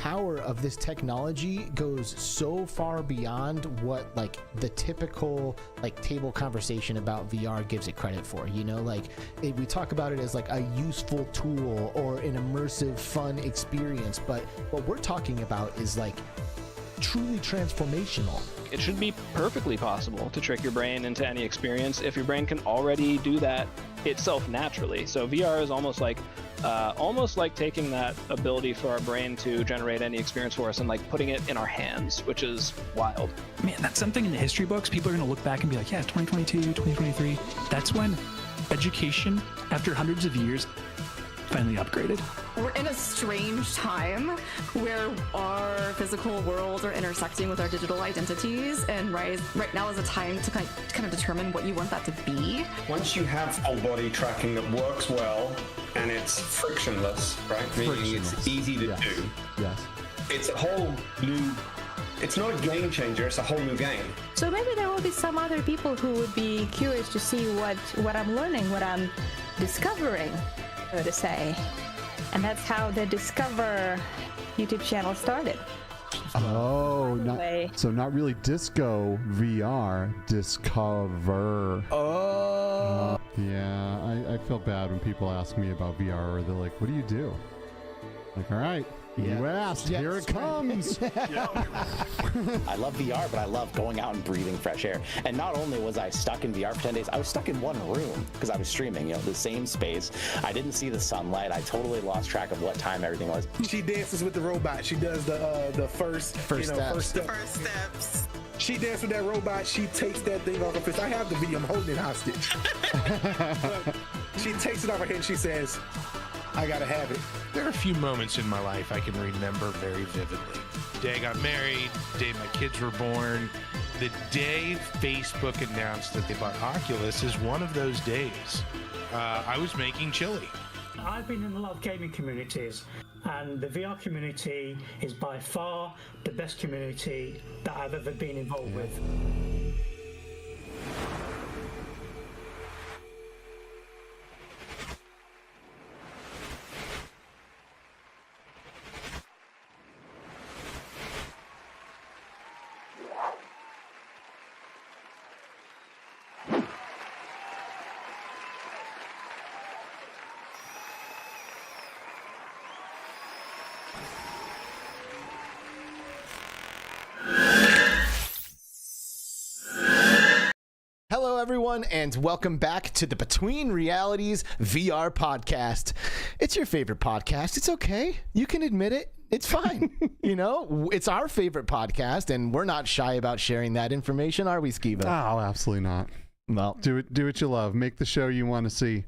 power of this technology goes so far beyond what like the typical like table conversation about VR gives it credit for. You know, like we talk about it as like a useful tool or an immersive, fun experience, but what we're talking about is like truly transformational. It should be perfectly possible to trick your brain into any experience if your brain can already do that itself naturally. So VR is almost like taking that ability for our brain to generate any experience for us and like putting it in our hands, which is wild. Man, that's something in the history books. People are going to look back and be like, yeah, 2022, 2023. That's when education, after hundreds of years, finally upgraded. We're in a strange time where our physical worlds are intersecting with our digital identities, and right now is a time to kind of determine what you want that to be. Once you have full body tracking that works well and it's frictionless, right? Meaning it's easy to do. Yes. It's a whole new, it's not a game changer, it's a whole new game. So maybe there will be some other people who would be curious to see what I'm learning, what I'm discovering, so to say. And that's how the Discover YouTube channel started. Oh, not really disco VR, Discover. Oh. Yeah, I feel bad when people ask me about VR, or they're like, what do you do? Like, all right, you asked, here it comes. I love VR, but I love going out and breathing fresh air. And not only was I stuck in VR for 10 days, I was stuck in one room because I was streaming, you know, the same space. I didn't see the sunlight. I totally lost track of what time everything was. She dances with the robot. She does the first steps. She dances with that robot. She takes that thing off her fist. I have the video. I'm holding it hostage. She takes it off her head and she says, I gotta have it. There are a few moments in my life I can remember very vividly. The day I got married, the day my kids were born, the day Facebook announced that they bought Oculus is one of those days. I was making chili. I've been in a lot of gaming communities, and the VR community is by far the best community that I've ever been involved with. Hello, everyone, and welcome back to the Between Realities VR podcast. It's your favorite podcast. It's okay. You can admit it. It's fine. You know, it's our favorite podcast, and we're not shy about sharing that information, are we, Skiva? Oh, absolutely not. Well, do what you love. Make the show you want to see,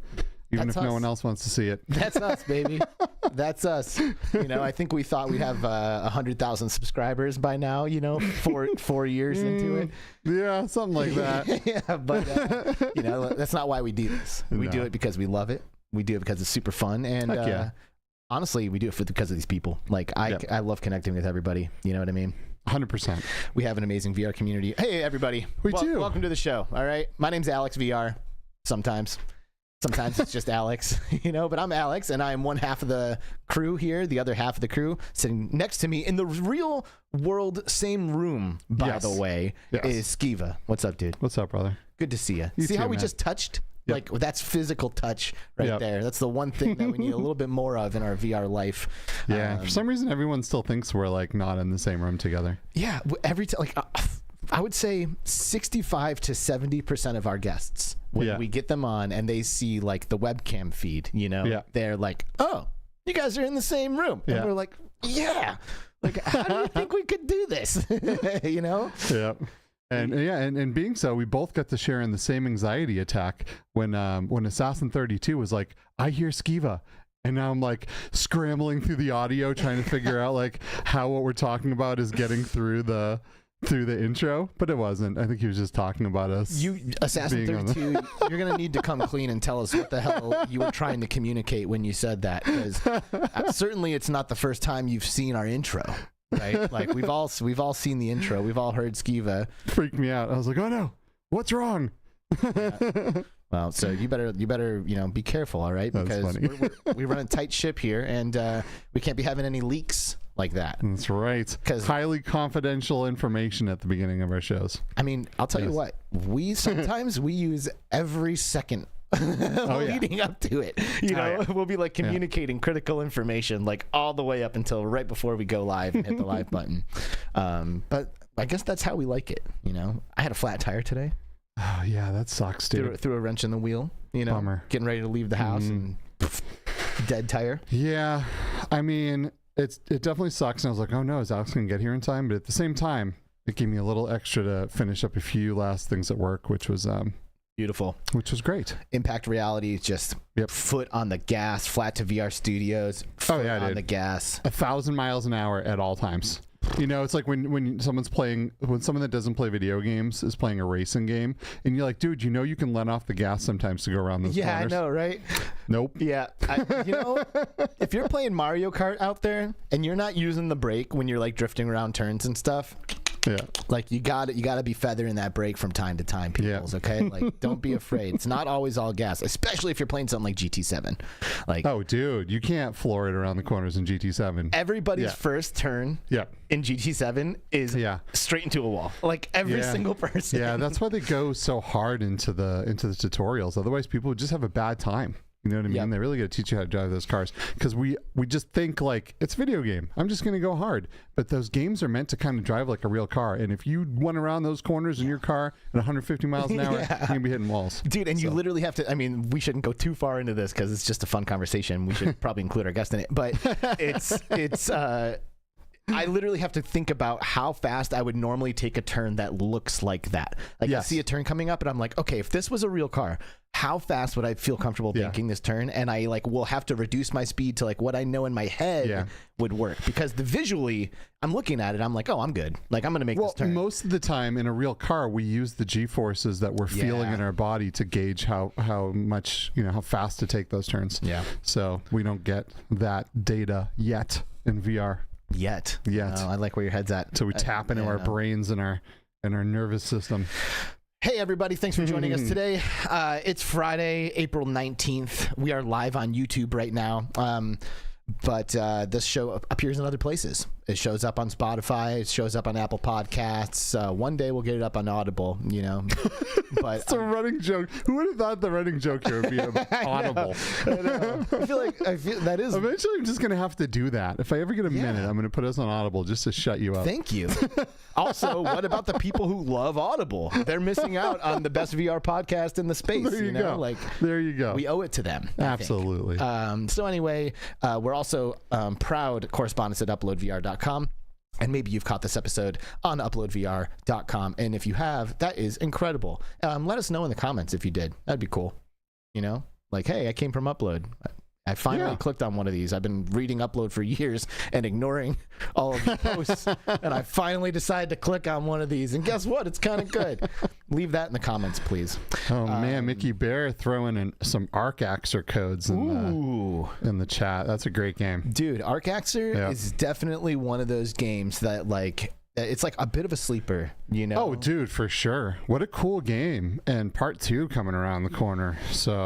even if no one else wants to see it. That's us, baby. That's us. You know, I think we thought we'd have 100,000 subscribers by now, you know, four years into it. Yeah, something like that. Yeah, but, you know, that's not why we do this. We do it because we love it. We do it because it's super fun. And honestly, we do it because of these people. Like, I love connecting with everybody. You know what I mean? 100%. We have an amazing VR community. Hey, everybody. We do. Welcome to the show. All right. My name's Alex VR. Sometimes it's just Alex, you know, but I'm Alex, and I am one half of the crew here. The other half of the crew sitting next to me in the real world same room, by the way, is Skiva. What's up, dude? What's up, brother? Good to see you. You see too, how we man. just touched? Yep. Like, that's physical touch right there. That's the one thing that we need a little bit more of in our VR life. Yeah, for some reason, everyone still thinks we're, like, not in the same room together. Yeah, every time, like, I would say 65 to 70% of our guests, when we get them on and they see like the webcam feed, you know, they're like, oh, you guys are in the same room. And we're like, yeah. Like, how do you think we could do this? You know? Yeah. And being so, we both got to share in the same anxiety attack when Assassin 32 was like, I hear Skiva. And now I'm like scrambling through the audio, trying to figure out like how what we're talking about is getting through the intro, but it wasn't. I think he was just talking about us. You, Assassin 32, you're going to need to come clean and tell us what the hell you were trying to communicate when you said that, because certainly it's not the first time you've seen our intro, right? Like, we've all seen the intro. We've all heard Skiva. Freaked me out. I was like, oh no, what's wrong? Well, so you better you know, be careful, all right? Because we run a tight ship here, and we can't be having any leaks like that. That's right. Because highly confidential information at the beginning of our shows. I mean, I'll tell you what, we sometimes we use every second leading up to it. You know, we'll be like communicating critical information like all the way up until right before we go live and hit the live button. But I guess that's how we like it. You know, I had a flat tire today. Oh yeah, that sucks, dude. Threw a wrench in the wheel. You know, bummer. Getting ready to leave the house and dead tire. Yeah, I mean, it definitely sucks. And I was like, oh no, is Alex gonna get here in time? But at the same time, it gave me a little extra to finish up a few last things at work, which was beautiful, which was great. Impact Reality is just foot on the gas. Flat to VR Studios, foot on the gas. 1,000 miles an hour at all times. You know, it's like when someone that doesn't play video games is playing a racing game, and you're like, dude, you know you can let off the gas sometimes to go around those corners. Yeah, I know, right? Nope. Yeah, you know, if you're playing Mario Kart out there and you're not using the brake when you're like drifting around turns and stuff, like you got to be feathering that brake from time to time, peoples. Okay, like don't be afraid. It's not always all gas, especially if you're playing something like GT7. Like, oh, dude, you can't floor it around the corners in GT7. Everybody's first turn in GT7 is straight into a wall. Like every single person. Yeah, that's why they go so hard into the tutorials. Otherwise, people would just have a bad time. You know what I mean? They really got to teach you how to drive those cars, because we just think like it's a video game. I'm just going to go hard. But those games are meant to kind of drive like a real car. And if you went around those corners in your car at 150 miles an hour, you're going to be hitting walls. Dude, and you literally have to, I mean, we shouldn't go too far into this because it's just a fun conversation. We should probably include our guest in it. But I literally have to think about how fast I would normally take a turn that looks like that. Like I see a turn coming up and I'm like, okay, if this was a real car, how fast would I feel comfortable making this turn? And I like will have to reduce my speed to like what I know in my head would work, because visually I'm looking at it, I'm like, oh, I'm good. Like I'm gonna make this turn. Most of the time in a real car, we use the G-forces that we're feeling in our body to gauge how much, you know, how fast to take those turns. Yeah. So we don't get that data yet in VR. Yet. I like where your head's at. So we tap into our brains and our nervous system. Hey everybody, thanks for joining us today. It's Friday, April 19th. We are live on YouTube right now. But this show appears in other places. It shows up on Spotify. It shows up on Apple Podcasts. One day we'll get it up on Audible, you know. But it's a running joke. Who would have thought the running joke here would be Audible? I know. I feel that is. Eventually, I'm just going to have to do that. If I ever get a minute, I'm going to put us on Audible just to shut you up. Thank you. Also, what about the people who love Audible? They're missing out on the best VR podcast in the space. There you go. Like, there you go. We owe it to them. Absolutely. So anyway, we're also proud correspondents at UploadVR.com. And maybe you've caught this episode on uploadvr.com. And if you have, that is incredible. Let us know in the comments if you did. That'd be cool. You know, like, hey, I came from Upload. I finally clicked on one of these. I've been reading Upload for years and ignoring all of the posts. And I finally decided to click on one of these. And guess what? It's kind of good. Leave that in the comments, please. Oh, man. MickeyBerr throwing in some Arcaxer codes in the chat. That's a great game. Dude, Arcaxer is definitely one of those games that, like, it's like a bit of a sleeper, you know? Oh, dude, for sure. What a cool game. And part 2 coming around the corner.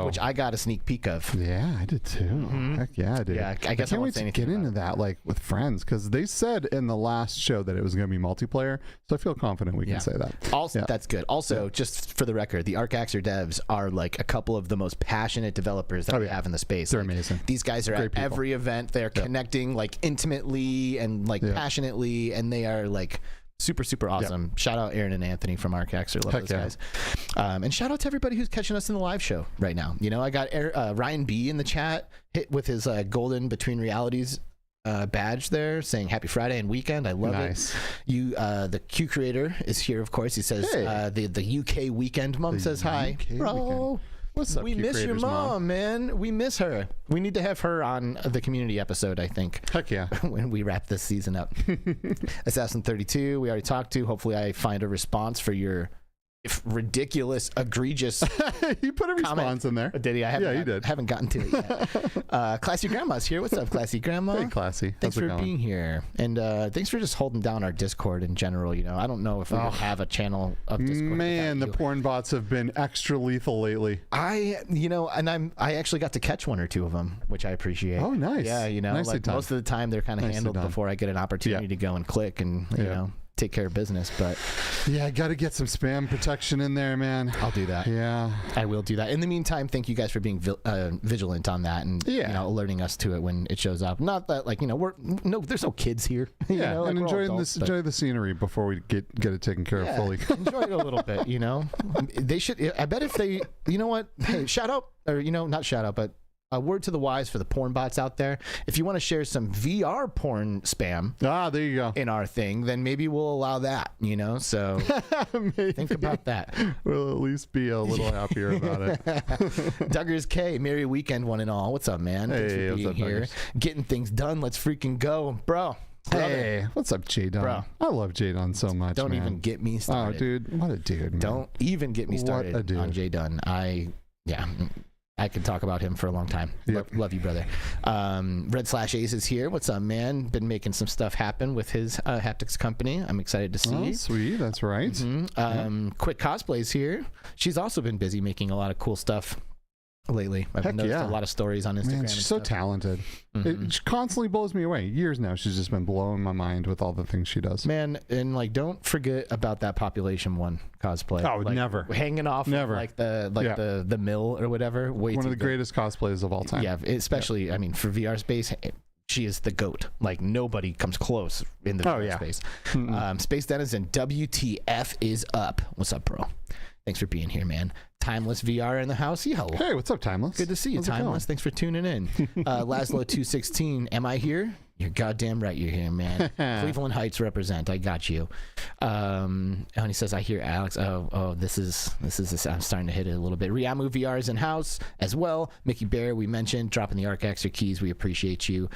Which I got a sneak peek of. Yeah, I did too. Mm-hmm. Heck yeah, dude. Yeah, I guess I can't wait to get into that, like, with friends, because they said in the last show that it was going to be multiplayer, so I feel confident we can say that. Also, that's good. Also, just for the record, the Arcaxer devs are like a couple of the most passionate developers that we have in the space. They're amazing. These guys are at every event. They're connecting like intimately and like passionately, and they are like super, super awesome. Shout out Aaron and Anthony from Arcaxer. Love those guys. And shout out to everybody who's catching us in the live show right now. You know, I got Ryan B in the chat, hit with his golden Between Realities badge there, saying happy Friday and weekend. I love it. You the Qcreator is here, of course. He says the UK weekend mom says hi. Bro, what's up? We miss your mom, man. We miss her. We need to have her on the community episode, I think. Heck yeah. When we wrap this season up. Assassin 32 we already talked to. Hopefully I find a response for your ridiculous, egregious. You put a response in there. Did he? You did. Haven't gotten to it yet. Classy Grandma's here. What's up, Classy Grandma? Hey, Classy. Thanks for being here, and thanks for just holding down our Discord in general. You know, I don't know if we would have a channel of Discord. Man, the porn bots have been extra lethal lately. I actually got to catch one or two of them, which I appreciate. Oh, nice. Yeah, you know, Nicely like done. most of the time they're kind of handled before I get an opportunity to go and click and you know, take care of business. But yeah, I got to get some spam protection in there, man. I'll do that. Yeah, I will do that. In the meantime, thank you guys for being vigilant on that and you know, alerting us to it when it shows up. Not that like, you know, there's no kids here. You know, like, and enjoy the scenery before we get it taken care of fully. Enjoy it a little bit, you know. They should. I bet if they, you know what? Hey, shout out, or you know, not shout out, but a word to the wise for the porn bots out there. If you want to share some VR porn spam, there you go, in our thing, then maybe we'll allow that, you know. So think about that. We'll at least be a little happier about it. Duggars K, Merry Weekend, one and all. What's up, man? Thanks for being here. Duggars? Getting things done. Let's freaking go, bro. Hey, what's up, J-Don? Bro. I love J-Don so much. Don't even get me started. Oh, dude, what a dude, man. Don't even get me started what a dude. On J-Don. I could talk about him for a long time. Love you, brother. RedSlashAce is here. What's up, man? Been making some stuff happen with his haptics company. I'm excited to see. Oh, sweet. That's right. Quick Cosplay's here. She's also been busy making a lot of cool stuff lately. I've noticed a lot of stories on Instagram. Man, she's so talented. It constantly blows me away. Years now, she's just been blowing my mind with all the things she does. Man, and like, don't forget about that Population 1 cosplay. Oh, like, never. Hanging off of like the mill or whatever. One of the greatest cosplays of all time. Yeah, especially, I mean, for VR space, she is the GOAT. Like, nobody comes close in the VR space. Space Denizen, WTF is up. What's up, bro? Thanks for being here, man. Timeless VR in the house. Yo. Hey, what's up, Timeless? Good to see you, Timeless. Thanks for tuning in. Laszlo 216. Am I here? You're goddamn right you're here, man. Cleveland Heights represent. I got you. And he says, I hear Alex. Oh, this is I'm starting to hit it a little bit. Riamu VR is in house as well. MickeyBerr, we mentioned, dropping the Arc Extra keys. We appreciate you.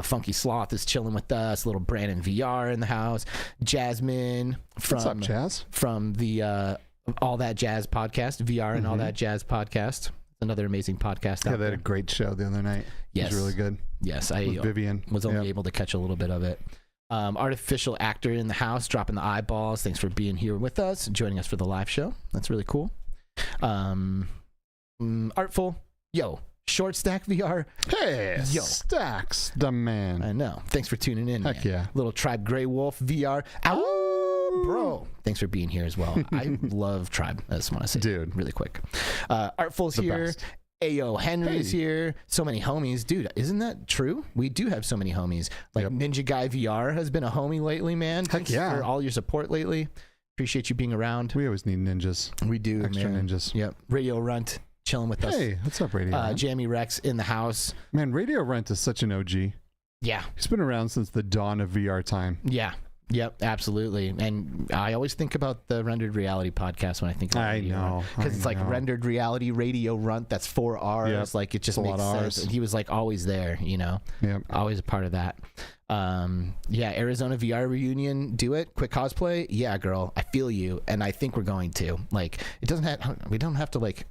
Funky Sloth is chilling with us. Little Brandon VR in the house. Jasmine from what's up, Jazz? From the All That Jazz podcast, VR and All That Jazz podcast. Another amazing podcast. Yeah, they had a great show the other night. Yes. It was really good. Yes, I Vivian was only able to catch a little bit of it. Artificial Actor in the house, dropping the eyeballs. Thanks for being here with us, joining us for the live show. That's really cool. Artful, yo. ShortStackVR. Hey, yo. Stacks, the man. I know. Thanks for tuning in. Heck man. yeah. Little Tribe Grey Wolf VR. Ow, bro. Thanks for being here as well. I love Tribe. I just want to say, dude, really quick. Artful's the here. Best. Ayo Henry's here. So many homies. Dude, isn't that true? We do have so many homies. Like Ninja Guy VR has been a homie lately, man. Thanks for all your support lately. Appreciate you being around. We always need ninjas. We do, Extra man. ninjas. Yep. Radio Runt chilling with us. Hey, what's up, Radio Runt? Jamie Rex in the house. Man, Radio Runt is such an OG. Yeah. He's been around since the dawn of VR time. Yeah. Yep, absolutely. And I always think about the Rendered Reality podcast when I think about it. Because it's like Rendered Reality Radio Runt. That's 4 R's. Yep. Like, it just makes sense. And he was like always there, you know? Yep. Always a part of that. Yeah, Arizona VR reunion, do it. Quick Cosplay. Yeah, girl, I feel you. And I think we're going to. Like, we don't have to like,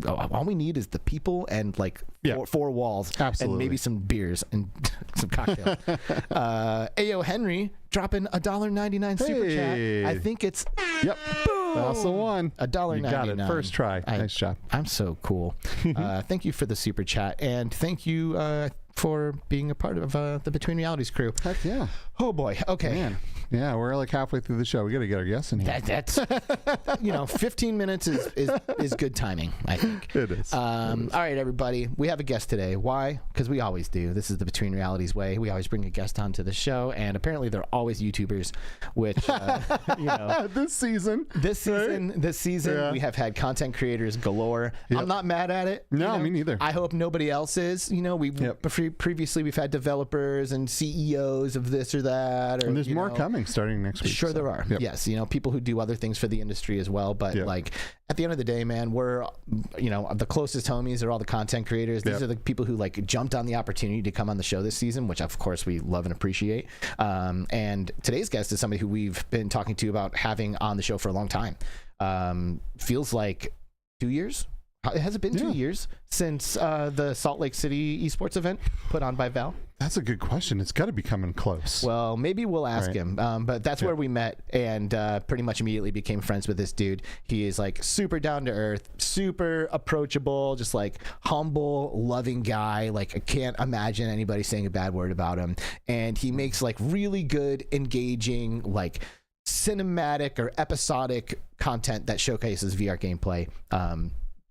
all we need is the people and like four walls. Absolutely. And maybe some beers and some cocktails. Ayo Henry dropping $1.99 super chat. I think it's boom. That's the one. $1.99. You got it. First try. Nice job. I'm so cool. Thank you for the super chat, and thank you for being a part of the Between Realities crew. Heck yeah. Oh boy. Okay. Man. Yeah, we're like halfway through the show. We got to get our guests in here. That's 15 minutes is good timing, I think. It is. All right, everybody. We have a guest today. Why? Because we always do. This is the Between Realities way. We always bring a guest onto the show, and apparently they're always YouTubers, which this season we have had content creators galore. Yep. I'm not mad at it. No, me neither. I hope nobody else is. Previously we've had developers and CEOs of this or that, and there's more coming. coming starting next week. Sure, there are. Yep. Yes, you know, people who do other things for the industry as well. But like at the end of the day, man, we're, you know, the closest homies are all the content creators. These are the people who like jumped on the opportunity to come on the show this season, which of course we love and appreciate. And today's guest is somebody who we've been talking to about having on the show for a long time. Feels like 2 years. Has it been 2 years since the Salt Lake City esports event put on by Val? That's a good question. It's got to be coming close. Well, maybe we'll ask him. But that's where we met and pretty much immediately became friends with this dude. He is like super down to earth, super approachable, just like humble, loving guy. Like I can't imagine anybody saying a bad word about him. And he makes like really good, engaging, like cinematic or episodic content that showcases VR gameplay.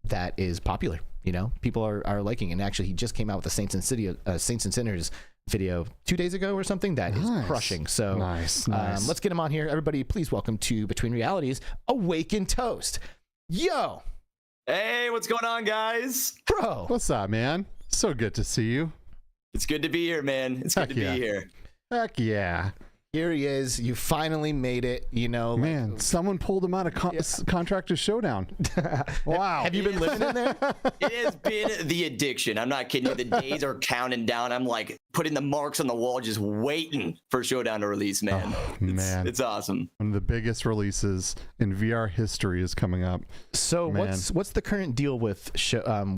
That is popular, you know, people are liking. And actually, he just came out with the Saints and Sinners video 2 days ago or something that is crushing. So nice. Let's get him on here. Everybody, please welcome to Between Realities, Awaken Toast. Yo, hey, what's going on, guys? Bro, what's up, man? So good to see you. It's good to be here, man. It's good to be here. Heck yeah. Here he is. You finally made it. You know, man, like, someone pulled him out of Contractor Showdown. Wow. Have you been living in there? It has been the addiction. I'm not kidding you. The days are counting down. I'm like putting the marks on the wall, just waiting for Showdown to release, man. Oh, man. It's awesome. One of the biggest releases in VR history is coming up. So what's the current deal with Showdown?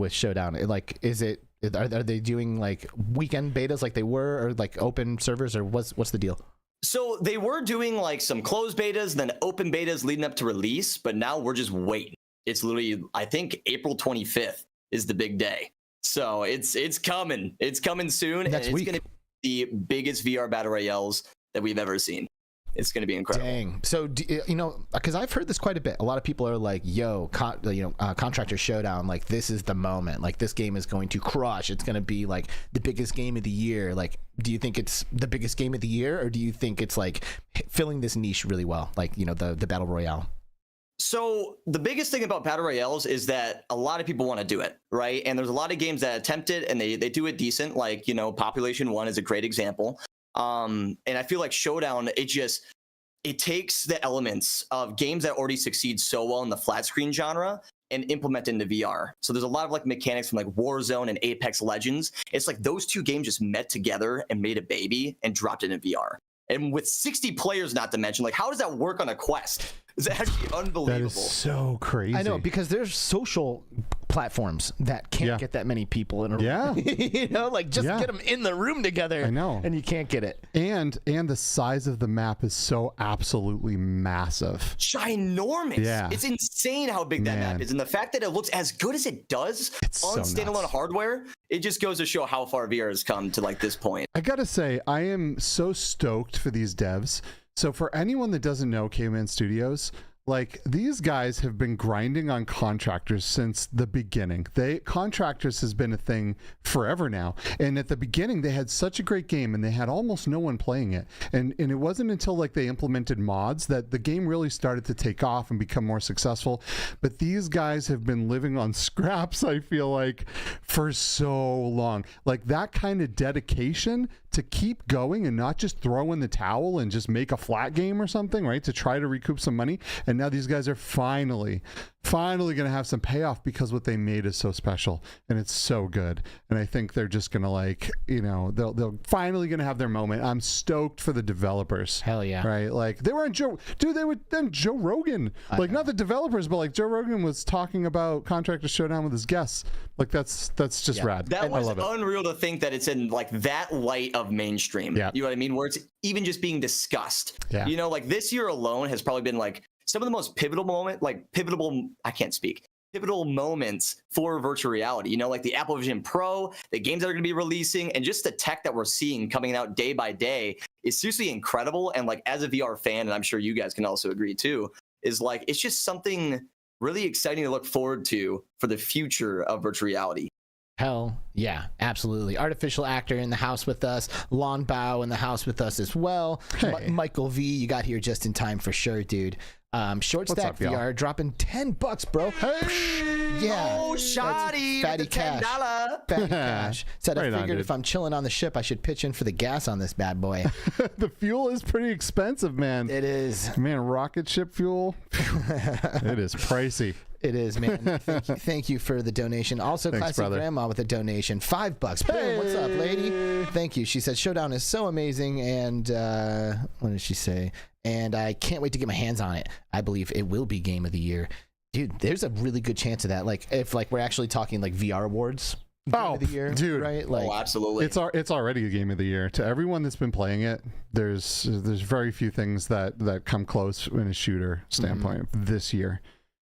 Like, is it are they doing like weekend betas like they were, or like open servers, or what's the deal? So they were doing like some closed betas and then open betas leading up to release, but now we're just waiting. It's literally, I think April 25th is the big day. So it's coming. It's coming soon. Next week. It's going to be the biggest VR battle royales that we've ever seen. It's going to be incredible. Dang. So, you know, because I've heard this quite a bit. A lot of people are like, yo, Contractor Showdown, like this is the moment. Like this game is going to crush. It's going to be like the biggest game of the year. Like, do you think it's the biggest game of the year, or do you think it's like filling this niche really well? Like, you know, the battle royale. So the biggest thing about battle royales is that a lot of people want to do it, right? And there's a lot of games that attempt it and they do it decent. Like, you know, Population 1 is a great example. And I feel like Showdown, it takes the elements of games that already succeed so well in the flat screen genre and implement into VR. So there's a lot of like mechanics from like Warzone and Apex Legends. It's like those two games just met together and made a baby and dropped it in VR. And with 60 players, not to mention, like how does that work on a Quest? It's actually unbelievable. That is so crazy. I know, because there's social platforms that can't get that many people in a room. You know, like just get them in the room together. I know. And you can't get it. And the size of the map is so absolutely massive. Ginormous. Yeah. It's insane how big that map is. And the fact that it looks as good as it does on standalone hardware, it just goes to show how far VR has come to like this point. I gotta say, I am so stoked for these devs. So for anyone that doesn't know K-Man Studios, like these guys have been grinding on contractors since the beginning. Contractors has been a thing forever now. And at the beginning, they had such a great game and they had almost no one playing it. And it wasn't until like they implemented mods that the game really started to take off and become more successful. But these guys have been living on scraps, I feel like, for so long. Like that kind of dedication to keep going and not just throw in the towel and just make a flat game or something, right? To try to recoup some money. And now these guys are finally going to have some payoff because what they made is so special and it's so good. And I think they're just going to like, you know, they'll finally going to have their moment. I'm stoked for the developers. Hell yeah. Right? Like they were on Joe Rogan. Like not the developers, but like Joe Rogan was talking about Contractor Showdown with his guests. Like that's just rad. That was unreal to think that it's in like that light of mainstream. Yeah. You know what I mean? Where it's even just being discussed. Yeah. You know, like this year alone has probably been like some of the most pivotal moments for virtual reality. You know, like the Apple Vision Pro, the games that are going to be releasing, and just the tech that we're seeing coming out day by day is seriously incredible. And like as a VR fan, and I'm sure you guys can also agree too, is like it's just something really exciting to look forward to for the future of virtual reality. Hell yeah, absolutely. Artificial Actor in the house with us. Lon Bao in the house with us as well. Hey. Michael V, you got here just in time for sure, dude. ShortStack VR dropping $10, bro. Hey, yeah. Oh, shoddy, fatty cash. Fatty cash. Said Right I on, figured dude. if I'm chilling on the ship, I should pitch in for the gas on this bad boy. The fuel is pretty expensive, man. It is. Man, rocket ship fuel. It is pricey. It is, man. Thank you for the donation. Also, Thanks, ClassyGrandma with a donation. $5. Boom. What's up, lady? Thank you. She said, Showdown is so amazing. And what did she say? And I can't wait to get my hands on it. I believe it will be Game of the Year. Dude, there's a really good chance of that. Like, if like we're actually talking like VR awards. Game of the year, dude, right? Like, absolutely. It's already a Game of the Year. To everyone that's been playing it, there's very few things that come close in a shooter standpoint this year.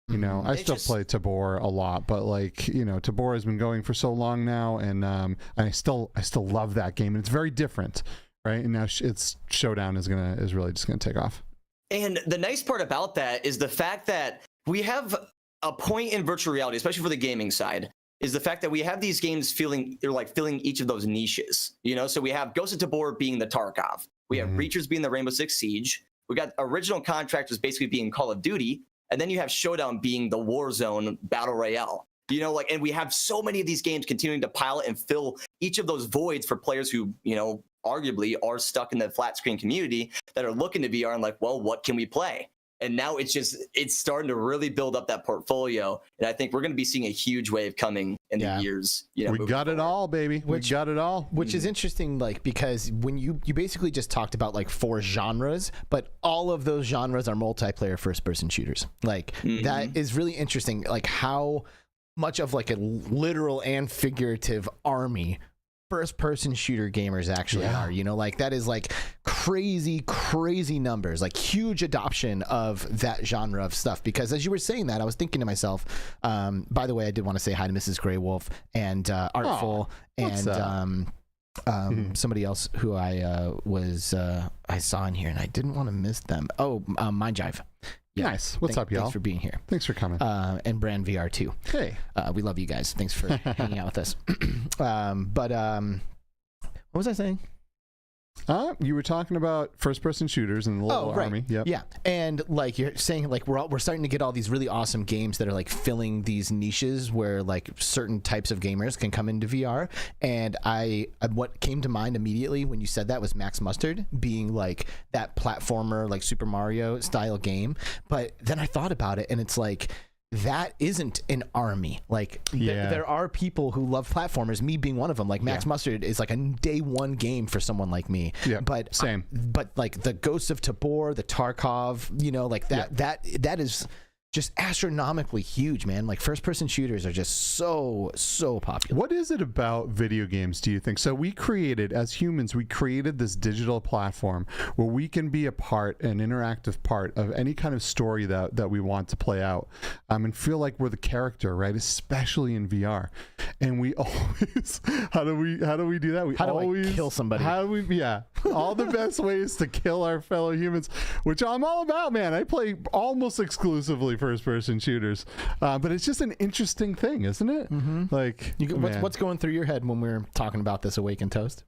You know, I still play Tabor a lot, but like, you know, Tabor has been going for so long now, and I still love that game, and it's very different, right? And now it's Showdown is really just gonna take off. And the nice part about that is the fact that we have a point in virtual reality, especially for the gaming side, is the fact that we have these games filling each of those niches. You know, so we have Ghost of Tabor being the Tarkov, we have Breachers being the Rainbow Six Siege, we got Original Contractors basically being Call of Duty. And then you have Showdown being the Warzone Battle Royale. You know, like, and we have so many of these games continuing to pilot and fill each of those voids for players who, you know, arguably are stuck in the flat screen community that are looking to VR and like, well, what can we play? And now it's starting to really build up that portfolio. And I think we're going to be seeing a huge wave coming in the years. You know, we got it all, baby. We got it all. Which is interesting, like, because when you basically just talked about like 4 genres, but all of those genres are multiplayer first-person shooters. Like, that is really interesting. Like, how much of like a literal and figurative army first-person shooter gamers actually are, you know, like that is like crazy numbers, like huge adoption of that genre of stuff. Because as you were saying that, I was thinking to myself, by the way, I did want to say hi to Mrs. Grey Wolf and Artful and somebody else who I saw in here and I didn't want to miss them. Mind Jive. Yeah. Nice. What's up, y'all? Thanks for being here. Thanks for coming. And Brand VR too. Hey. We love you guys. Thanks for hanging out with us. What was I saying? You were talking about first-person shooters and the little army. Yep. Yeah, and like you're saying, like we're starting to get all these really awesome games that are like filling these niches where like certain types of gamers can come into VR. And what came to mind immediately when you said that was Max Mustard being like that platformer, like Super Mario style game. But then I thought about it, and it's like, that isn't an army. Like there are people who love platformers, me being one of them. Like Max Mustard is like a day one game for someone like me. Yeah, but same. But like the Ghosts of Tabor, the Tarkov, you know, like that is just astronomically huge, man. Like first person shooters are just so popular. What is it about video games, do you think? So as humans, we created this digital platform where we can be an interactive part of any kind of story that we want to play out, and feel like we're the character, right? Especially in VR. And we always, how do we do that? How do I kill somebody? All the best ways to kill our fellow humans, which I'm all about, man. I play almost exclusively first-person shooters, but it's just an interesting thing, isn't it? Like, what's going through your head when we're talking about this Awaken Toast?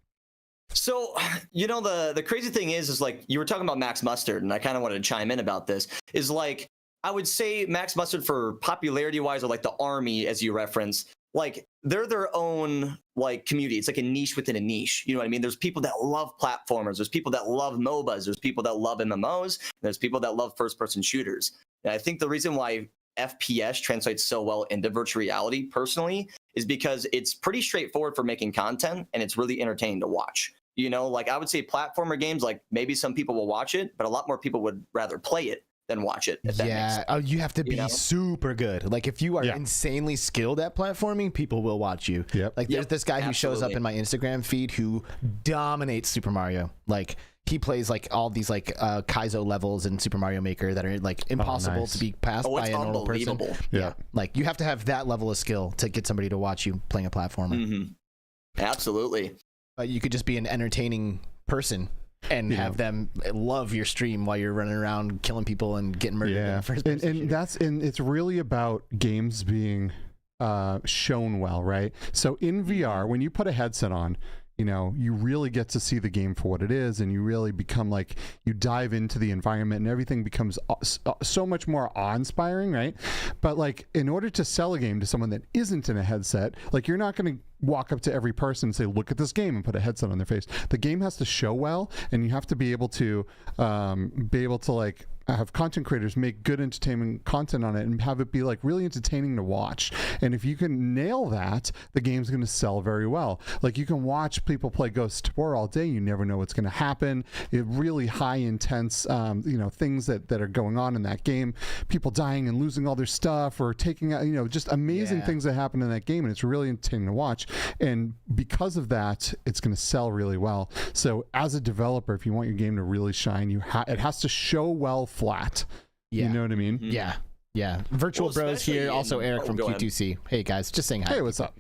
So, you know, the crazy thing is like you were talking about Max Mustard, and I kind of wanted to chime in about this. Is like I would say Max Mustard for popularity-wise, or like the army, as you reference, like they're their own like community. It's like a niche within a niche. You know what I mean? There's people that love platformers. There's people that love MOBAs. There's people that love MMOs. There's people that love first-person shooters. And I think the reason why FPS translates so well into virtual reality, personally, is because it's pretty straightforward for making content, and it's really entertaining to watch. You know, like I would say platformer games, like maybe some people will watch it, but a lot more people would rather play it than watch it. If that makes sense. You have to be super good. Like if you are insanely skilled at platforming, people will watch you. Like there's this guy who shows up in my Instagram feed who dominates Super Mario. Like he plays like all these like Kaizo levels in Super Mario Maker that are like impossible to be passed by a normal person. Yeah, like you have to have that level of skill to get somebody to watch you playing a platformer. Absolutely. But you could just be an entertaining person and have them love your stream while you're running around killing people and getting murdered. And it's really about games being shown well, right? So in VR, when you put a headset on, you know, you really get to see the game for what it is, and you really become like, you dive into the environment and everything becomes so much more awe-inspiring, right? But like, in order to sell a game to someone that isn't in a headset, like, you're not going to walk up to every person and say, look at this game, and put a headset on their face. The game has to show well, and you have to be able to like have content creators make good entertainment content on it and have it be like really entertaining to watch. And if you can nail that, the game's going to sell very well. Like, you can watch people play Ghost of War all day, you never know what's going to happen. It really high intense you know, things that are going on in that game, people dying and losing all their stuff, or taking out, you know, just amazing things that happen in that game, and it's really entertaining to watch. And because of that, it's going to sell really well. So as a developer, if you want your game to really shine, it has to show well flat. You know what I mean? Yeah. Virtual Bros here. Also Eric from Q2C. Hey guys, just saying hi. Hey, what's up?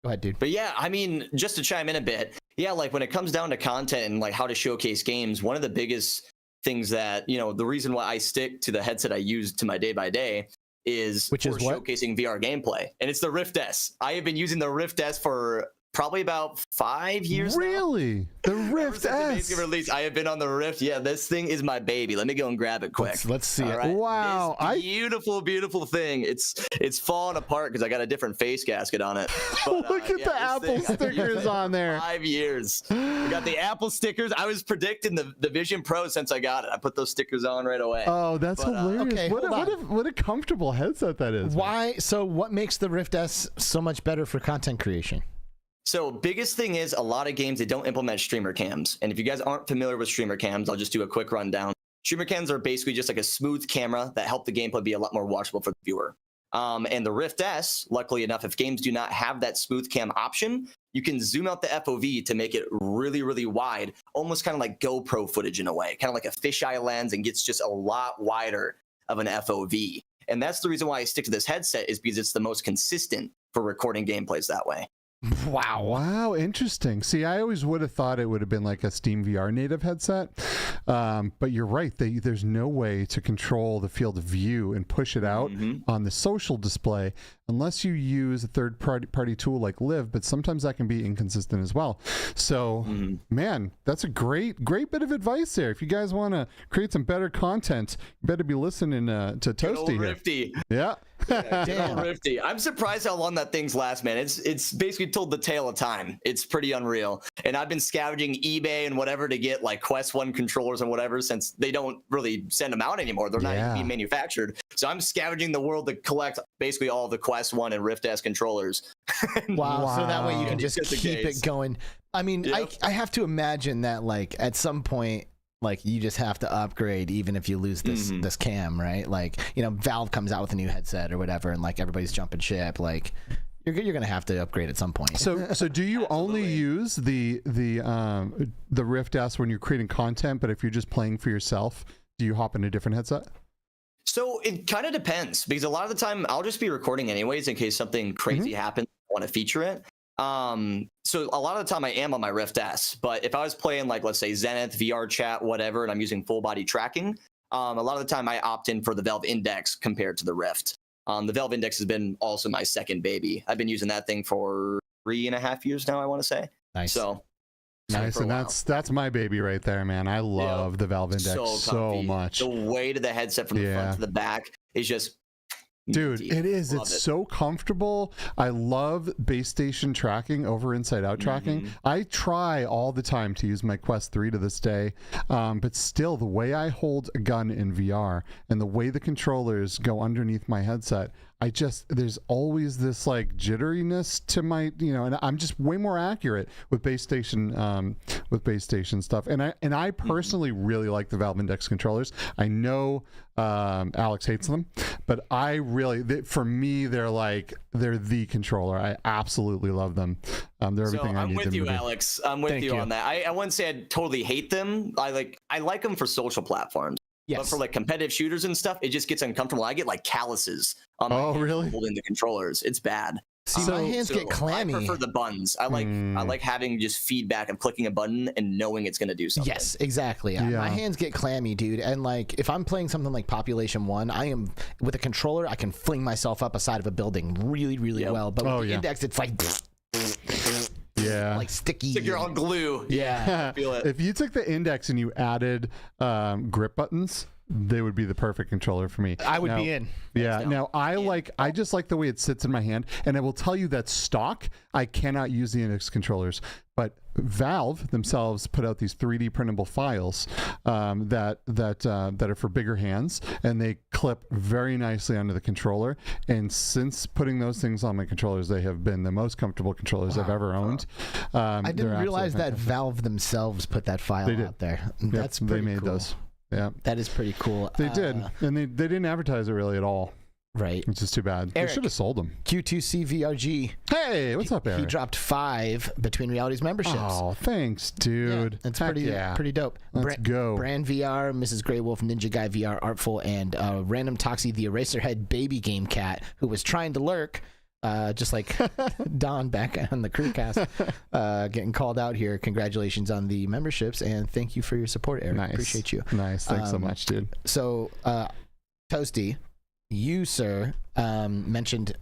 Go ahead, dude. But yeah, I mean, just to chime in a bit, yeah, like when it comes down to content and like how to showcase games, one of the biggest things that, you know, the reason why I stick to the headset I use to my day by day is showcasing VR gameplay, and it's the Rift S. I have been using the Rift S for probably about 5 years really now. The Rift S release, I have been on the Rift. Yeah, this thing is my baby. Let me go and grab it quick. Let's see it. Right. Wow, this beautiful thing. It's falling apart because I got a different face gasket on it. But, look at the Apple stickers on there. 5 years. We got the Apple stickers. I was predicting the Vision Pro since I got it. I put those stickers on right away. Oh, that's hilarious. Okay, what a comfortable headset that is. Why? So what makes the Rift S so much better for content creation? So biggest thing is a lot of games, they don't implement streamer cams. And if you guys aren't familiar with streamer cams, I'll just do a quick rundown. Streamer cams are basically just like a smooth camera that help the gameplay be a lot more watchable for the viewer. And the Rift S, luckily enough, if games do not have that smooth cam option, you can zoom out the FOV to make it really, really wide, almost kind of like GoPro footage in a way, kind of like a fisheye lens, and gets just a lot wider of an FOV. And that's the reason why I stick to this headset, is because it's the most consistent for recording gameplays that way. Wow, interesting. See, I always would have thought it would have been like a Steam VR native headset, but you're right. There's no way to control the field of view and push it out on the social display unless you use a third-party tool like Live, but sometimes that can be inconsistent as well. So, man, that's a great bit of advice there. If you guys want to create some better content, you better be listening to Toasty here. Rifty. Yeah. Damn. Rifty. I'm surprised how long that thing's last, man. It's basically told the tale of time. It's pretty unreal. And I've been scavenging eBay and whatever to get like Quest 1 controllers and whatever, since they don't really send them out anymore. They're not even being manufactured. So I'm scavenging the world to collect basically all the Quest 1 and Rift S controllers. Wow. So that way you can just keep it going. I mean, I have to imagine that like at some point, like you just have to upgrade even if you lose this cam, right? Like, you know, Valve comes out with a new headset or whatever, and like everybody's jumping ship. Like you're gonna have to upgrade at some point. So do you only use the Rift S when you're creating content, but if you're just playing for yourself, do you hop in a different headset? So it kind of depends, because a lot of the time I'll just be recording anyways in case something crazy happens. I want to feature it. So a lot of the time I am on my Rift S, but if I was playing like, let's say Zenith, VR chat, whatever, and I'm using full body tracking, a lot of the time I opt in for the Valve Index compared to the Rift. The Valve Index has been also my second baby. I've been using that thing for 3.5 years now, I want to say. Nice. So nice, and that's my baby right there, man. I love the Valve Index so much. The weight of the headset from the front to the back is just, dude, it is. It's so comfortable. I love base station tracking over inside out tracking. I try all the time to use my Quest 3 to this day, but still the way I hold a gun in VR and the way the controllers go underneath my headset, there's always this like jitteriness to my, you know, and I'm just way more accurate with base station stuff. And I personally really like the Valve Index controllers. I know Alex hates them, but I really, for me, they're the controller. I absolutely love them. They're everything I need them to be. I'm with you, Alex. I'm with you on that. I wouldn't say I totally hate them. I like them for social platforms. Yes. But for like competitive shooters and stuff, it just gets uncomfortable. I get like calluses on my hands holding the controllers. It's bad. See, my hands get clammy. I prefer the buttons. I like having just feedback of clicking a button and knowing it's going to do something. Yes, exactly. Yeah. My hands get clammy, dude. And like if I'm playing something like Population 1, I am with a controller, I can fling myself up a side of a building really, really well. But with the Index, it's like like sticky. Like you're on glue. Yeah. I feel it. If you took the index and you added grip buttons, they would be the perfect controller for me. I would be in. Yeah. Now I just like the way it sits in my hand, and I will tell you that stock I cannot use the index controllers, but Valve themselves put out these 3D printable files that are for bigger hands, and they clip very nicely onto the controller. And since putting those things on my controllers, they have been the most comfortable controllers I've ever owned. I didn't realize that Valve themselves put that file out there. That's pretty they made cool. those. Yeah, that is pretty cool. They did, and they didn't advertise it really at all. Right, which is too bad. Eric, they should have sold them. Q2C VR. Hey, what's up, Eric? He dropped 5 Between Realities memberships. Oh, thanks, dude. Yeah, it's pretty dope. Let's go. Brand VR, Mrs. Grey Wolf, Ninja Guy VR, Artful, and Random Toxie, the Eraserhead baby game cat, who was trying to lurk. Just like Don back on the crewcast, getting called out here. Congratulations on the memberships, and thank you for your support, Eric. Nice. Appreciate you. Nice. Thanks so much, dude. So, Toasty, you, sir, mentioned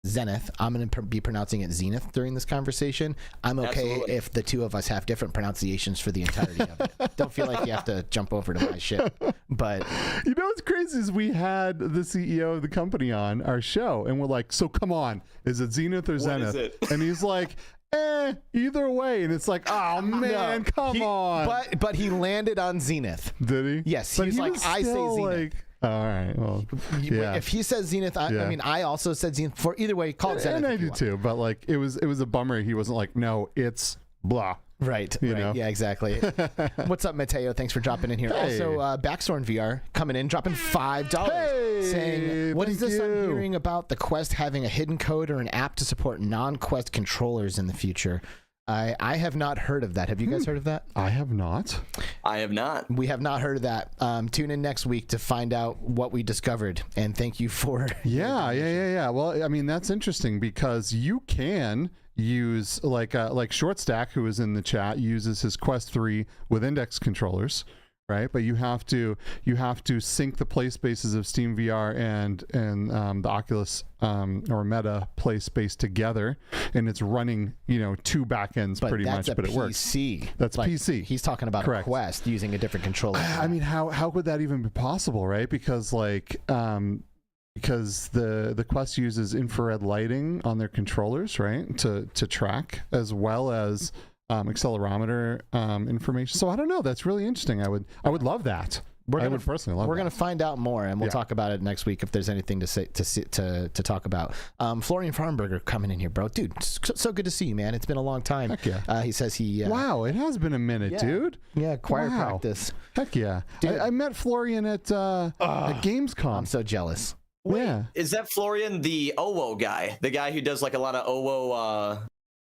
Zenith. I'm going to be pronouncing it Zenith during this conversation. I'm okay if the two of us have different pronunciations for the entirety of it. Don't feel like you have to jump over to my shit. But you know what's crazy is we had the CEO of the company on our show, and we're like, so come on, is it Zenith or Zenith? And he's like, either way. And it's like, oh man, come on. But he landed on Zenith. Did he? Yes. But He's like, I say Zenith. Like, all right. Well, yeah. If he says Zenith, I mean, I also said Zenith. For either way, call it Zenith. And I do too. But like, it was a bummer. He wasn't like, no, it's blah. Right. You know? Yeah, exactly. What's up, Mateo? Thanks for dropping in here. Hey. Also, Backstorm VR coming in, dropping $5. Hey, saying, what is this you. I'm hearing about the Quest having a hidden code or an app to support non-Quest controllers in the future? I have not heard of that. Have you guys heard of that? I have not. I have not. We have not heard of that. Tune in next week to find out what we discovered. And thank you for... Yeah. Well, I mean, that's interesting because you can use, like ShortStack, who is in the chat, uses his Quest 3 with index controllers. Right, but you have to sync the play spaces of Steam VR and the Oculus or Meta play space together, and it's running 2 backends pretty much, but it works. That's like, PC. He's talking about a Quest using a different controller. I mean, how could that even be possible, right? Because because the Quest uses infrared lighting on their controllers, right, to track, as well as accelerometer information. So I don't know. That's really interesting. I would love that. I would personally love. We're going to find out more, and we'll talk about it next week if there's anything to say to talk about. Florian Farnberger coming in here, bro. Dude, so good to see you, man. It's been a long time. Heck yeah. He says he. Wow, it has been a minute, dude. Yeah, choir practice. Heck yeah. I met Florian at Gamescom. I'm so jealous. Wait, is that Florian the OWO guy? The guy who does like a lot of OWO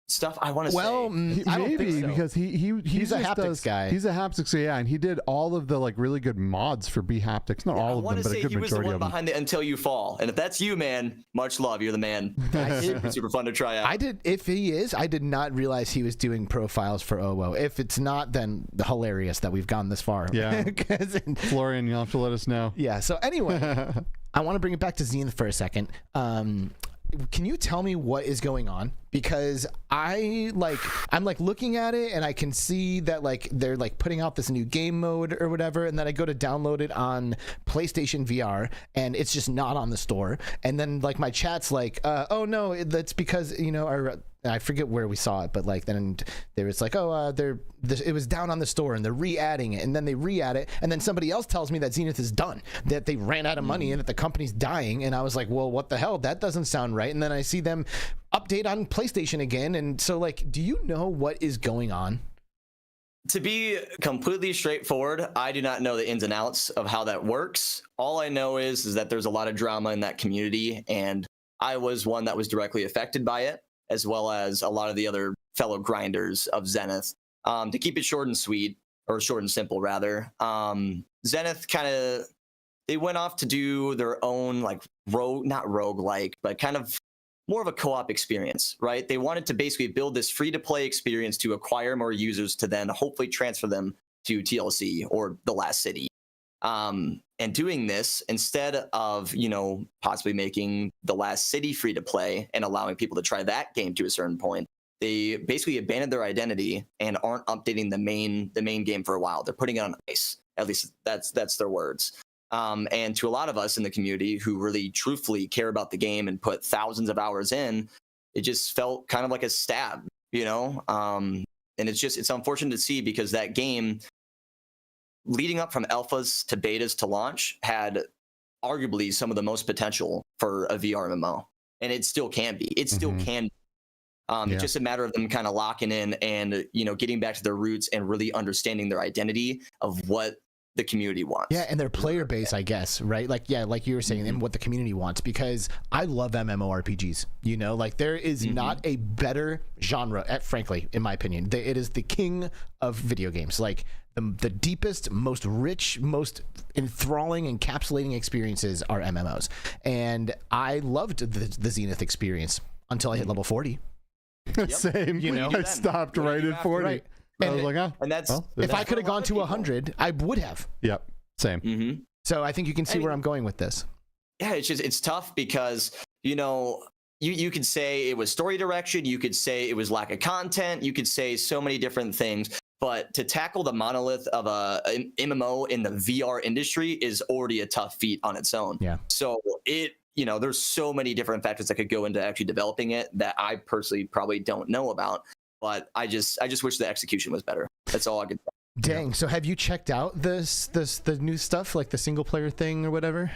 stuff? I want to say. Well, I don't think so. Because he's a haptics guy. He's a haptics guy, yeah, and he did all of the like really good mods for BHaptics. Not all of them, but a good majority of them. He was the one behind the Until You Fall. And if that's you, man, much love. You're the man. Super fun to try out. If he is, I did not realize he was doing profiles for OWO. If it's not, then hilarious that we've gone this far. Yeah. Florian, you'll have to let us know. Yeah. So anyway, I want to bring it back to Zenith for a second. Can you tell me what is going on? Because I'm like looking at it and I can see that like they're like putting out this new game mode or whatever, and then I go to download it on PlayStation VR and it's just not on the store. And then like my chat's like, oh no, that's because I forget where we saw it, but like then there was like, it was down on the store and they're re-adding it, and then they re-add it, and then somebody else tells me that Zenith is done, that they ran out of money and that the company's dying, and I was like, well, what the hell? That doesn't sound right. And then I see them update on PlayStation again, and so like, do you know what is going on? To be completely straightforward, I do not know the ins and outs of how that works. All I know is that there's a lot of drama in that community, and I was one that was directly affected by it, as well as a lot of the other fellow grinders of Zenith. To keep it short and sweet, or short and simple rather, Zenith they went off to do their own like not roguelike, but kind of more of a co-op experience, right? They wanted to basically build this free-to-play experience to acquire more users to then hopefully transfer them to TLC or The Last City. And doing this, instead of, possibly making The Last City free to play and allowing people to try that game to a certain point, they basically abandoned their identity and aren't updating the main game for a while. They're putting it on ice. At least that's their words. And to a lot of us in the community who really truthfully care about the game and put thousands of hours in, it just felt kind of like a stab, you know? And it's unfortunate to see, because that game, leading up from alphas to betas to launch, had arguably some of the most potential for a VR MMO. And it still can be. It still can be. It's just a matter of them kind of locking in and, you know, getting back to their roots and really understanding their identity of what the community wants. Yeah, and their player base, I guess, right? Like, yeah, like you were saying, and what the community wants, because I love MMORPGs, you know, like there is not a better genre, frankly, in my opinion. It is the king of video games. Like the deepest, most rich, most enthralling, encapsulating experiences are MMOs. And I loved the Zenith experience until I hit level 40. Same. You know, I stopped right at 40. Right. I was like, and that's if I could have gone to 100, I would have. Yep. Same. So I think you can see where I'm going with this. Yeah, it's tough because, you know, you could say it was story direction, you could say it was lack of content, you could say so many different things, but to tackle the monolith of an MMO in the VR industry is already a tough feat on its own. Yeah. So you know, there's so many different factors that could go into actually developing it that I personally probably don't know about. But I just wish the execution was better. That's all I could say. Dang. So have you checked out the new stuff, like the single player thing or whatever?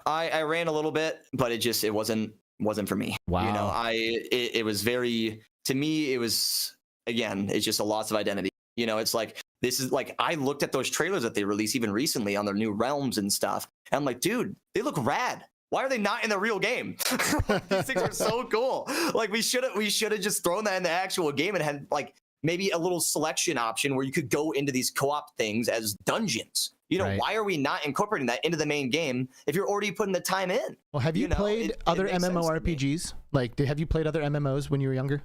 I ran a little bit, but it wasn't for me. Wow. You know, it was very, to me, it was, again, it's just a loss of identity. You know, it's like, this is like, I looked at those trailers that they released even recently on their new realms and stuff. And I'm like, dude, they look rad. Why are they not in the real game? These things are so cool. Like we should have just thrown that in the actual game and had like maybe a little selection option where you could go into these co-op things as dungeons. You know, why are we not incorporating that into the main game if you're already putting the time in? Well, have you played other MMORPGs? Like, have you played other MMOs when you were younger?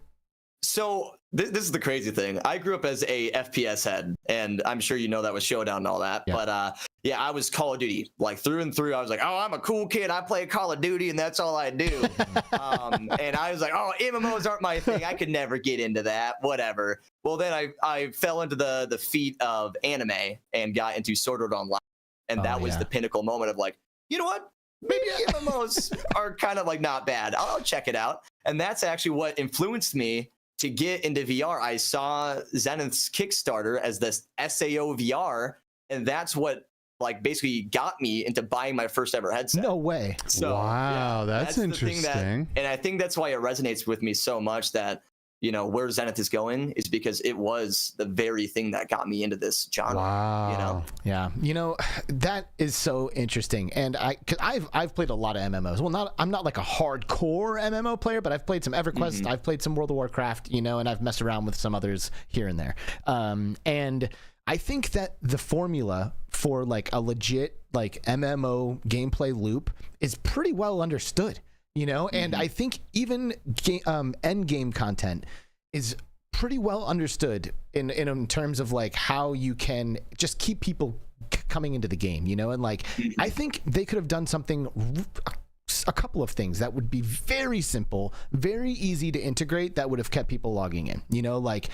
So this is the crazy thing. I grew up as a FPS head, and I'm sure you know that was Showdown and all that. Yeah. But yeah, I was Call of Duty, like through and through. I was like, oh, I'm a cool kid. I play Call of Duty, and that's all I do. And I was like, oh, MMOs aren't my thing. I could never get into that. Whatever. Well, then I fell into the feet of anime and got into Sword Art Online, and that was the pinnacle moment of like, you know what? Maybe MMOs are kind of like not bad. I'll check it out. And that's actually what influenced me to get into VR. I saw Zenith's Kickstarter as this SAO VR, and that's what like basically got me into buying my first ever headset. No way. So, wow, that's interesting. And I think that's why it resonates with me so much that, you know, where Zenith is going is because it was the very thing that got me into this genre. Wow. You know? Yeah. You know, that is so interesting. And I've played a lot of MMOs. Well, I'm not like a hardcore MMO player, but I've played some EverQuest. I've played some World of Warcraft, you know, and I've messed around with some others here and there. And I think that the formula for like a legit like MMO gameplay loop is pretty well understood. You know, and I think even end game content is pretty well understood in terms of like how you can just keep people coming into the game, you know, and like I think they could have done something, a couple of things that would be very simple, very easy to integrate that would have kept people logging in, you know, like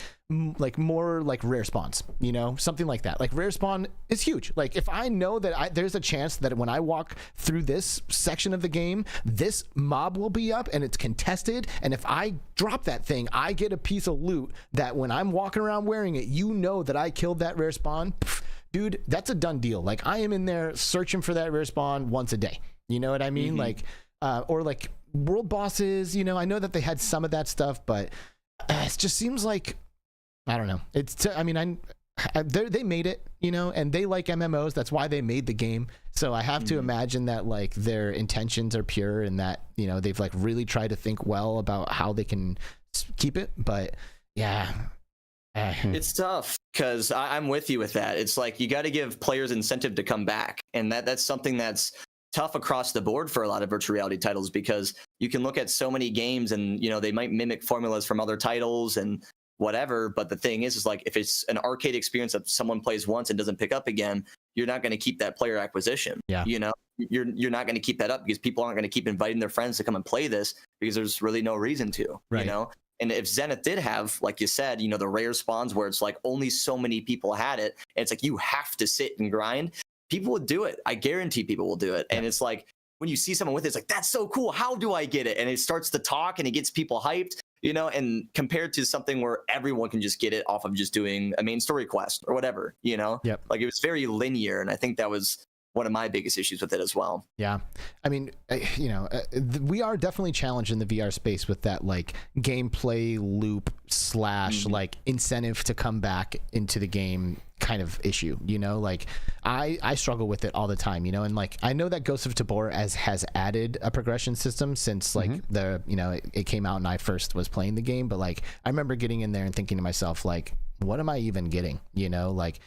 more like rare spawns, you know, something like that. Like rare spawn is huge. Like if I know that there's a chance that when I walk through this section of the game, this mob will be up and it's contested, and if I drop that thing, I get a piece of loot that when I'm walking around wearing it, you know that I killed that rare spawn. Dude, that's a done deal. Like I am in there searching for that rare spawn once a day. You know what I mean? Like, or like world bosses, you know, I know that they had some of that stuff, but it just seems like, I don't know. I mean, they made it, you know, and they like MMOs. That's why they made the game. So I have to imagine that like their intentions are pure and that, you know, they've like really tried to think well about how they can keep it. But yeah. It's tough because I'm with you with that. It's like you got to give players incentive to come back. And that's something that's tough across the board for a lot of virtual reality titles, because you can look at so many games and, you know, they might mimic formulas from other titles and whatever. But the thing is like if it's an arcade experience that someone plays once and doesn't pick up again, you're not going to keep that player acquisition. Yeah. You know, you're not going to keep that up because people aren't going to keep inviting their friends to come and play this because there's really no reason to, you know? And if Zenith did have, like you said, you know, the rare spawns where it's like only so many people had it, and it's like you have to sit and grind, people would do it. I guarantee people will do it. And it's like when you see someone with it, it's like, that's so cool. How do I get it? And it starts to talk and it gets people hyped, you know, and compared to something where everyone can just get it off of just doing a main story quest or whatever, you know, like it was very linear. And I think that was one of my biggest issues with it as well. Yeah. I mean, you know, we are definitely challenged in the VR space with that like gameplay loop slash like incentive to come back into the game kind of issue, you know, like I struggle with it all the time, you know, and like I know that Ghost of Tabor has added a progression system since like you know, it came out and I first was playing the game, but like I remember getting in there and thinking to myself, like, what am I even getting, you know, like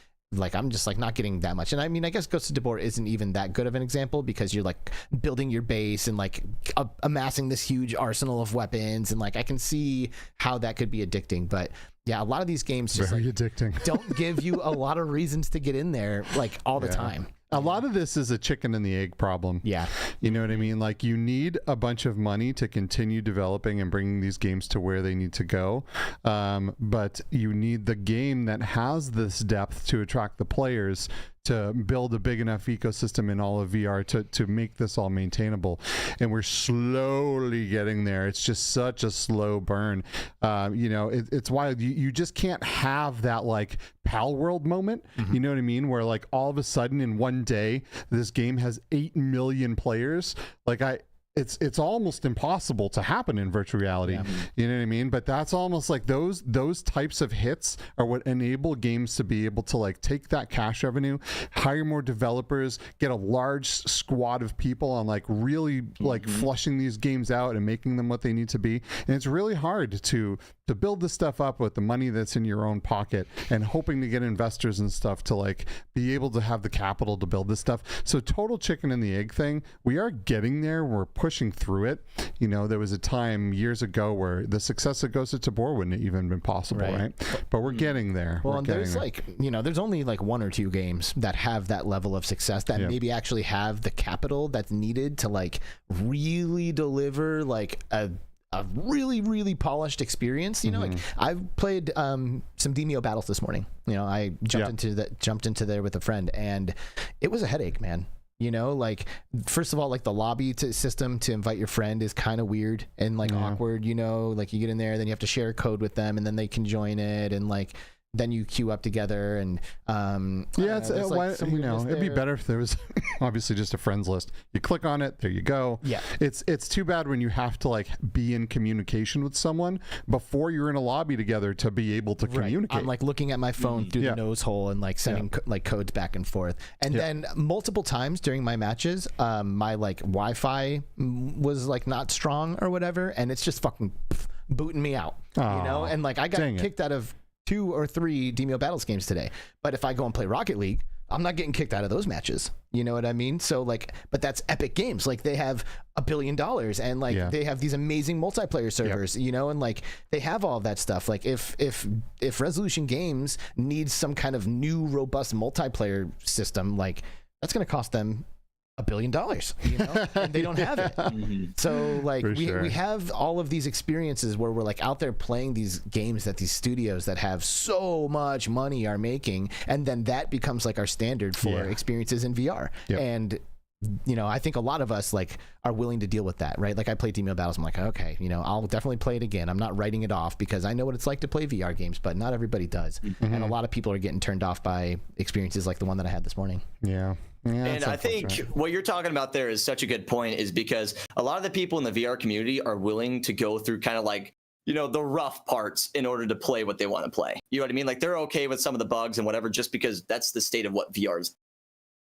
I'm just like not getting that much. And I mean, I guess Ghost of Tabor isn't even that good of an example because you're like building your base and like amassing this huge arsenal of weapons, and like I can see how that could be addicting. But yeah, a lot of these games just very addicting. Don't give you a lot of reasons to get in there like all the time. A lot of this is a chicken and the egg problem. Yeah. You know what I mean? Like you need a bunch of money to continue developing and bringing these games to where they need to go. But you need the game that has this depth to attract the players to build a big enough ecosystem in all of VR to make this all maintainable. And we're slowly getting there. It's just such a slow burn. You know, it's wild. You just can't have that like Pal World moment. You know what I mean? Where like all of a sudden in one day, this game has 8 million players. Like it's almost impossible to happen in virtual reality. You know what I mean? But that's almost like those types of hits are what enable games to be able to like take that cash revenue, hire more developers, get a large squad of people on like really like flushing these games out and making them what they need to be. And it's really hard to build this stuff up with the money that's in your own pocket and hoping to get investors and stuff to like be able to have the capital to build this stuff. So total chicken and the egg thing, we are getting there. We're pushing through it. You know, there was a time years ago where the success of Ghost of Tabor wouldn't have even been possible, right? But we're getting there. Well, and there's like, you know, there's only like 1 or 2 games that have that level of success that maybe actually have the capital that's needed to like really deliver like a really, really polished experience. You know, like I've played some Demeo battles this morning. You know, I jumped into there with a friend, and it was a headache, man. You know, like first of all, like the lobby system to invite your friend is kind of weird and like awkward. You know, like you get in there, then you have to share a code with them, and then they can join it, and like then you queue up together, and it's like you know, it'd be better if there was obviously just a friends list. You click on it, there you go. It's too bad when you have to like be in communication with someone before you're in a lobby together to be able to communicate. I'm like looking at my phone through the nose hole and like sending like codes back and forth, and then multiple times during my matches my like Wi-Fi was like not strong or whatever, and it's just fucking booting me out. You know, and like I got kicked out of 2 or 3 Demeo Battles games today. But if I go and play Rocket League, I'm not getting kicked out of those matches. You know what I mean? So like, but that's Epic Games. Like they have $1 billion and like they have these amazing multiplayer servers, you know, and like they have all of that stuff. Like if Resolution Games needs some kind of new robust multiplayer system, like that's going to cost them $1 billion, you know, and they don't have it. So like we have all of these experiences where we're like out there playing these games that these studios that have so much money are making, and then that becomes like our standard for experiences in VR. And you know, I think a lot of us like are willing to deal with that, right? Like I play Demeo Battles, I'm like, okay, you know, I'll definitely play it again. I'm not writing it off because I know what it's like to play VR games, but not everybody does. And a lot of people are getting turned off by experiences like the one that I had this morning. And I think what you're talking about there is such a good point, is because a lot of the people in the VR community are willing to go through kind of like, you know, the rough parts in order to play what they want to play. You know what I mean? Like they're okay with some of the bugs and whatever, just because that's the state of what VR is,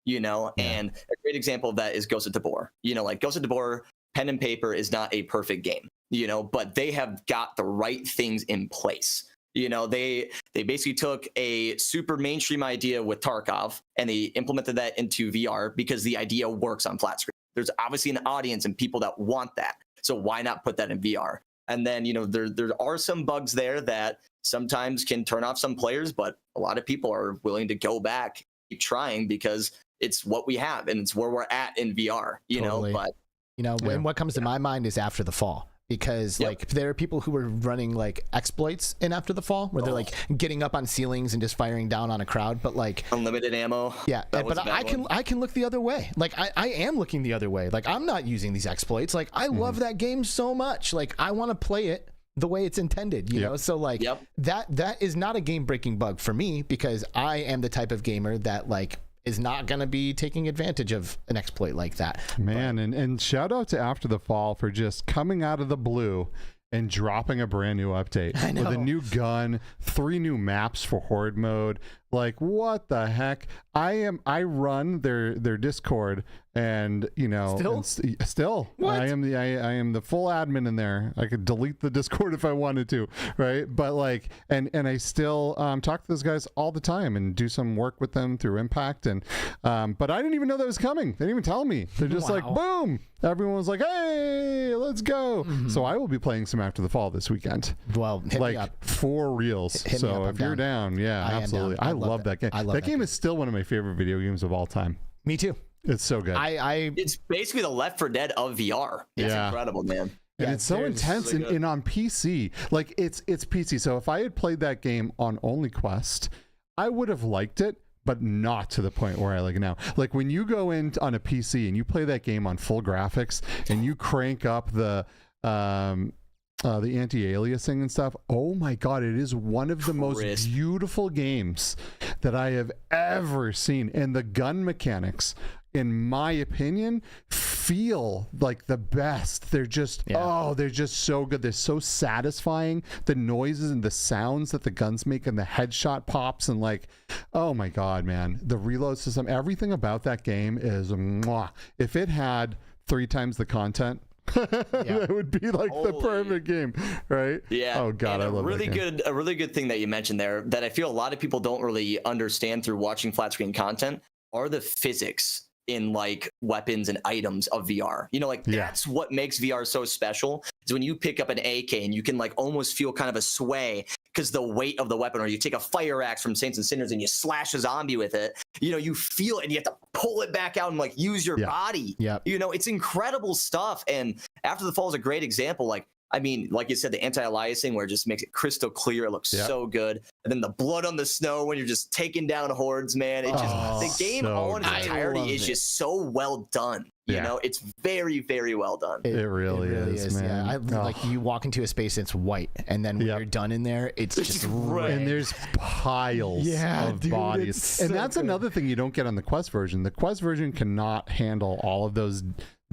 you know? And a great example of that is Ghost of Tabor. You know, like Ghost of Tabor, pen and paper is not a perfect game, you know, but they have got the right things in place. You know, they basically took a super mainstream idea with Tarkov and they implemented that into VR because the idea works on flat screen. There's obviously an audience and people that want that. So why not put that in VR? And then, you know, there are some bugs there that sometimes can turn off some players, but a lot of people are willing to go back, keep trying because it's what we have and it's where we're at in VR, you know, but you know, and what comes to my mind is After the Fall. because like there are people who were running like exploits in After the Fall where they're like getting up on ceilings and just firing down on a crowd, but like unlimited ammo. Yeah, but I can look the other way. Like I am looking the other way. Like I'm not using these exploits. Like I love that game so much. Like I want to play it the way it's intended, you know? So like that is not a game breaking bug for me, because I am the type of gamer that like is not going to be taking advantage of an exploit like that. Man, and shout out to After the Fall for just coming out of the blue and dropping a brand new update with a new gun, 3 new maps for Horde mode. Like, what the heck? I run their Discord, and you know, still what? I am the full admin in there. I could delete the Discord if I wanted to, right? But like, and I still talk to those guys all the time and do some work with them through Impact, and but I didn't even know that was coming. They didn't even tell me. They're just like, boom. Everyone was like, hey, let's go. So I will be playing some After the Fall this weekend. Well, hit like me up. For reals. So if you're down, yeah, absolutely. I love that game. That game is still one of my favorite video games of all time. Me too. It's so good. It's basically the Left 4 Dead of VR. It's incredible, man. And it's so intense, and on PC, like it's PC. So if I had played that game on only Quest, I would have liked it, but not to the point where I like it now. Like when you go in on a PC and you play that game on full graphics and you crank up the anti-aliasing and stuff, oh my god, it is one of the most beautiful games that I have ever seen. And the gun mechanics, in my opinion, feel like the best. They're just they're just so good. They're so satisfying. The noises and the sounds that the guns make and the headshot pops, and like, oh my god, man, the reload system, everything about that game is mwah. If it had 3 times the content, that would be like the perfect game, right? Yeah. Oh god, I love that game. A really good thing that you mentioned there that I feel a lot of people don't really understand through watching flat screen content are the physics in like weapons and items of VR. You know, like that's what makes VR so special, is when you pick up an AK and you can like almost feel kind of a sway because the weight of the weapon, or you take a fire axe from Saints and Sinners and you slash a zombie with it, you know, you feel it and you have to pull it back out and like use your body. You know, it's incredible stuff. And After the Fall is a great example. Like, I mean, like you said, the anti-aliasing where it just makes it crystal clear. It looks so good. And then the blood on the snow when you're just taking down hordes, man. It just the game all in its entirety is just so well done. You know, it's very, very well done. It really is, man. Like you walk into a space and it's white, and then when you're done in there, it's just red. And there's piles of bodies. And that's another thing you don't get on the Quest version. The Quest version cannot handle all of those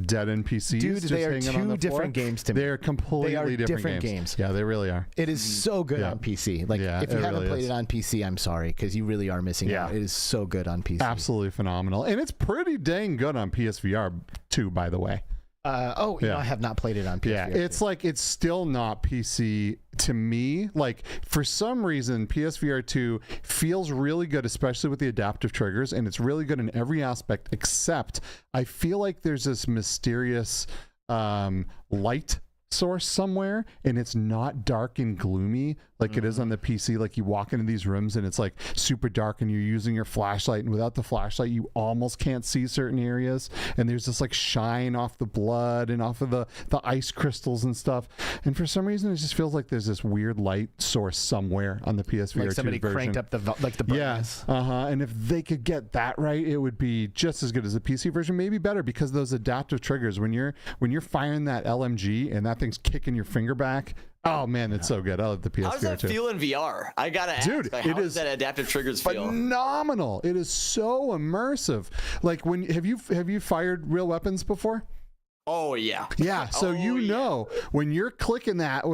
dead NPCs. Dude, they are 2 different games to me. They're completely different games. Yeah, they really are. It is so good on PC. Like, if you haven't played it on PC, I'm sorry, because you really are missing out. It is so good on PC. Absolutely phenomenal. And it's pretty dang good on PSVR too, by the way. I have not played it on PSVR. Yeah, it's like, it's still not PC to me. Like, for some reason, PSVR 2 feels really good, especially with the adaptive triggers, and it's really good in every aspect, except I feel like there's this mysterious light source somewhere, and it's not dark and gloomy like it is on the PC. Like, you walk into these rooms and it's like super dark and you're using your flashlight, and without the flashlight you almost can't see certain areas, and there's this like shine off the blood and off of the ice crystals and stuff, and for some reason it just feels like there's this weird light source somewhere on the PSVR 2 somebody version. Cranked up the brightness. And if they could get that right, it would be just as good as the PC version, maybe better, because those adaptive triggers, when you're firing that LMG and that thing's kicking your finger back, oh man, it's so good. I love the PSVR. How does that feel in VR? I gotta ask. Dude, how does that adaptive triggers feel? Phenomenal. It is so immersive. Like, when have you fired real weapons before? Oh yeah. Yeah. So know when you're clicking that,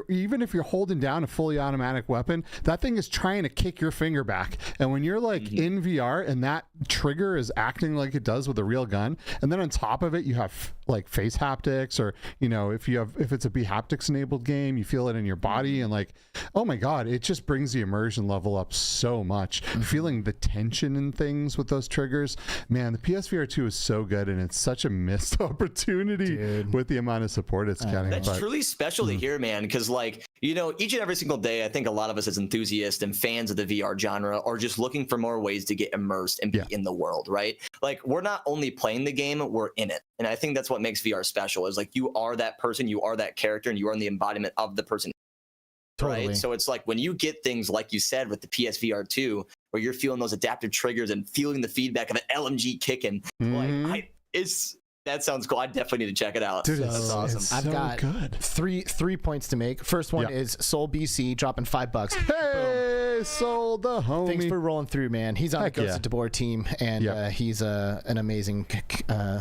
even if you're holding down a fully automatic weapon, that thing is trying to kick your finger back. And when you're like in VR and that trigger is acting like it does with a real gun, and then on top of it you have like face haptics, or you know, if it's a bHaptics enabled game, you feel it in your body, and like, oh my god, it just brings the immersion level up so much. Feeling the tension in things with those triggers, man, the PSVR 2 is so good, and it's such a missed opportunity opportunity with the amount of support it's getting. That's truly special to hear, man, because like, you know, each and every single day, I think a lot of us as enthusiasts and fans of the VR genre are just looking for more ways to get immersed and be in the world, right? Like, we're not only playing the game, we're in it. And I think that's what makes VR special, is like, you are that person, you are that character, and you are in the embodiment of the person. Totally. Right? So it's like when you get things like you said with the PSVR 2, where you're feeling those adaptive triggers and feeling the feedback of an LMG kicking, like, that sounds cool. I definitely need to check it out. Dude, that's awesome. I've got three points to make. First one is SoulBC dropping $5. Hey, Soul the homie. Thanks for rolling through, man. He's on the Ghost of DeBoer team, and he's an amazing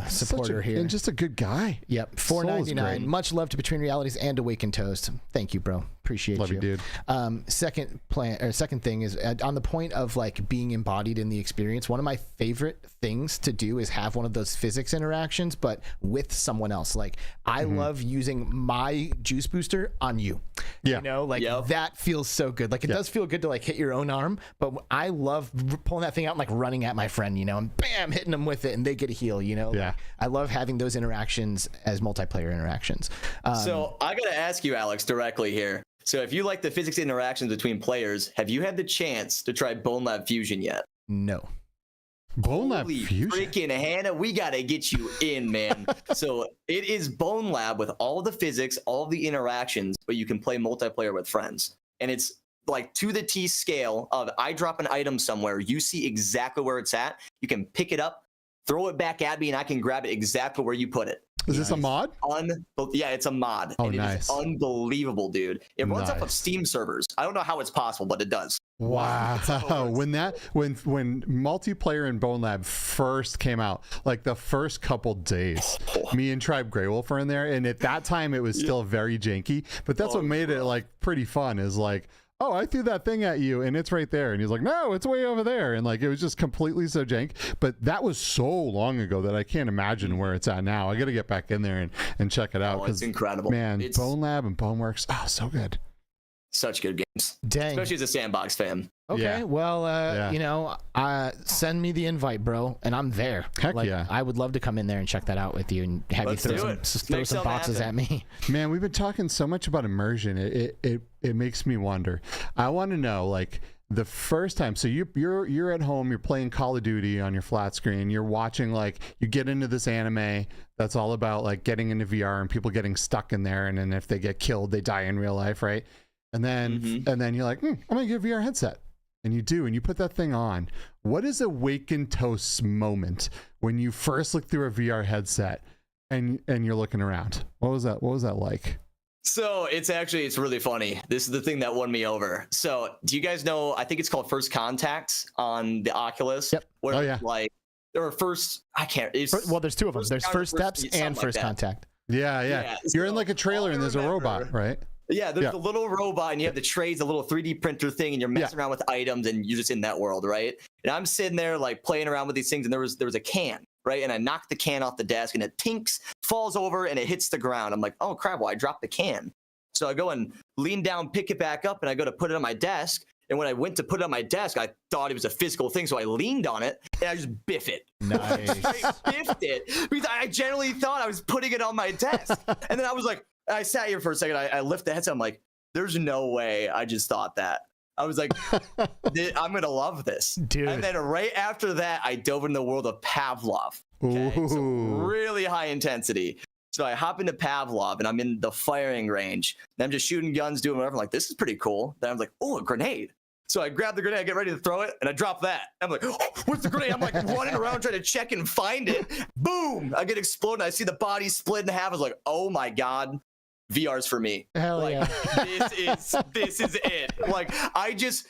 supporter here. And just a good guy. Yep. $4.99. Much love to Between Realities and Awaken Toast. Thank you, bro. Appreciate Love you, dude. Second thing is on the point of like being embodied in the experience. One of my favorite things to do is have one of those physics interactions, but with someone else. Like I love using my juice booster on you. You know, like that feels so good. Like it does feel good to like hit your own arm, but I love pulling that thing out and like running at my friend, you know, and bam, hitting them with it, and they get a heal. You know, like, I love having those interactions as multiplayer interactions. So I gotta ask you, Alex, directly here. So if you like the physics interactions between players, have you had the chance to try Bone Lab Fusion yet? No. Bone Lab Fusion? Freaking Hannah, we gotta get you in, man. So it is Bone Lab with all the physics, all the interactions, but you can play multiplayer with friends. And it's like to the T scale of I drop an item somewhere, you see exactly where it's at, you can pick it up, throw it back at me, and I can grab it exactly where you put it. Is this a mod? Yeah, it's a mod. Oh, and nice. It is unbelievable, dude. It runs off of Steam servers. I don't know how it's possible, but it does. Wow. when multiplayer in Bone Lab first came out, like the first couple days, me and Tribe Grey Wolf were in there, and at that time it was still very janky, but that's what made it like pretty fun, is like, oh, I threw that thing at you and it's right there. And he's like, no, it's way over there. And like, it was just completely so jank. But that was so long ago that I can't imagine where it's at now. I got to get back in there and check it out. Oh, it's incredible. Man, Bone Lab and PotamWorks. Oh, so good. Such good games. Dang. Especially as a sandbox fan. Okay, well, you know, send me the invite, bro, and I'm there. Heck like, yeah. I would love to come in there and check that out with you and have you throw some boxes at me. Man, we've been talking so much about immersion. It makes me wonder. I want to know, like, the first time, so you're at home, you're playing Call of Duty on your flat screen, you're watching, like, you get into this anime that's all about like getting into VR and people getting stuck in there, and then if they get killed, they die in real life, right? And then you're like, I'm gonna get a VR headset. And you do, and you put that thing on. What is Awaken Toast's moment when you first look through a VR headset and you're looking around? What was that like? So it's really funny. This is the thing that won me over. So do you guys know, I think it's called First Contact on the Oculus? Yep. Where like, or first, I can't. Well, there's two of them. There's First Steps and First Contact. Yeah. You're in like a trailer and there's a robot, right? Yeah, there's a little robot, and you have the trays, a little 3D printer thing, and you're messing around with items, and you're just in that world, right? And I'm sitting there like playing around with these things, and there was a can, right? And I knocked the can off the desk, and it tinks, falls over, and it hits the ground. I'm like, oh crap! Well, I dropped the can. So I go and lean down, pick it back up, and I go to put it on my desk. And when I went to put it on my desk, I thought it was a physical thing, so I leaned on it and I just biff it. Nice. I biffed it because I generally thought I was putting it on my desk, and then I was like. I sat here for a second. I lift the headset. I'm like, there's no way I just thought that. I was like, I'm going to love this. Dude. And then right after that, I dove into the world of Pavlov. Okay? So really high intensity. So I hop into Pavlov and I'm in the firing range. And I'm just shooting guns, doing whatever. I'm like, this is pretty cool. Then I'm like, oh, a grenade. So I grab the grenade, I get ready to throw it, and I drop that. I'm like, oh, where's the grenade? I'm like running around trying to check and find it. Boom! I get exploded. I see the body split in half. I was like, oh my God. VR's for me. Hell yeah. This is it. Like I just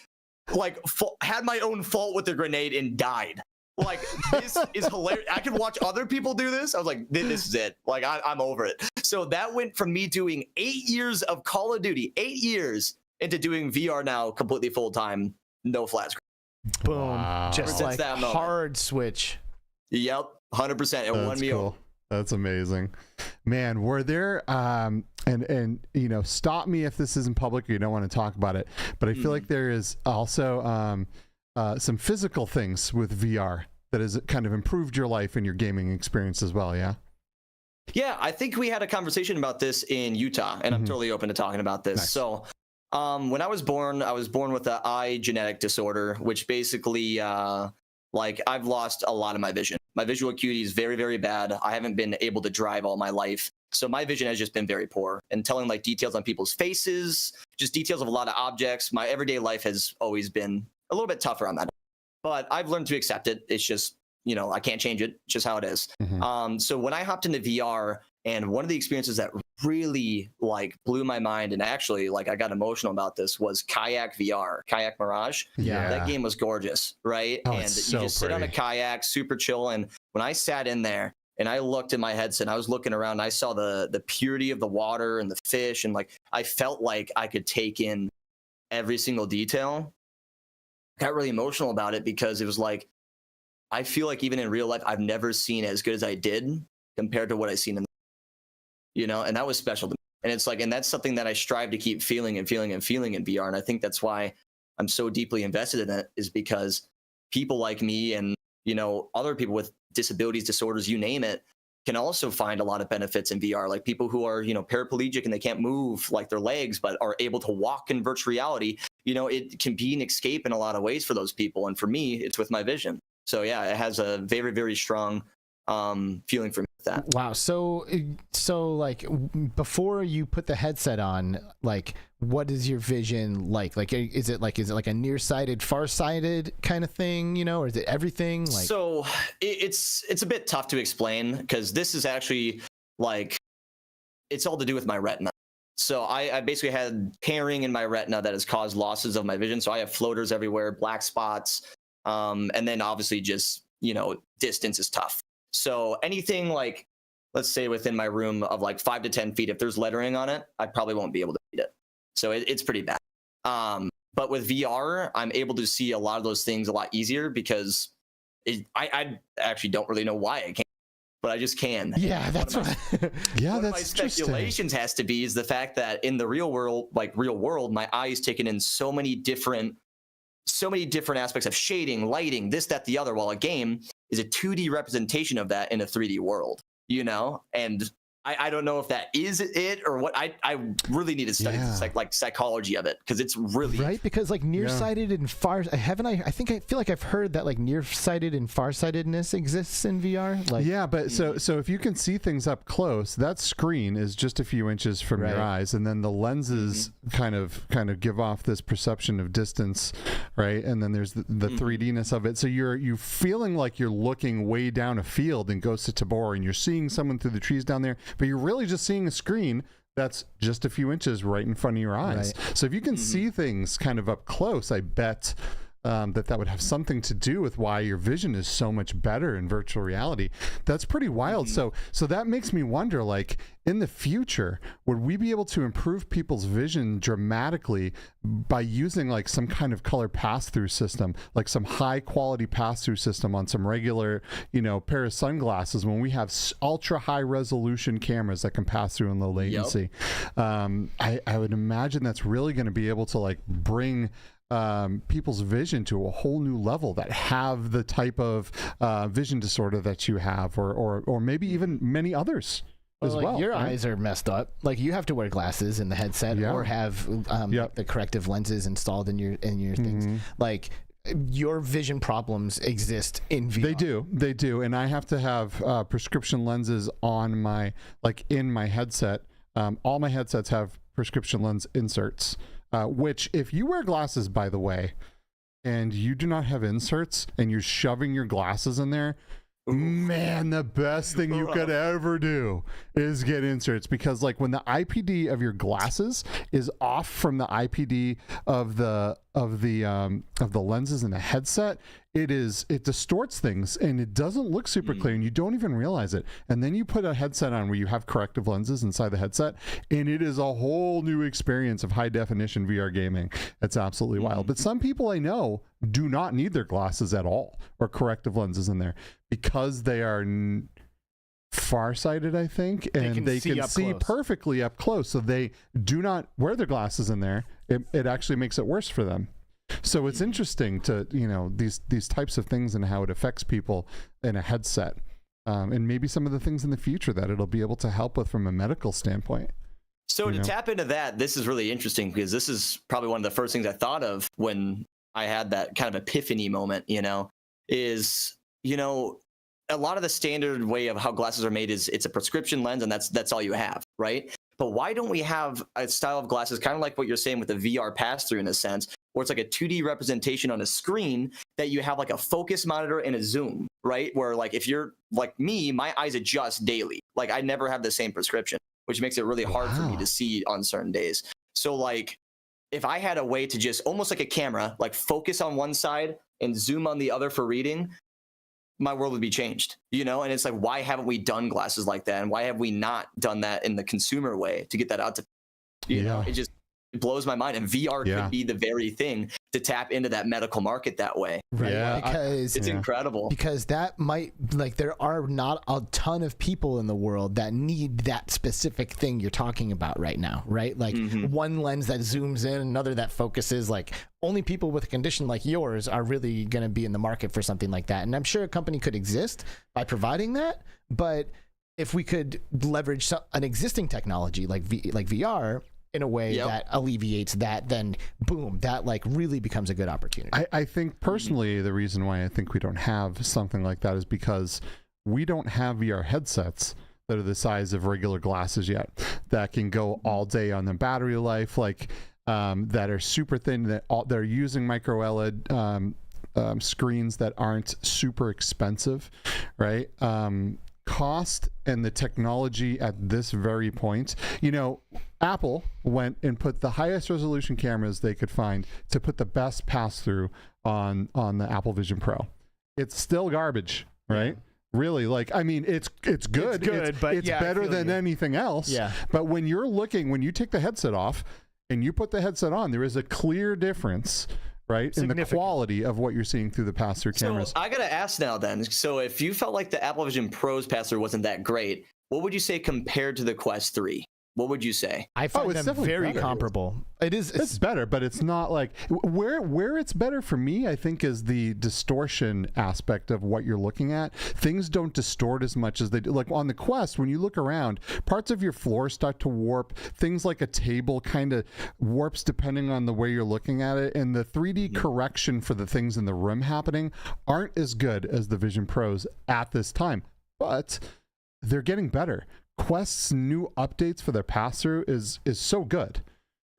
had my own fault with the grenade and died. Like this is hilarious. I can watch other people do this. I was like, this is it. Like I'm over it. So that went from me doing 8 years of Call of Duty, 8 years, into doing VR now completely full time, no flat screen. Boom. Wow. Just like that hard switch. Yep. 100%. It won me over. That's amazing, man. Were there and you know, stop me if this isn't public or you don't want to talk about it, but I feel like there is also some physical things with VR that has kind of improved your life and your gaming experience as well. Yeah. Yeah, I think we had a conversation about this in Utah, and I'm totally open to talking about this. Nice. So when I was born with an eye genetic disorder, which basically, like, I've lost a lot of my vision. My visual acuity is very, very bad. I haven't been able to drive all my life. So my vision has just been very poor. And telling, like, details on people's faces, just details of a lot of objects, my everyday life has always been a little bit tougher on that. But I've learned to accept it. It's just, you know, I can't change it. It's just how it is. So when I hopped into VR, and one of the experiences that really, like, blew my mind, and actually, like, I got emotional about this, was Kayak VR, Kayak Mirage. Yeah. That game was gorgeous, right? Oh, and it's you so just sit on a kayak, super chill. And when I sat in there and I looked at my headset, I was looking around, and I saw the purity of the water and the fish, and, like, I felt like I could take in every single detail. Got really emotional about it because it was like, I feel like even in real life, I've never seen as good as I did compared to what I've seen in, you know, and that was special to me. And it's like, and that's something that I strive to keep feeling and feeling and feeling in VR. And I think that's why I'm so deeply invested in it, is because people like me and, you know, other people with disabilities, disorders, you name it, can also find a lot of benefits in VR. Like people who are, you know, paraplegic and they can't move like their legs, but are able to walk in virtual reality. You know, it can be an escape in a lot of ways for those people. And for me, it's with my vision. So yeah, it has a very, very strong feeling for me with that. Wow. So like, before you put the headset on, like, what is your vision like? Like, is it like a nearsighted, farsighted kind of thing, you know, or is it everything? Like, so it's a bit tough to explain, because this is actually, like, it's all to do with my retina. So I basically had tearing in my retina that has caused losses of my vision. So I have floaters everywhere, black spots. And then obviously just, you know, distance is tough. So anything, like, let's say within my room of like 5 to 10 feet, if there's lettering on it, I probably won't be able to read it. So it's pretty bad. But with VR, I'm able to see a lot of those things a lot easier, because I actually don't really know why I can't, but I just can. Yeah, that's right. Yeah, one of my speculations has to be is the fact that in the real world, my eye is taking in so many different aspects of shading, lighting, this, that, the other, while a game is a 2D representation of that in a 3D world, you know? And I don't know if that is it or what. I really need to study the psychology of it, because it's really right. Because like nearsighted and far, I feel like I've heard that like nearsighted and farsightedness exists in VR. Like, yeah, but so if you can see things up close, that screen is just a few inches from your eyes, and then the lenses kind of give off this perception of distance, right? And then there's the 3D-ness of it. So you feeling like you're looking way down a field in Ghost of Tabor, and you're seeing someone through the trees down there, but you're really just seeing a screen that's just a few inches right in front of your eyes. Right. So if you can see things kind of up close, I bet that would have something to do with why your vision is so much better in virtual reality. That's pretty wild. So that makes me wonder, like, in the future, would we be able to improve people's vision dramatically by using like some kind of color pass-through system, like some high quality pass-through system on some regular, you know, pair of sunglasses, when we have ultra high resolution cameras that can pass through in low latency? I would imagine that's really going to be able to like bring people's vision to a whole new level, that have the type of vision disorder that you have, or maybe even many others as well. Your eyes are messed up. Like, you have to wear glasses in the headset, or have the corrective lenses installed in your things. Like, your vision problems exist in VR. They do, and I have to have prescription lenses on my, like, in my headset. All my headsets have prescription lens inserts. Which, if you wear glasses, by the way, and you do not have inserts, and you're shoving your glasses in there, man, the best thing you could ever do is get inserts, because like when the IPD of your glasses is off from the IPD of the lenses in the headset, it distorts things and it doesn't look super clear, and you don't even realize it. And then you put a headset on where you have corrective lenses inside the headset, and it is a whole new experience of high definition VR gaming. It's absolutely wild. But some people I know do not need their glasses at all, or corrective lenses in there, because they are farsighted, I think, and they can see perfectly up close. So they do not wear their glasses in there. It actually makes it worse for them. So it's interesting to, you know, these types of things and how it affects people in a headset. and maybe some of the things in the future that it'll be able to help with from a medical standpoint. So to tap into that, this is really interesting because this is probably one of the first things I thought of when I had that kind of epiphany moment, is, a lot of the standard way of how glasses are made is it's a prescription lens and that's all you have, right? But why don't we have a style of glasses kind of like what you're saying with the VR pass-through in a sense, where it's like a 2D representation on a screen that you have like a focus monitor and a zoom, right? Where like if you're like me, my eyes adjust daily. Like I never have the same prescription, which makes it really hard for me to see on certain days. So like if I had a way to just almost like a camera, like focus on one side and zoom on the other for reading, my world would be changed, and it's like, why haven't we done glasses like that? And why have we not done that in the consumer way to get that out to, it blows my mind. And VR could be the very thing to tap into that medical market that way. Right. Yeah, because it's incredible. Because that might, like, there are not a ton of people in the world that need that specific thing you're talking about right now, right? Like one lens that zooms in, another that focuses. Like only people with a condition like yours are really going to be in the market for something like that. And I'm sure a company could exist by providing that, but if we could leverage an existing technology like VR in a way that alleviates that, then boom, that like really becomes a good opportunity. I think personally, the reason why I think we don't have something like that is because we don't have VR headsets that are the size of regular glasses yet, that can go all day on the battery life, like that are super thin, that they're using micro LED screens that aren't super expensive, right? Cost and the technology at this very point, Apple went and put the highest resolution cameras they could find to put the best pass-through on the Apple Vision Pro. It's still garbage, right? Really, like, I mean, it's good, but it's better than anything else. Yeah. But when you take the headset off and you put the headset on, there is a clear difference, right, in the quality of what you're seeing through the pass-through cameras. So I gotta ask now then, so if you felt like the Apple Vision Pro's pass-through wasn't that great, what would you say compared to the Quest 3? What would you say? I find them very comparable. It's better, but it's not like where it's better for me, I think, is the distortion aspect of what you're looking at. Things don't distort as much as they do. Like on the Quest, when you look around, parts of your floor start to warp. Things like a table kind of warps depending on the way you're looking at it. And the 3D correction for the things in the room happening aren't as good as the Vision Pros at this time. But they're getting better. Quest's new updates for their pass-through is so good,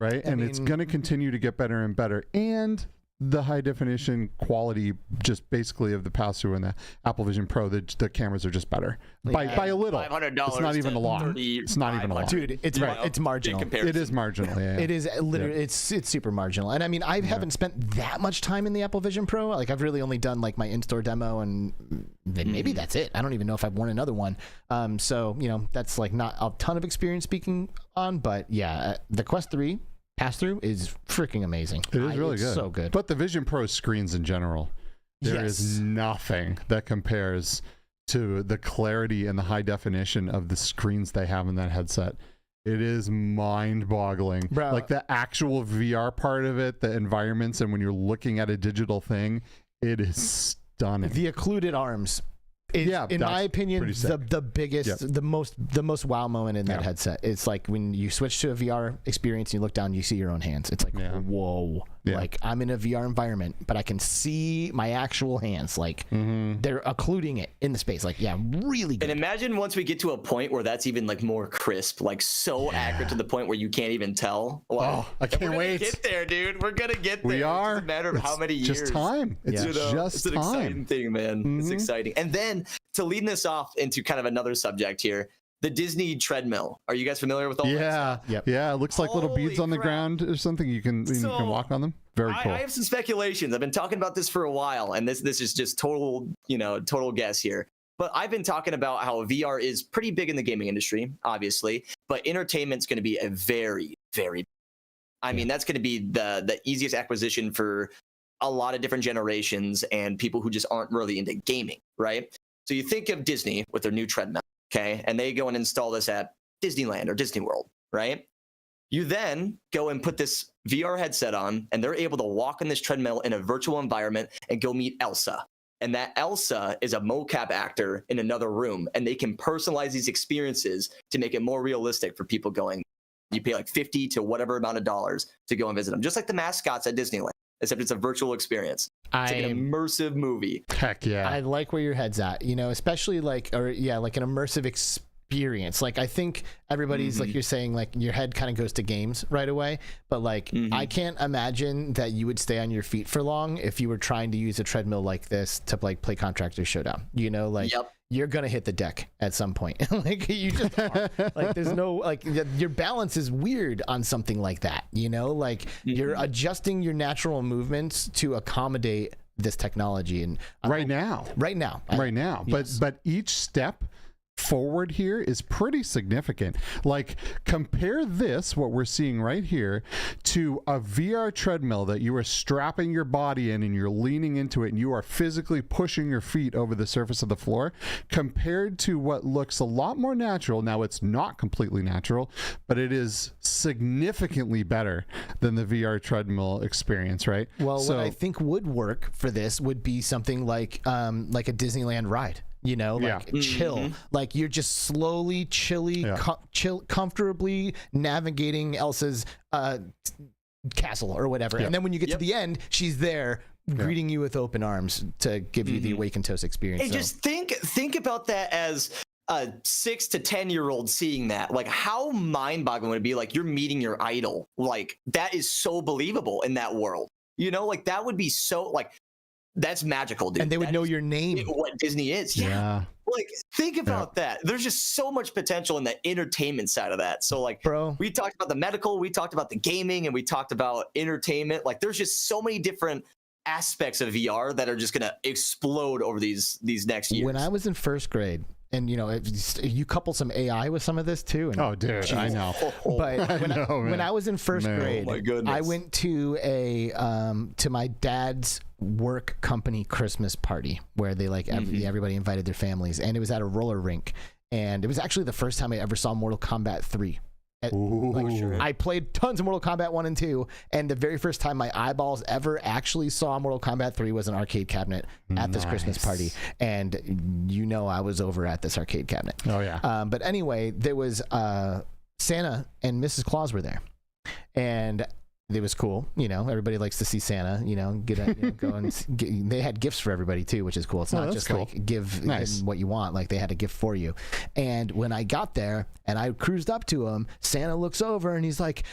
right? And it's going to continue to get better and better. And the high definition quality, just basically of the pass-through and the Apple Vision Pro, the cameras are just super by a little. $500. It's not even a lot. It's not even a lot, dude. It's marginal. It is marginal. Yeah. It is literally it's super marginal. And I mean, I haven't spent that much time in the Apple Vision Pro. Like I've really only done like my in-store demo, and maybe that's it. I don't even know if I've worn another one. So that's like not a ton of experience speaking on, but yeah, the Quest 3 pass-through is freaking amazing. It is really good. So good. But the Vision Pro screens in general, there is nothing that compares to the clarity and the high definition of the screens they have in that headset. It is mind-boggling. Like the actual VR part of it, the environments, and when you're looking at a digital thing, it is stunning. The occluded arms. In my opinion, the biggest, the most wow moment in that headset. It's like when you switch to a VR experience and you look down, you see your own hands. It's like, whoa. Yeah. Like I'm in a VR environment, but I can see my actual hands. Like they're occluding it in the space. Like, really good. And imagine once we get to a point where that's even like more crisp, like so accurate to the point where you can't even tell. Wow. I can't wait. Get there, dude. We're gonna get there. We are. It's a matter of how many years. Just time. It's it's an exciting thing, man. It's exciting. And then to lead this off into kind of another subject here, the Disney treadmill. Are you guys familiar with all that? Yeah. It looks like little beads on the ground or something. You can walk on them. Very cool. I have some speculations. I've been talking about this for a while, and this is just total guess here. But I've been talking about how VR is pretty big in the gaming industry, obviously, but entertainment's going to be a very, very, I mean, that's going to be the easiest acquisition for a lot of different generations and people who just aren't really into gaming, right? So you think of Disney with their new treadmill, okay? And they go and install this at Disneyland or Disney World, right? You then go and put this VR headset on, and they're able to walk on this treadmill in a virtual environment and go meet Elsa, and that Elsa is a mocap actor in another room, and they can personalize these experiences to make it more realistic for people going. You pay like $50 to whatever amount of dollars to go and visit them, just like the mascots at Disneyland, except it's a virtual experience. It's like an immersive movie. Heck yeah. I like where your head's at, you know, especially like an immersive experience. Like, I think everybody's like you're saying, like your head kind of goes to games right away, but like I can't imagine that you would stay on your feet for long if you were trying to use a treadmill like this to like play Contractor Showdown, you know, like you're gonna hit the deck at some point. Like you just are. Like there's no, like your balance is weird on something like that, you know, like you're adjusting your natural movements to accommodate this technology. And right now, yes. but each step forward here is pretty significant. Like, compare this, what we're seeing right here, to a VR treadmill that you are strapping your body in and you're leaning into it and you are physically pushing your feet over the surface of the floor, compared to what looks a lot more natural. Now, it's not completely natural, but it is significantly better than the VR treadmill experience, right? Well, what I think would work for this would be something like a Disneyland ride. You know, like chill, like you're just slowly, comfortably navigating Elsa's castle or whatever. And then when you get to the end, she's there greeting you with open arms to give you the Awaken Toast experience. And just think about that as a 6 to 10-year-old seeing that. Like, how mind-boggling would it be? Like, you're meeting your idol. Like, that is so believable in that world. You know, like that would be so like. That's magical, dude. And they would know your name. What Disney is. Yeah. Like, think about that. There's just so much potential in the entertainment side of that. So, like, we talked about the medical, we talked about the gaming, and we talked about entertainment. Like, there's just so many different aspects of VR that are just going to explode over these next years. When I was in first grade, and you know, you couple some AI with some of this too. And, oh, dude, I know. But when I was in first grade, I went to to my dad's work company Christmas party where they like everybody invited their families, and it was at a roller rink, and it was actually the first time I ever saw Mortal Kombat 3. I played tons of Mortal Kombat 1 and 2, and the very first time my eyeballs ever actually saw Mortal Kombat 3 was an arcade cabinet at this Christmas party, and you know I was over at this arcade cabinet. Oh yeah. But anyway, there was Santa and Mrs. Claus were there, and it was cool. You know, everybody likes to see Santa, you know, go and they had gifts for everybody too, which is cool. It's not just cool. Like give him what you want. Like they had a gift for you. And when I got there and I cruised up to him, Santa looks over and he's like,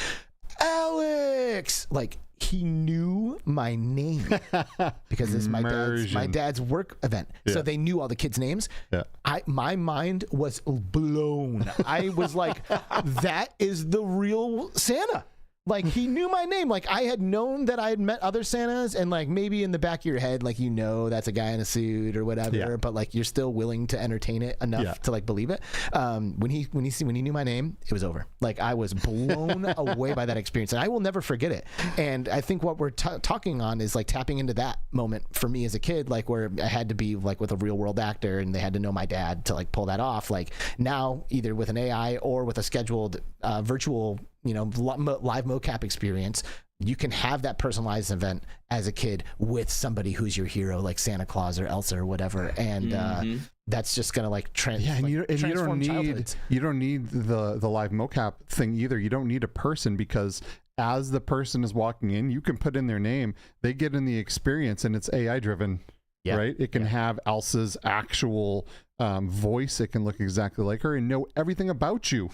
Alex, like he knew my name because this is my dad's work event. So they knew all the kids' names. My mind was blown. I was like, that is the real Santa. Like he knew my name. Like I had known that I had met other Santas, and like maybe in the back of your head, like you know that's a guy in a suit or whatever, but like you're still willing to entertain it enough to like believe it. When he knew my name, it was over. Like I was blown away by that experience, and I will never forget it. And I think what we're talking on is like tapping into that moment for me as a kid, like where I had to be like with a real world actor, and they had to know my dad to like pull that off. Like now, either with an AI or with a scheduled virtual, you know, live mocap experience, you can have that personalized event as a kid with somebody who's your hero, like Santa Claus or Elsa or whatever, and that's just gonna like transform you don't need childhoods. You don't need the live mocap thing either. You don't need a person, because as the person is walking in, you can put in their name, they get in the experience, and it's AI driven. Right? It can have Elsa's actual voice. It can look exactly like her and know everything about you.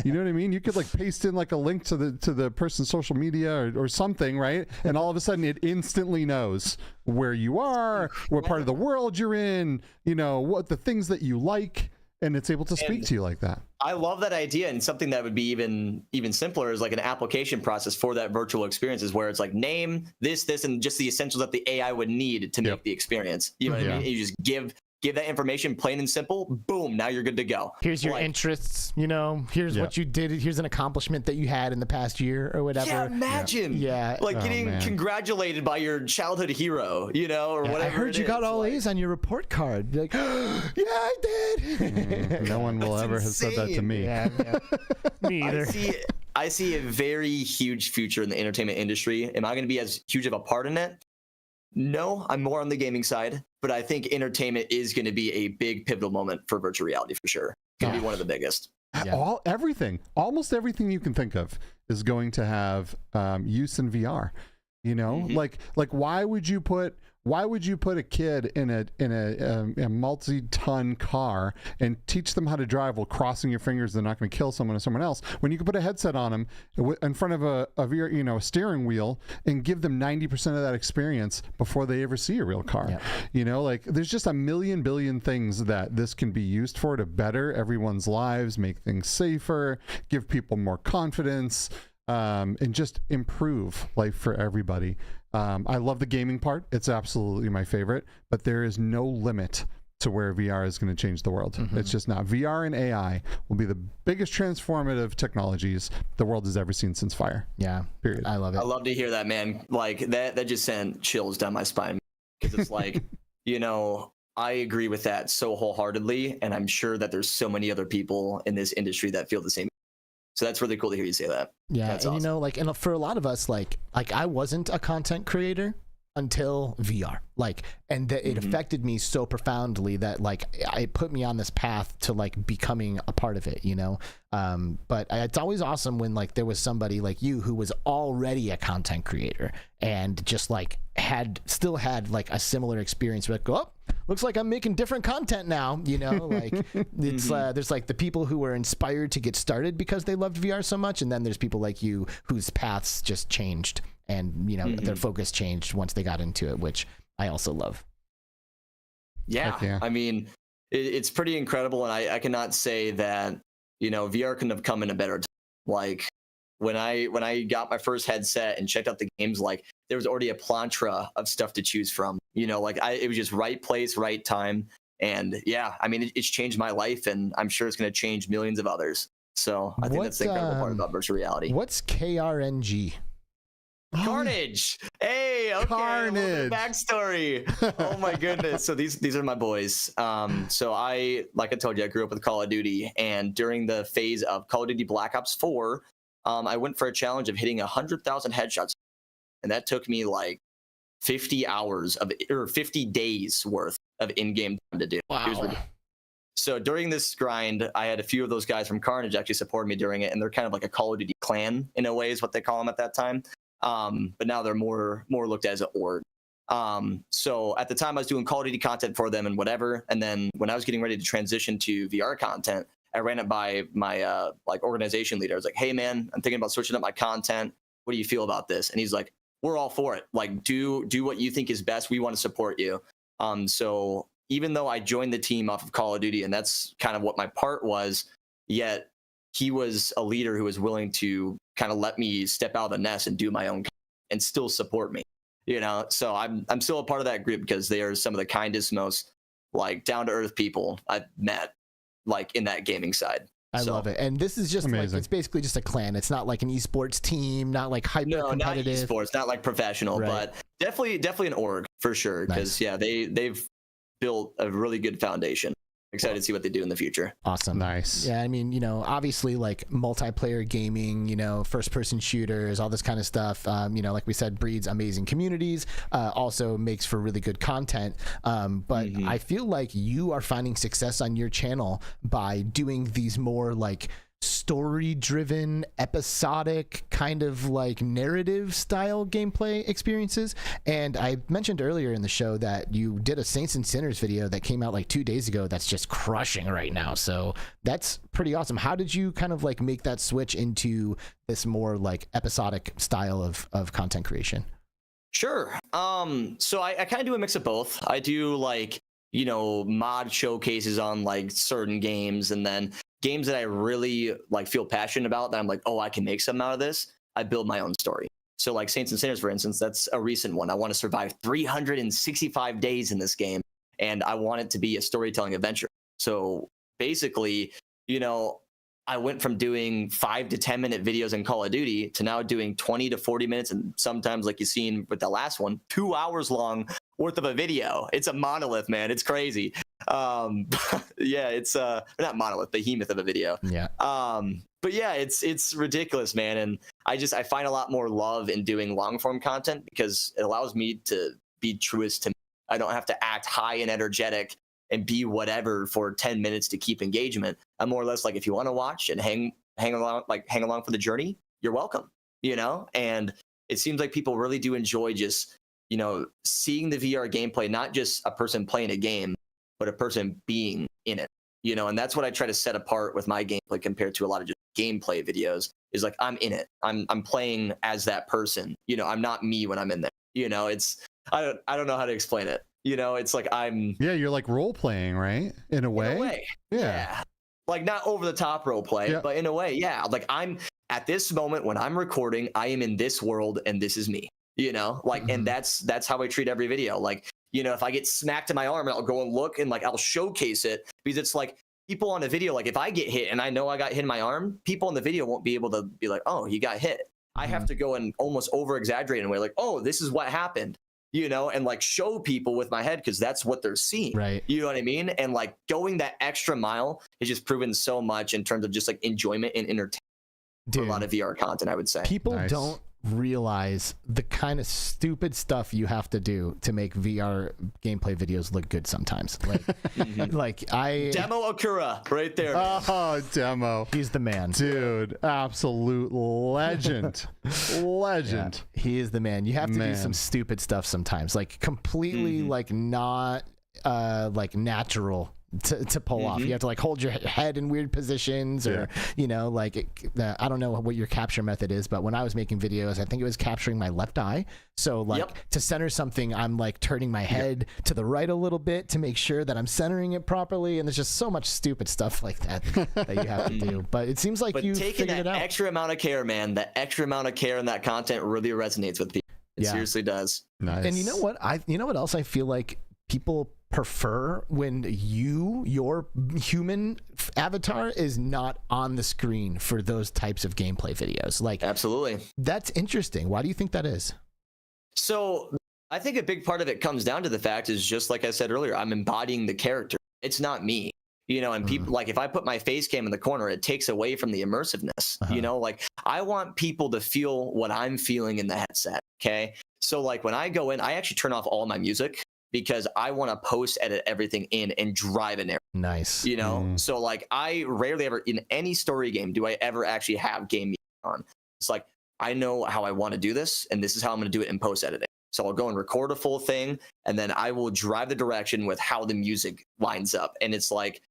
You know what I mean? You could like paste in like a link to the person's social media or something, right? And all of a sudden it instantly knows where you are, what part of the world you're in, you know, what the things that you like, and it's able to speak to you like that. I love that idea, and something that would be even simpler is like an application process for that virtual experiences where it's like name this, and just the essentials that the AI would need to make the experience. You know what I mean? You just give that information plain and simple, boom, now you're good to go. Here's your interests, you know, here's what you did, here's an accomplishment that you had in the past year or whatever. Yeah, imagine. Like getting congratulated by your childhood hero, you know, or whatever. I heard you got all A's on your report card. You're like, yeah, I did. No one will ever have said that to me. Me either. I see a very huge future in the entertainment industry. Am I going to be as huge of a part in it? No, I'm more on the gaming side, but I think entertainment is going to be a big pivotal moment for virtual reality for sure. It's going to be one of the biggest. Yeah. Almost everything you can think of is going to have use in VR. You know, like why would you put a kid in a multi-ton car and teach them how to drive while crossing your fingers they're not going to kill someone or someone else, when you can put a headset on them in front of a steering wheel and give them 90% of that experience before they ever see a real car? Yeah. You know, like there's just a million billion things that this can be used for to better everyone's lives, make things safer, give people more confidence, and just improve life for everybody. I love the gaming part. It's absolutely my favorite, but there is no limit to where VR is going to change the world. It's just not. VR and AI will be the biggest transformative technologies the world has ever seen since fire. Yeah. Period. I love it. I love to hear that, man. Like that just sent chills down my spine, because it's like, you know, I agree with that so wholeheartedly, and I'm sure that there's so many other people in this industry that feel the same. So that's really cool to hear you say that. Yeah, that's and awesome. you know, like, and for a lot of us, like I wasn't a content creator until VR, like, and it affected me so profoundly that like it put me on this path to like becoming a part of it, you know. But it's always awesome when like there was somebody like you who was already a content creator and just like still had like a similar experience. Like, oh, looks like I'm making different content now, you know. Like it's there's like the people who were inspired to get started because they loved VR so much, and then there's people like you whose paths just changed, and you know their focus changed once they got into it, which I also love. Yeah. I mean, it's pretty incredible, and I cannot say that, you know, VR couldn't have come in a better time. Like when I got my first headset and checked out the games, like there was already a plethora of stuff to choose from. You know, like it was just right place, right time, and yeah, I mean, it's changed my life, and I'm sure it's going to change millions of others. So I think that's the incredible part about virtual reality. What's KRNG? Carnage. Hey, okay. Carnage. Backstory. Oh my goodness. So these are my boys. So like I told you, I grew up with Call of Duty, and during the phase of Call of Duty Black Ops 4, I went for a challenge of hitting 100,000 headshots, and that took me like 50 days worth of in-game time to do. Wow. It was ridiculous. So during this grind, I had a few of those guys from Carnage actually support me during it, and they're kind of like a Call of Duty clan in a way, is what they call them at that time. But now they're more looked at as an org. So at the time I was doing Call of Duty content for them and whatever, and then when I was getting ready to transition to VR content, I ran it by my like organization leader. I was like, hey man, I'm thinking about switching up my content. What do you feel about this? And he's like, we're all for it. Like do what you think is best. We want to support you. So even though I joined the team off of Call of Duty, and that's kind of what my part was, yet he was a leader who was willing to kind of let me step out of the nest and do my own and still support me, you know. So I'm still a part of that group because they are some of the kindest, most like down to earth people I've met, like in that gaming side. I love it. And this is just like, it's basically just a clan. It's not like an esports team, not like hyper competitive. Not esports, not like professional, right. But definitely an org for sure. Because yeah, they've built a really good foundation. Excited to see what they do in the future. Awesome. Nice. Yeah, I mean, you know, obviously like multiplayer gaming, you know, first person shooters, all this kind of stuff, you know, like we said, breeds amazing communities, also makes for really good content. But I feel like you are finding success on your channel by doing these more like story driven, episodic, kind of like narrative style gameplay experiences. And I mentioned earlier in the show that you did a Saints and Sinners video that came out like 2 days ago that's just crushing right now. So that's pretty awesome. How did you kind of like make that switch into this more like episodic style of content creation? Sure. So I kind of do a mix of both. I do like, you know, mod showcases on like certain games, and then games that I really like feel passionate about that I'm like, oh, I can make something out of this. I build my own story. So like Saints and Sinners, for instance, that's a recent one. I want to survive 365 days in this game, and I want it to be a storytelling adventure. So basically, you know, I went from doing 5 to 10 minute videos in Call of Duty to now doing 20 to 40 minutes, and sometimes, like you've seen with the last one, 2 hours long worth of a video. It's a monolith, man. It's crazy. Yeah, it's not monolith, behemoth of a video. Yeah. But yeah, it's ridiculous, man. And I find a lot more love in doing long form content because it allows me to be truest to me. I don't have to act high and energetic and be whatever for 10 minutes to keep engagement. I'm more or less like, if you want to watch and hang along for the journey, you're welcome, you know? And it seems like people really do enjoy just, you know, seeing the VR gameplay, not just a person playing a game, but a person being in it, you know? And that's what I try to set apart with my gameplay compared to a lot of just gameplay videos, is like, I'm in it. I'm playing as that person, you know? I'm not me when I'm in there, you know? It's, I don't know how to explain it. You know, it's like you're like role playing, right? In a way. Yeah. Like not over the top role play, but in a way, yeah. Like I'm at this moment when I'm recording, I am in this world and this is me, you know, like, and that's how I treat every video. Like, you know, if I get smacked in my arm, I'll go and look and like, I'll showcase it, because it's like people on a video, like if I get hit and I know I got hit in my arm, people on the video won't be able to be like, oh, he got hit. I have to go and almost over exaggerate in a way, like, oh, this is what happened. You know, and like show people with my head, because that's what they're seeing. Right. You know what I mean? And like going that extra mile has just proven so much in terms of just like enjoyment and entertainment for a lot of VR content, I would say. People don't realize the kind of stupid stuff you have to do to make VR gameplay videos look good sometimes. Like, like Demo Akura right there. Oh, Demo. He's the man. Dude, absolute legend. Legend. Yeah, he is the man. You have to do some stupid stuff sometimes, like completely like not like natural to pull off. You have to like hold your head in weird positions, or you know, like I don't know what your capture method is, but when I was making videos, I think it was capturing my left eye. So like to center something, I'm like turning my head to the right a little bit to make sure that I'm centering it properly. And there's just so much stupid stuff like that that you have to do. But it seems like you taking figured it out. Extra amount of care, man. That extra amount of care in that content really resonates with people. It seriously does. Nice. And you know what else I feel like people prefer? When your human avatar is not on the screen for those types of gameplay videos. Like, absolutely. That's interesting. Why do you think that is? So I think a big part of it comes down to the fact is, just like I said earlier, I'm embodying the character. It's not me. You know, and people like, if I put my face cam in the corner, it takes away from the immersiveness. You know, like I want people to feel what I'm feeling in the headset. Okay. So like when I go in, I actually turn off all my music, because I want to post edit everything in and drive an narrative. Nice. You know, so like I rarely ever in any story game do I ever actually have game music on. It's like, I know how I want to do this, and this is how I'm going to do it in post editing. So I'll go and record a full thing, and then I will drive the direction with how the music lines up. And it's like,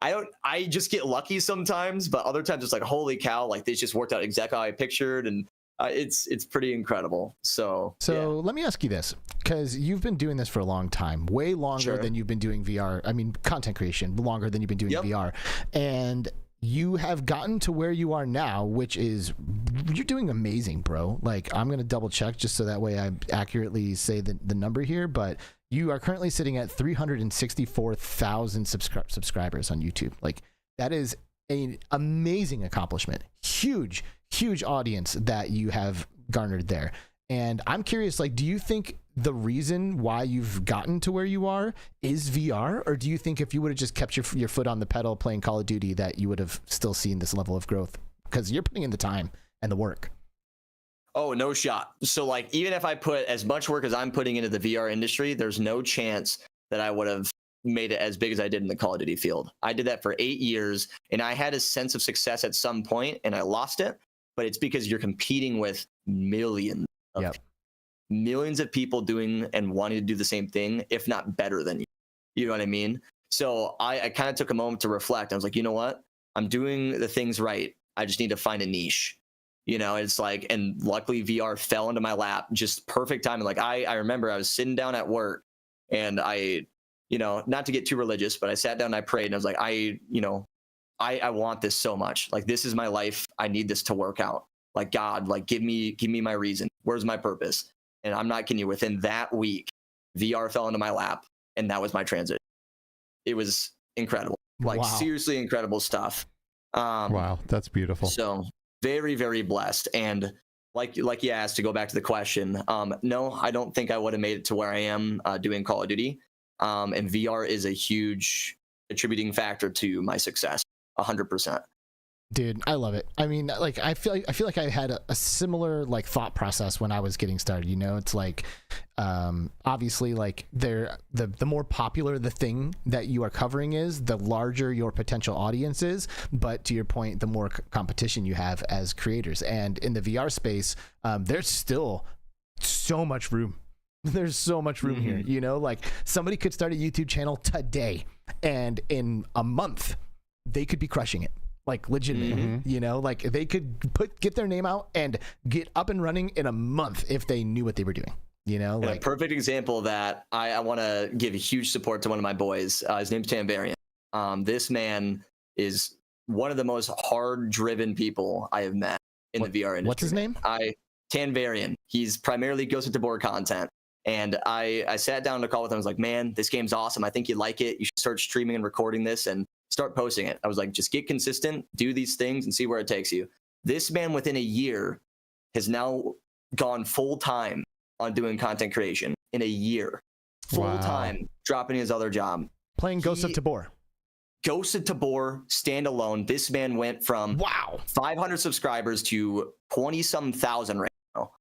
I just get lucky sometimes, but other times it's like, holy cow, like this just worked out exactly how I pictured. And it's pretty incredible. So let me ask you this, because you've been doing this for a long time, way longer than you've been doing VR. I mean, content creation longer than you've been doing VR, and you have gotten to where you are now, which is, you're doing amazing, bro. Like, I'm gonna double check just so that way I accurately say the number here, but you are currently sitting at 364,000 subscribers on YouTube. Like, that is an amazing accomplishment. Huge audience that you have garnered there. And I'm curious, like, do you think the reason why you've gotten to where you are is VR? Or do you think if you would have just kept your foot on the pedal playing Call of Duty, that you would have still seen this level of growth? Because you're putting in the time and the work. Oh, no shot. So like, even if I put as much work as I'm putting into the VR industry, there's no chance that I would have made it as big as I did in the Call of Duty field. I did that for 8 years, and I had a sense of success at some point, and I lost it. But it's because you're competing with millions of people doing and wanting to do the same thing, if not better than you. You know what I mean? So I kind of took a moment to reflect. I was like, you know what? I'm doing the things right. I just need to find a niche. You know, it's like, and luckily VR fell into my lap, just perfect timing. Like I remember I was sitting down at work, and I, you know, not to get too religious, but I sat down and I prayed, and I was like, I want this so much. Like, this is my life. I need this to work out. Like, God, like, give me my reason. Where's my purpose? And I'm not kidding you. Within that week, VR fell into my lap, and that was my transition. It was incredible. Like, seriously incredible stuff. Wow, that's beautiful. So very, very blessed. And like you asked, to go back to the question, no, I don't think I would have made it to where I am doing Call of Duty. And VR is a huge attributing factor to my success. 100%. Dude, I love it. I mean, like I feel like I had a similar like thought process when I was getting started. You know, it's like obviously like the more popular the thing that you are covering is, the larger your potential audience is. But to your point, the more competition you have as creators. And in the VR space, there's still so much room. There's so much room here. You know, like somebody could start a YouTube channel today, and in a month, they could be crushing it. Like legitimately, you know, like they could get their name out and get up and running in a month if they knew what they were doing, you know. And like a perfect example of that, I want to give a huge support to one of my boys. His name's Tanvarian. This man is one of the most hard-driven people I have met in the VR industry. What's his name? Tanvarian. He's primarily Ghost of Tabor content. And I sat down to call with him. I was like, man, this game's awesome. I think you like it. You should start streaming and recording this and start posting it. I was like, just get consistent, do these things, and see where it takes you. This man, within a year, has now gone full time on doing content creation. In a year, full time, dropping his other job, playing Ghost of Tabor. Ghost of Tabor standalone. This man went from 500 subscribers to 20-some thousand right now.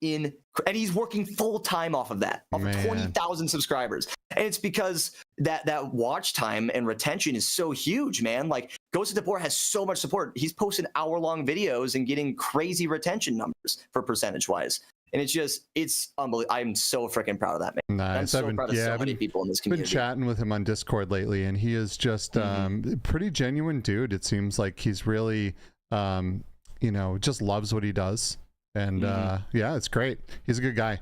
And he's working full time off of that, off of 20,000 subscribers. And it's because that watch time and retention is so huge, man. Like Ghost of Tabor has so much support. He's posting hour-long videos and getting crazy retention numbers for percentage-wise. And it's unbelievable. I'm so freaking proud of that, man. Nice. I'm so proud of so many people in this community. I've been chatting with him on Discord lately, and he is just pretty genuine dude. It seems like he's really, you know, just loves what he does. And yeah, it's great. He's a good guy.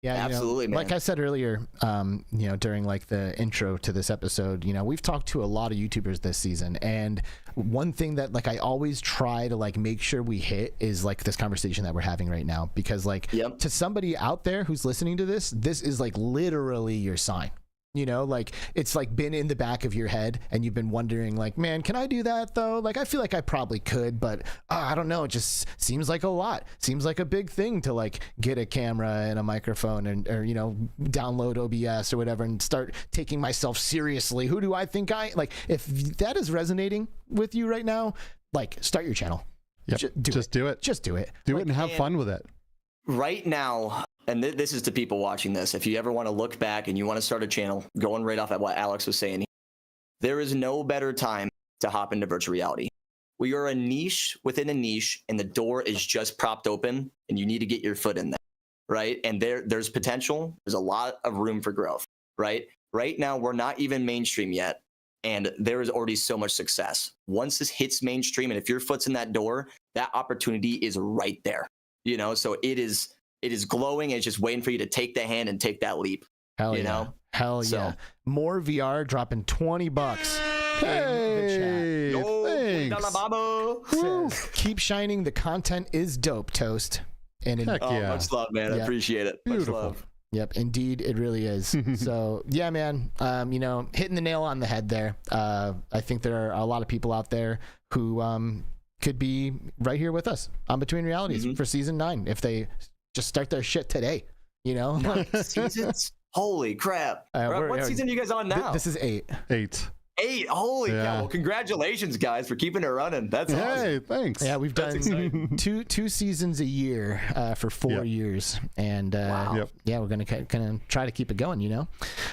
Yeah, absolutely, man. Like I said earlier, you know, during like the intro to this episode, you know, we've talked to a lot of YouTubers this season, and one thing that like I always try to like make sure we hit is like this conversation that we're having right now, because like to somebody out there who's listening to this is like literally your sign. You know, like it's like been in the back of your head and you've been wondering like, man, can I do that though? Like, I feel like I probably could, but I don't know. It just seems like a lot. Seems like a big thing to like get a camera and a microphone and, or, you know, download OBS or whatever and start taking myself seriously. Who do I think if that is resonating with you right now, like start your channel. Yep. Just do it. Just do it. Do it and have fun with it. Right now, and this is to people watching this, if you ever want to look back and you want to start a channel, going right off at what Alex was saying, there is no better time to hop into virtual reality. We are a niche within a niche, and the door is just propped open, and you need to get your foot in there, right? And there's potential. There's a lot of room for growth, right? Right now, we're not even mainstream yet, and there is already so much success. Once this hits mainstream, and if your foot's in that door, that opportunity is right there, you know? So it is glowing. It's just waiting for you to take the hand and take that leap. Hell you yeah. know? Hell So- yeah. More VR dropping $20. Hey, thanks. Says, keep shining. The content is dope, Toast. And Heck yeah. Much love, man. I Yeah. appreciate it. Beautiful. Much love. Yep, indeed, it really is. So yeah, man, you know, hitting the nail on the head there. I think there are a lot of people out there who could be right here with us on Between Realities for season 9 if they just start their shit today. You know, like, Seasons? Holy crap. What season are you guys on now? this is 8. 8. 8. Holy Yeah. cow. Well, congratulations, guys, for keeping it running. That's awesome. Hey, thanks. Yeah, we've That's done exciting. two seasons a year for 4 years, and Yep. yeah, we're gonna kind of try to keep it going. You know,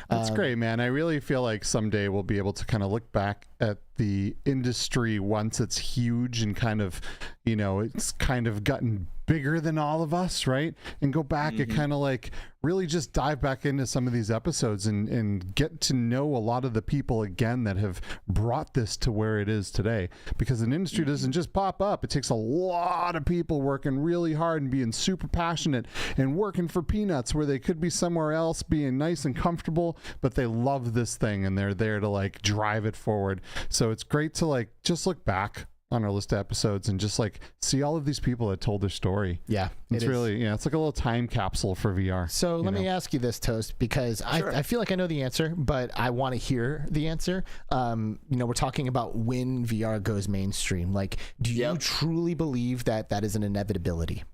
That's great, man. I really feel like someday we'll be able to kind of look back at the industry once it's huge and kind of, you know, it's kind of gotten bigger than all of us, right? And go back and kind of like really just dive back into some of these episodes and get to know a lot of the people again that have brought this to where it is today. Because an industry doesn't just pop up. It takes a lot of people working really hard and being super passionate and working for peanuts where they could be somewhere else being nice and comfortable, but they love this thing and they're there to like drive it forward. So it's great to like just look back on our list of episodes and just like see all of these people that told their story. Yeah, It's really, it's like a little time capsule for VR. So let me ask you this, Toast, because I feel like I know the answer, but I want to hear the answer. You know, we're talking about when VR goes mainstream. Like, do you truly believe that that is an inevitability?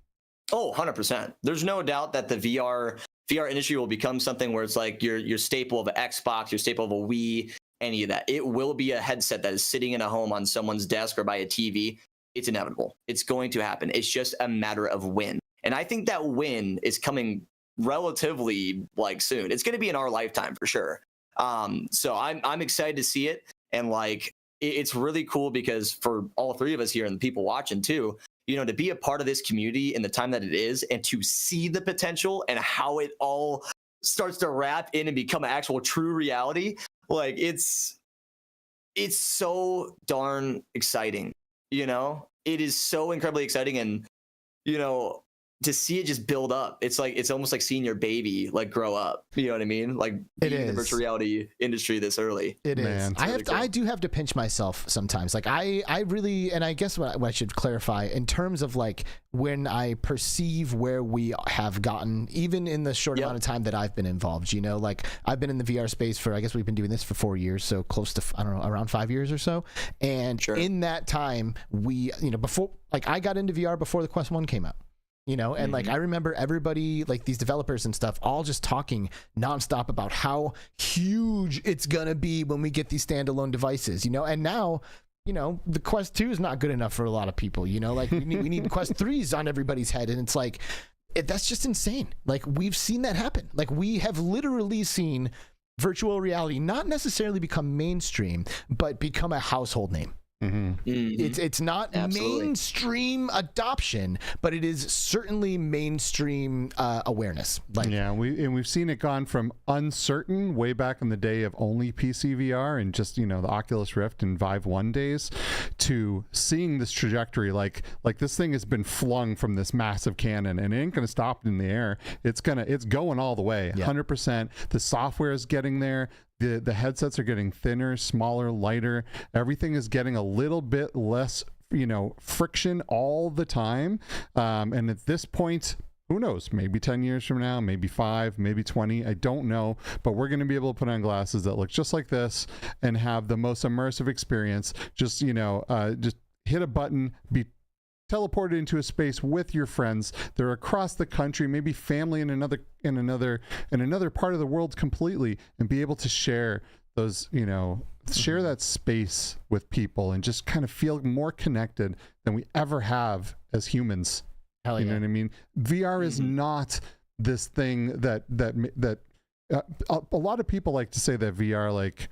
Oh, 100%. There's no doubt that the VR industry will become something where it's like your staple of an Xbox, your staple of a Wii, any of that. It will be a headset that is sitting in a home on someone's desk or by a TV. It's inevitable. It's going to happen. It's just a matter of when. And I think that when is coming relatively like soon. It's going to be in our lifetime for sure. So I'm excited to see it. And like, it's really cool because for all three of us here and the people watching too, you know, to be a part of this community in the time that it is and to see the potential and how it all starts to wrap in and become an actual true reality. Like it's so darn exciting, you know, it is so incredibly exciting. And, you know, to see it just build up, it's like, it's almost like seeing your baby like grow up, you know what I mean? Like being in the virtual reality industry this early. It is. I do have to pinch myself sometimes. Like I really, and I guess what I should clarify in terms of like when I perceive where we have gotten, even in the short amount of time that I've been involved, you know, like I've been in the VR space for, I guess we've been doing this for 4 years. So close to, I don't know, around 5 years or so. And in that time we, you know, before, like I got into VR before the Quest 1 came out. You know, and like I remember everybody, like these developers and stuff, all just talking nonstop about how huge it's gonna be when we get these standalone devices, you know. And now, you know, the Quest 2 is not good enough for a lot of people, you know, like we need Quest 3s on everybody's head, and it's like that's just insane. Like we've seen that happen. Like we have literally seen virtual reality not necessarily become mainstream, but become a household name. It's not mainstream adoption, but it is certainly mainstream awareness. Like, yeah, we've seen it gone from uncertain way back in the day of only PC VR and just, you know, the Oculus Rift and Vive 1 days to seeing this trajectory. Like this thing has been flung from this massive cannon and it ain't gonna stop in the air. It's going all the way. 100%. The software is getting there. The headsets are getting thinner, smaller, lighter. Everything is getting a little bit less, you know, friction all the time. And at this point, who knows? Maybe 10 years from now, maybe 5, maybe 20. I don't know. But we're going to be able to put on glasses that look just like this and have the most immersive experience. Just, you know, just hit a button, be teleported into a space with your friends. They're across the country, maybe family in another part of the world completely, and be able to share those, you know, share that space with people and just kind of feel more connected than we ever have as humans. Hell you yeah. know what I mean? VR is not this thing that a lot of people like to say that VR like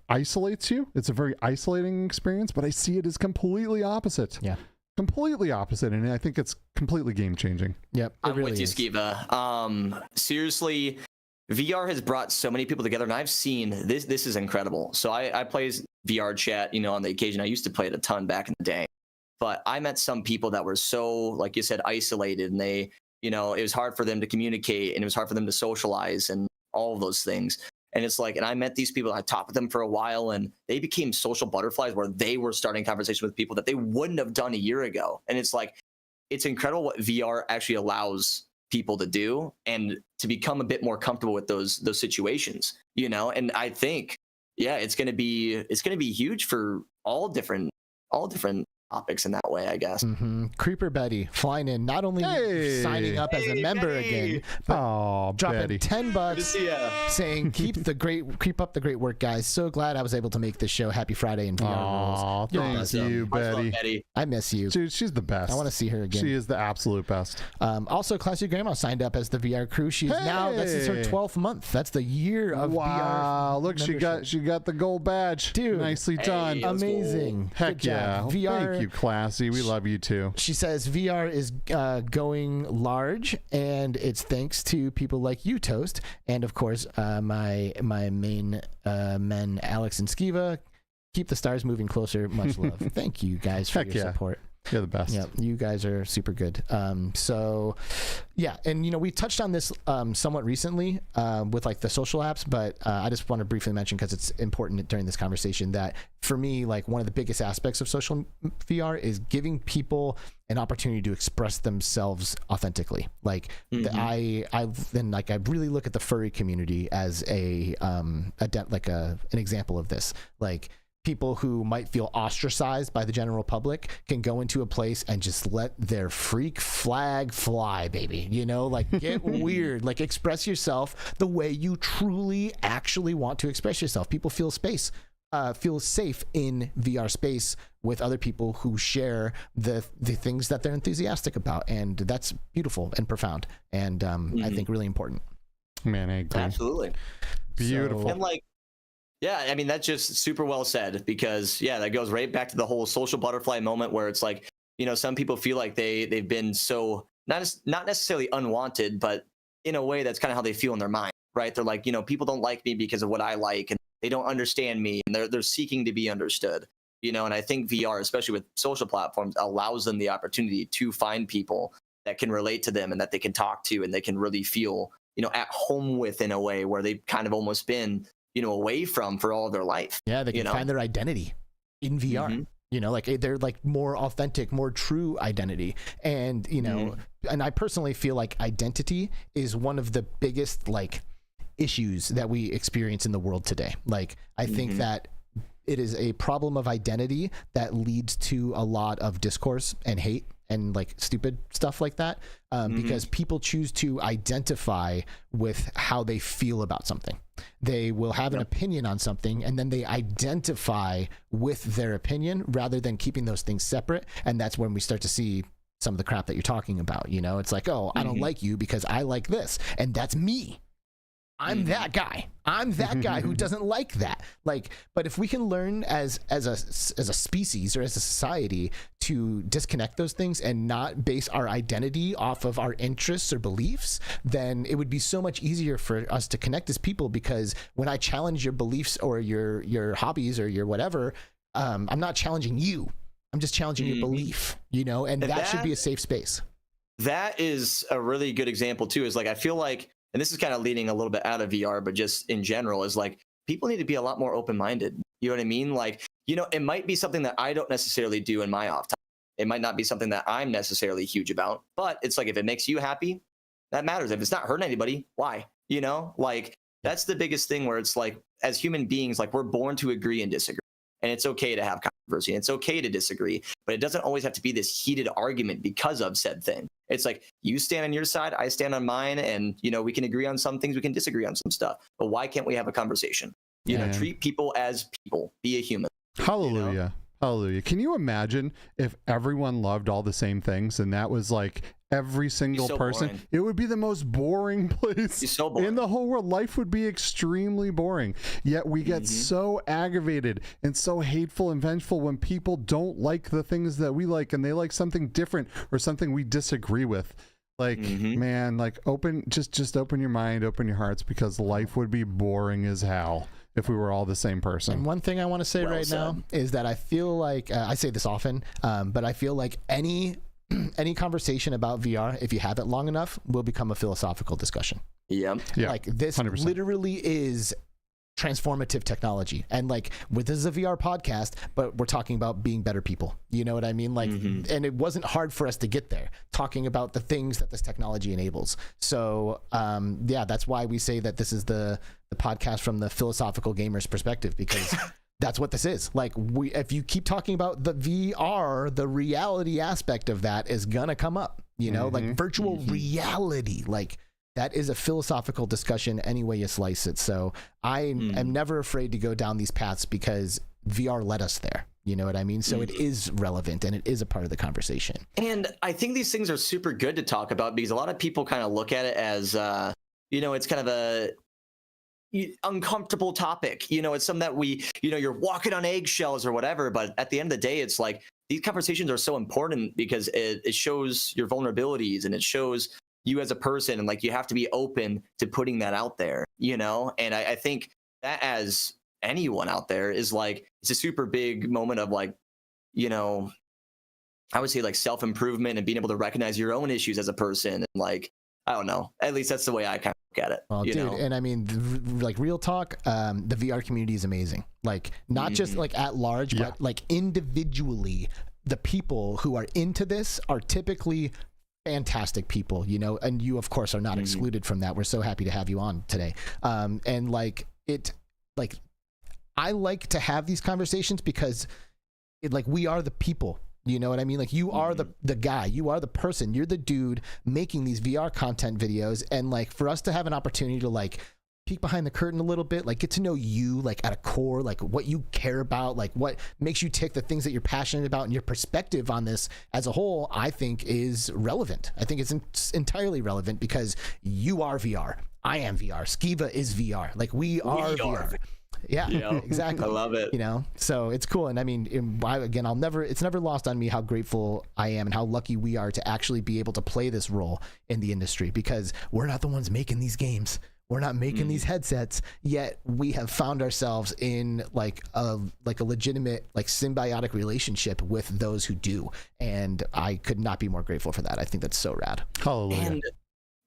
isolates you. It's a very isolating experience, but I see it as completely opposite. Yeah. Completely opposite, and I think it's completely game changing. Yep, I'm really with you, Skiva. Seriously, VR has brought so many people together, and I've seen this. This is incredible. So I play VR chat, you know, on the occasion. I used to play it a ton back in the day, but I met some people that were so, like you said, isolated, and they, you know, it was hard for them to communicate, and it was hard for them to socialize, and all of those things. And it's like, and I met these people, I talked with them for a while, and they became social butterflies where they were starting conversation with people that they wouldn't have done a year ago. And it's like, it's incredible what VR actually allows people to do and to become a bit more comfortable with those situations, you know? And I think, yeah, it's going to be huge for all different topics in that way, I guess. Creeper Betty flying in, not only signing up as a member again, but dropping Betty. $10 saying keep up the great work, guys. So glad I was able to make this show. Happy Friday in VR rules. Thank you, Betty. I miss you. Dude, she's the best. I want to see her again. She is the absolute best. Also, ClassyGrandma signed up as the VR crew. She's now, this is her 12th month. That's the year of VR. Wow, look, membership. she got the gold badge. Dude, nicely done. Amazing. Heck Good yeah. job. VR. Thank you, Classy. We love you too. She says VR is going large, and it's thanks to people like you, Toast, and of course my main men, Alex and Skiva. Keep the stars moving closer. Much love. Thank you guys for your support. You're the best. Yeah, you guys are super good. So, yeah, and you know we touched on this somewhat recently with like the social apps, but I just want to briefly mention because it's important during this conversation that for me, like one of the biggest aspects of social VR is giving people an opportunity to express themselves authentically. Like I really look at the furry community as an example of this. Like people who might feel ostracized by the general public can go into a place and just let their freak flag fly, baby. You know, like get weird, like express yourself the way you truly actually want to express yourself. People feel safe in VR space with other people who share the things that they're enthusiastic about, and that's beautiful and profound, and I think really important. Man, I agree. Absolutely. Beautiful. And like, yeah, I mean, that's just super well said, because yeah, that goes right back to the whole social butterfly moment where it's like, you know, some people feel like they've been so not necessarily unwanted, but in a way that's kind of how they feel in their mind, right? They're like, you know, people don't like me because of what I like, and they don't understand me, and they're seeking to be understood, you know. And I think VR, especially with social platforms, allows them the opportunity to find people that can relate to them and that they can talk to and they can really feel, you know, at home with, in a way where they've kind of almost been, you know, away from for all of their life. Yeah, they can find their identity in VR. You know, like they're like more authentic, more true identity. And, you know, and I personally feel like identity is one of the biggest like issues that we experience in the world today. Like, I think that it is a problem of identity that leads to a lot of discourse and hate and like stupid stuff like that, because people choose to identify with how they feel about something. They will have an opinion on something, and then they identify with their opinion rather than keeping those things separate. And that's when we start to see some of the crap that you're talking about. You know, it's like, oh, I don't like you because I like this, and that's me. I'm that guy. I'm that guy who doesn't like that. Like, but if we can learn as a species or as a society to disconnect those things and not base our identity off of our interests or beliefs, then it would be so much easier for us to connect as people. Because when I challenge your beliefs or your hobbies or your whatever, I'm not challenging you. I'm just challenging your belief, you know, and that should be a safe space. That is a really good example too, is like, I feel like, and this is kind of leading a little bit out of VR, but just in general, is like, people need to be a lot more open-minded. You know what I mean? Like, you know, it might be something that I don't necessarily do in my off time. It might not be something that I'm necessarily huge about, but it's like, if it makes you happy, that matters. If it's not hurting anybody, why? You know, like, that's the biggest thing, where it's like, as human beings, like, we're born to agree and disagree. And it's okay to have controversy. And it's okay to disagree, but it doesn't always have to be this heated argument because of said thing. It's like, you stand on your side, I stand on mine, and, you know, we can agree on some things, we can disagree on some stuff, but why can't we have a conversation? You know, treat people as people, be a human. Hallelujah. You know? Hallelujah. Can you imagine if everyone loved all the same things and that was like every single person? Boring. It would be the most boring place in the whole world. Life would be extremely boring. Yet we get so aggravated and so hateful and vengeful when people don't like the things that we like and they like something different or something we disagree with. Like, man, like, just open your mind, open your hearts, because life would be boring as hell if we were all the same person. And one thing I want to say now is that I feel like, I say this often, but I feel like any conversation about VR, if you have it long enough, will become a philosophical discussion. Yeah. Like, this 100%. Literally is transformative technology. And like, this is a VR podcast, but we're talking about being better people. You know what I mean? Like, and it wasn't hard for us to get there, talking about the things that this technology enables. So yeah, that's why we say that this is the podcast from the philosophical gamer's perspective, because that's what this is. Like, if you keep talking about the VR, the reality aspect of that is gonna come up, you know, like virtual reality, like, that is a philosophical discussion any way you slice it. So I am never afraid to go down these paths, because VR led us there. You know what I mean? So it is relevant and it is a part of the conversation. And I think these things are super good to talk about, because a lot of people kind of look at it as, you know, it's kind of a uncomfortable topic. You know, it's something that you're walking on eggshells or whatever. But at the end of the day, it's like, these conversations are so important, because it shows your vulnerabilities and it shows you as a person, and like, you have to be open to putting that out there, you know? And I think that, as anyone out there, is like, it's a super big moment of like, you know, I would say like self-improvement and being able to recognize your own issues as a person. And like, I don't know, at least that's the way I kind of look at it. Well, dude, know? And I mean, like, real talk, the VR community is amazing. Like, not just like at large, but like individually, the people who are into this are typically fantastic people, you know, and you of course are not excluded from that. We're so happy to have you on today. And like, I like to have these conversations because we are the people. You know what I mean? Like, you are the guy, you are the person, you're the dude making these VR content videos. And like, for us to have an opportunity to like peek behind the curtain a little bit, like get to know you, like at a core, like what you care about, like what makes you tick, the things that you're passionate about, and your perspective on this as a whole, I think is relevant. I think it's entirely relevant because you are VR. I am VR. Skiva is VR. Like, we are VR. Yeah, exactly. I love it. You know, so it's cool. And I mean, it's never lost on me how grateful I am and how lucky we are to actually be able to play this role in the industry, because we're not the ones making these games. We're not making these headsets, yet we have found ourselves in like a legitimate, like, symbiotic relationship with those who do. And I could not be more grateful for that. I think that's so rad. Hallelujah. And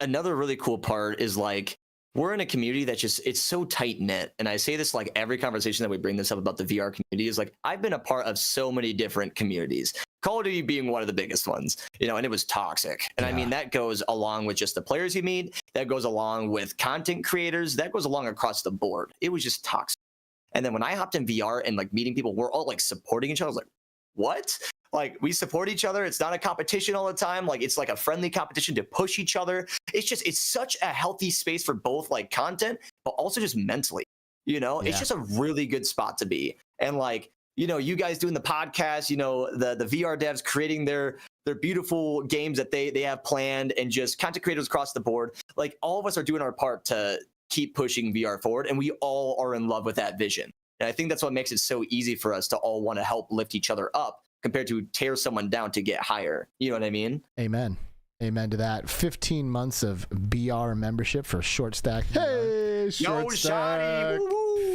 another really cool part is like, we're in a community that it's so tight knit. And I say this like every conversation that we bring this up about the VR community is like, I've been a part of so many different communities, Call of Duty being one of the biggest ones, you know, and it was toxic. And I mean, that goes along with just the players you meet, that goes along with content creators, that goes along across the board. It was just toxic. And then when I hopped in VR and like meeting people, we're all like supporting each other. I was like, what? Like, we support each other. It's not a competition all the time. Like, it's like a friendly competition to push each other. It's such a healthy space for both like content, but also just mentally, you know, it's just a really good spot to be. And like, you know, you guys doing the podcast, you know, the VR devs creating their beautiful games that they have planned, and just content creators across the board. Like, all of us are doing our part to keep pushing VR forward, and we all are in love with that vision. And I think that's what makes it so easy for us to all want to help lift each other up, compared to tear someone down to get higher. You know what I mean? Amen. Amen to that. 15 months of BR membership for ShortStack. Hey, ShortStack.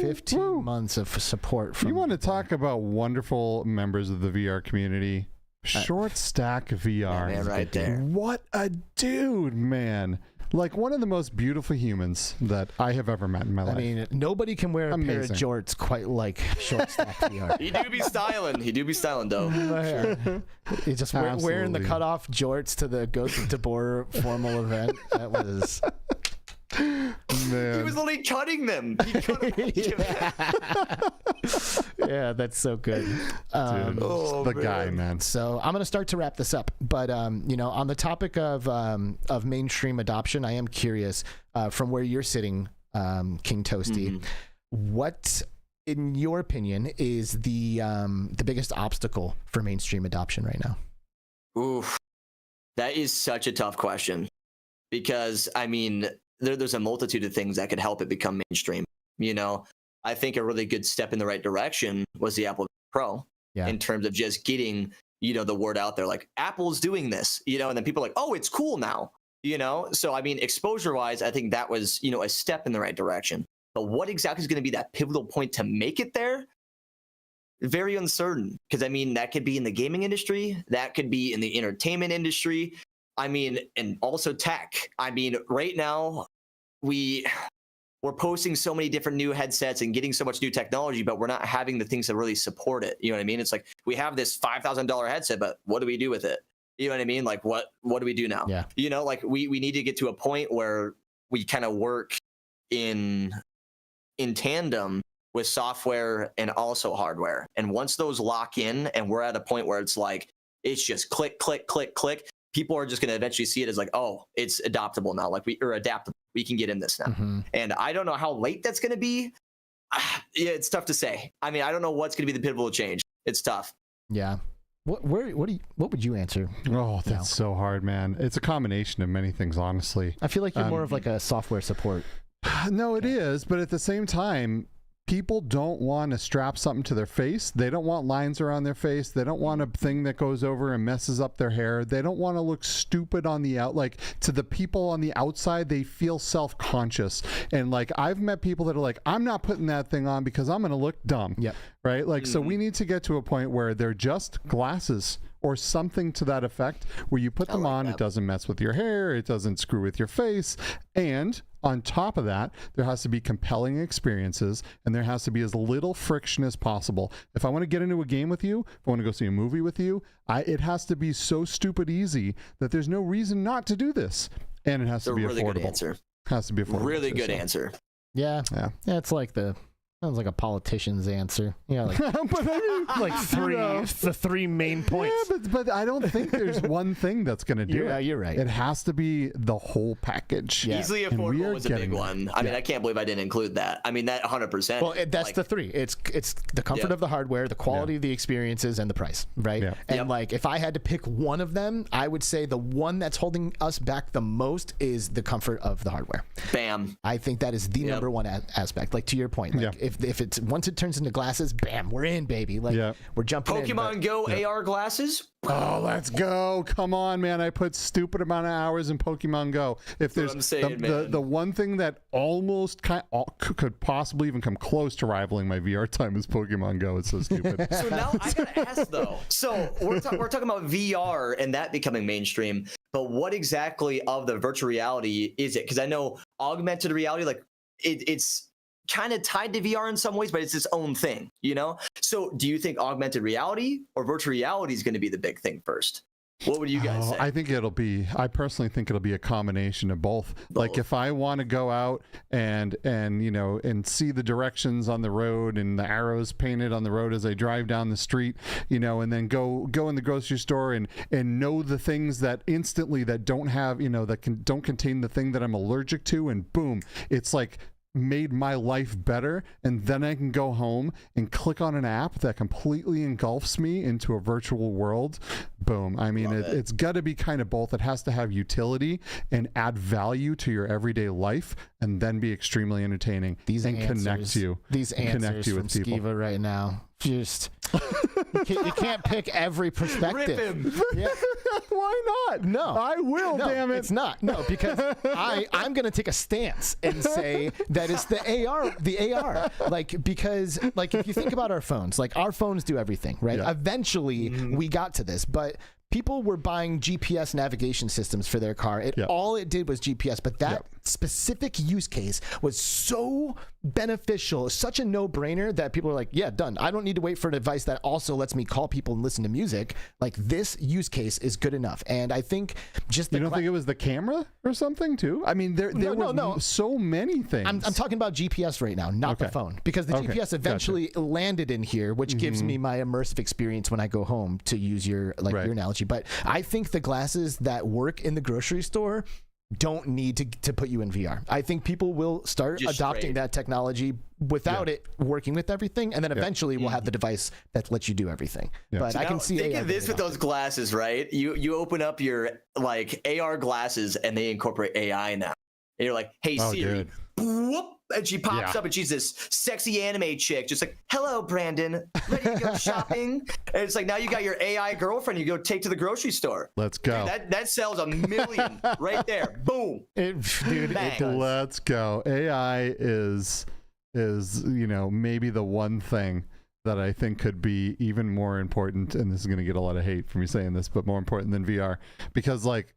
15 months of support from. You want to talk about wonderful members of the VR community? ShortStackVR. Man, right there. What a dude, man. Like, one of the most beautiful humans that I have ever met in my life. I mean, nobody can wear a pair of jorts quite like ShortStackVR. He do be styling though. He's just wearing the cutoff jorts to the Ghost of Tabor formal event. That was... Man. He was only cutting them. He cut yeah, that's so good. The guy, man. So I'm going to start to wrap this up, but you know, on the topic of mainstream adoption, I am curious from where you're sitting, King Toasty, what, in your opinion, is the biggest obstacle for mainstream adoption right now? Oof, that is such a tough question, because I mean, there's a multitude of things that could help it become mainstream. You know, I think a really good step in the right direction was the Apple Pro, in terms of just getting, you know, the word out there, like, Apple's doing this, you know, and then people are like, oh, it's cool now, you know? So, I mean, exposure wise, I think that was, you know, a step in the right direction. But what exactly is going to be that pivotal point to make it there? Very uncertain, because I mean, that could be in the gaming industry, that could be in the entertainment industry. I mean, and also tech. I mean, right now, we're posting so many different new headsets and getting so much new technology, but we're not having the things that really support it. You know what I mean? It's like, we have this $5,000 headset, but what do we do with it? You know what I mean? Like, what do we do now? Yeah. You know, like, we need to get to a point where we kind of work in tandem with software and also hardware. And once those lock in and we're at a point where it's like, it's just click, click, click, click, people are just going to eventually see it as like, oh, it's adoptable now. Like, or adaptable. We can get in this now. And I don't know how late that's going to be. Yeah, it's tough to say. I mean, I don't know what's going to be the pivotal change. It's tough. Yeah. What would you answer? Oh, that's so hard, man. It's a combination of many things, honestly. I feel like you're more of like a software support. No, it is. But at the same time, people don't want to strap something to their face. They don't want lines around their face. They don't want a thing that goes over and messes up their hair. They don't want to look stupid on the out. Like, to the people on the outside, they feel self-conscious. And like, I've met people that are like, I'm not putting that thing on because I'm going to look dumb. Yep. Right? Like, so we need to get to a point where they're just glasses or something to that effect, where you put them on, it doesn't mess with your hair, it doesn't screw with your face, and on top of that, there has to be compelling experiences, and there has to be as little friction as possible. If I want to get into a game with you, if I want to go see a movie with you, it has to be so stupid easy that there's no reason not to do this, and it has to be really affordable. Good answer. Has to be affordable. Really good answer. Yeah. It's like the Sounds like a politician's answer. Yeah, like, But I mean, like the three main points. Yeah, but I don't think there's one thing that's going to do it. Yeah, you're right. It has to be the whole package. Yeah. Easily And we affordable are was a big getting one. I mean, I can't believe I didn't include that. I mean, that 100%. Well, that's the three. It's the comfort of the hardware, the quality of the experiences, and the price, right? Yeah. And like, if I had to pick one of them, I would say the one that's holding us back the most is the comfort of the hardware. Bam. I think that is the number one aspect. Like, to your point, like if it's once it turns into glasses, bam, we're in, baby. Like we're jumping Pokemon in. Go AR glasses. Oh, let's go. Come on, man. I put stupid amount of hours in Pokemon Go. If there's the one thing that almost could possibly even come close to rivaling my VR time is Pokemon Go. It's so stupid. So now I gotta ask though. So we're talking about VR and that becoming mainstream, but what exactly of the virtual reality is it? Because I know augmented reality, like it's kind of tied to VR in some ways, but it's its own thing, you know? So do you think augmented reality or virtual reality is going to be the big thing first? What would you guys say? I personally think it'll be a combination of both. Like if I want to go out and you know, and see the directions on the road and the arrows painted on the road as I drive down the street, you know, and then go in the grocery store and know the things that instantly that don't have, you know, that don't contain the thing that I'm allergic to, and boom, it's like made my life better. And then I can go home and click on an app that completely engulfs me into a virtual world. Boom. I mean, it's got to be kind of both. It has to have utility and add value to your everyday life, and then be extremely entertaining. These answers from Skiva right now, just you can't pick every perspective. Rip him. Yeah. Why not? No, I will. No, damn it. It's not. No, because I'm gonna take a stance and say that it's the AR. Like, because like if you think about our phones, like our phones do everything, right? Yeah. Eventually we got to this, but people were buying GPS navigation systems for their car. All it did was GPS, but that specific use case was so beneficial, such a no-brainer that people are like, yeah, done. I don't need to wait for a device that also lets me call people and listen to music. Like, this use case is good enough. And I think just you don't think it was the camera or something too? I mean, there were so many things. I'm talking about GPS right now, not the phone, because the GPS eventually landed in here, which gives me my immersive experience when I go home, to use your your analogy. But I think the glasses that work in the grocery store don't need to put you in VR. I think people will start adopting that technology without it working with everything, and then eventually we'll have the device that lets you do everything. But So I now, can see think of this with those glasses, right? You open up your like AR glasses and they incorporate AI now. And you're like, hey Siri, whoop, and she pops up and she's this sexy anime chick, just like, hello Brandon, ready to go shopping? And it's like, now you got your AI girlfriend you go take to the grocery store. Let's go. Dude, that sells 1 million right there. Boom. Let's go. AI is you know, maybe the one thing that I think could be even more important, and this is going to get a lot of hate for me saying this, but more important than VR, because like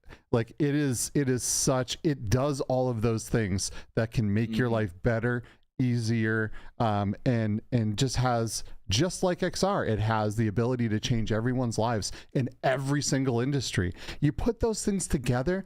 it does all of those things that can make your life better, easier, and just like XR, it has the ability to change everyone's lives in every single industry. You put those things together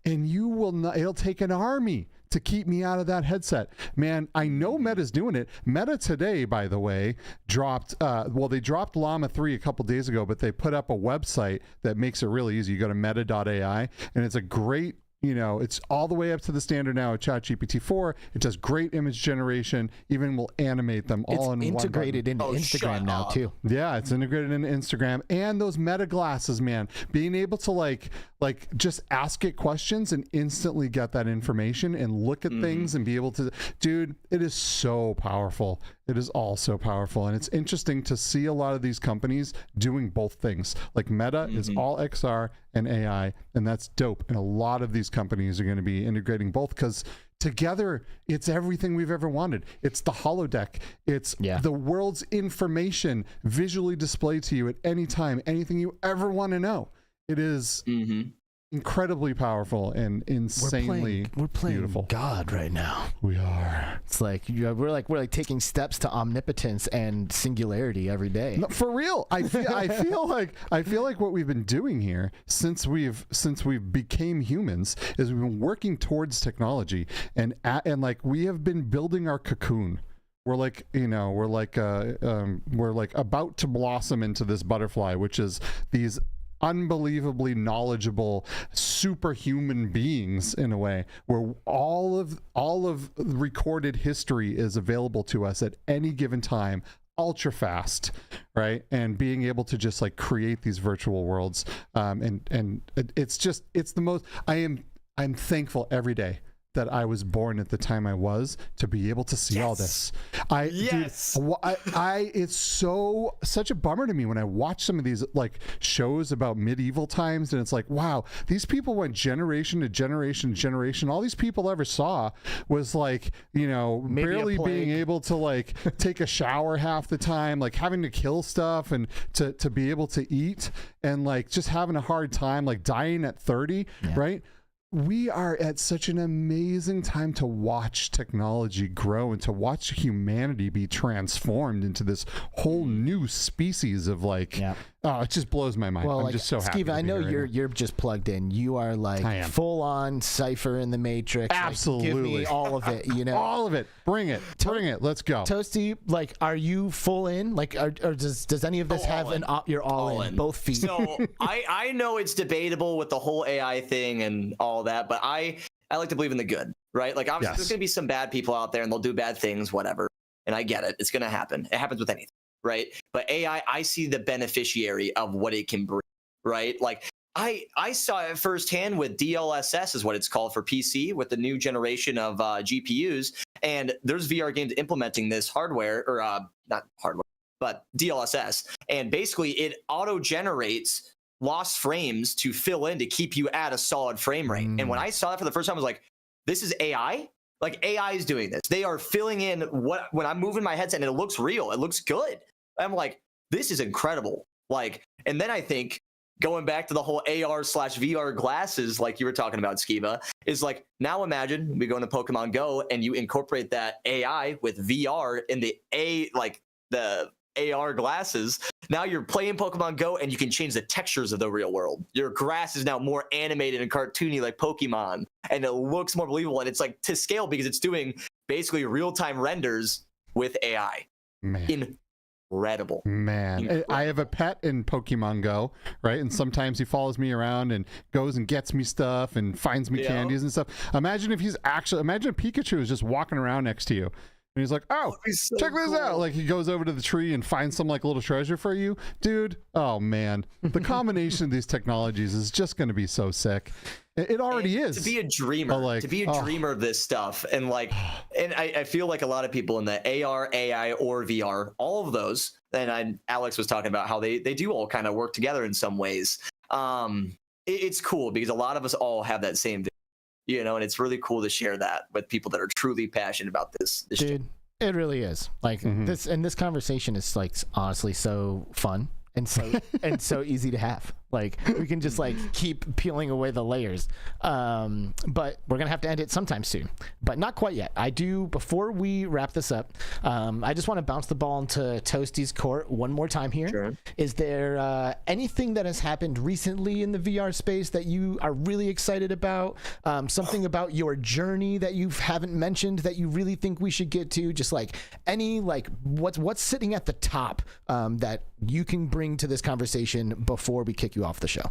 and it'll take an army to keep me out of that headset. Man, I know Meta's doing it. Meta today, by the way, dropped, they dropped Llama 3 a couple days ago, but they put up a website that makes it really easy. You go to meta.ai, and it's a great, you know, it's all the way up to the standard now of ChatGPT 4. It does great image generation, even will animate them all in one button. It's integrated into Instagram now too. Yeah, it's integrated into Instagram. And those Meta glasses, man, being able to like just ask it questions and instantly get that information and look at things and be able to, dude, it is so powerful. It is all so powerful. And it's interesting to see a lot of these companies doing both things. Like Meta is all XR and AI, and that's dope. And a lot of these companies are going to be integrating both, because together it's everything we've ever wanted. It's the holodeck. It's the world's information visually displayed to you at any time, anything you ever want to know. It is incredibly powerful and insanely we're playing beautiful. God right now. We are. It's like we're like taking steps to omnipotence and singularity every day. No, for real. I feel like what we've been doing here since we've became humans is we've been working towards technology and like we have been building our cocoon. we're like, you know, we're like about to blossom into this butterfly, which is these unbelievably knowledgeable superhuman beings, in a way, where all of recorded history is available to us at any given time, ultra fast, right? And being able to just like create these virtual worlds, and it's the most. I'm thankful every day that I was born at the time I was, to be able to see all this. Dude, it's such a bummer to me when I watch some of these like shows about medieval times, and it's like, wow, these people went generation to generation to generation. All these people ever saw was like, you know, maybe barely being able to like take a shower half the time, like having to kill stuff and to be able to eat, and like just having a hard time, like dying at 30, right? We are at such an amazing time to watch technology grow and to watch humanity be transformed into this whole new species of like, oh, it just blows my mind. I'm just so happy. Skiva, I know you're just plugged in. You are like full on Cypher in the Matrix. Absolutely. Like, give me all of it, you know? All of it. Bring it. Bring it. Let's go. Toasty, like, are you full in? Like, or does any of this have you're all in, both feet? So I know it's debatable with the whole AI thing and all that, but I like to believe in the good, right? Like, obviously there's going to be some bad people out there and they'll do bad things, whatever. And I get it. It's going to happen. It happens with anything, right? But AI, I see the beneficiary of what it can bring, right? Like, I saw it firsthand with DLSS is what it's called for PC, with the new generation of GPUs. And there's VR games implementing this hardware, or not hardware, but DLSS. And basically it auto-generates lost frames to fill in to keep you at a solid frame rate. And when I saw that for the first time, I was like, this is AI? Like, AI is doing this. They are filling in when I'm moving my headset and it looks real. It looks good. I'm like, this is incredible. Like, and then I think going back to the whole AR/VR glasses, like you were talking about, Skiva, is like, now imagine we go into Pokemon Go and you incorporate that AI with VR in the AR glasses. Now you're playing Pokemon Go and you can change the textures of the real world. Your grass is now more animated and cartoony like Pokemon, and it looks more believable, and it's like to scale because it's doing basically real-time renders with AI. Man. Incredible. Man, I have a pet in Pokemon Go, right? And sometimes he follows me around and goes and gets me stuff and finds me candies and stuff. Imagine if Pikachu is just walking around next to you. And he's like, oh, so check this out. Like, he goes over to the tree and finds some like little treasure for you. Dude, oh man. The combination of these technologies is just going to be so sick. It already is. To be a dreamer, dreamer of this stuff. And like, and I feel like a lot of people in the AR, AI, or VR, all of those, and Alex was talking about how they do all kind of work together in some ways. It's cool because a lot of us all have that same vision. You know, and it's really cool to share that with people that are truly passionate about this. Dude, it really is. Like this conversation is like honestly so fun and so easy to have. Like, we can just like keep peeling away the layers. But we're gonna have to end it sometime soon, but not quite yet. Before we wrap this up, I just want to bounce the ball into Toasty's court one more time here. Sure. Is there anything that has happened recently in the VR space that you are really excited about? Something about your journey that you haven't mentioned that you really think we should get to? Just like any, like, what's sitting at the top that you can bring to this conversation before we kick you off the show?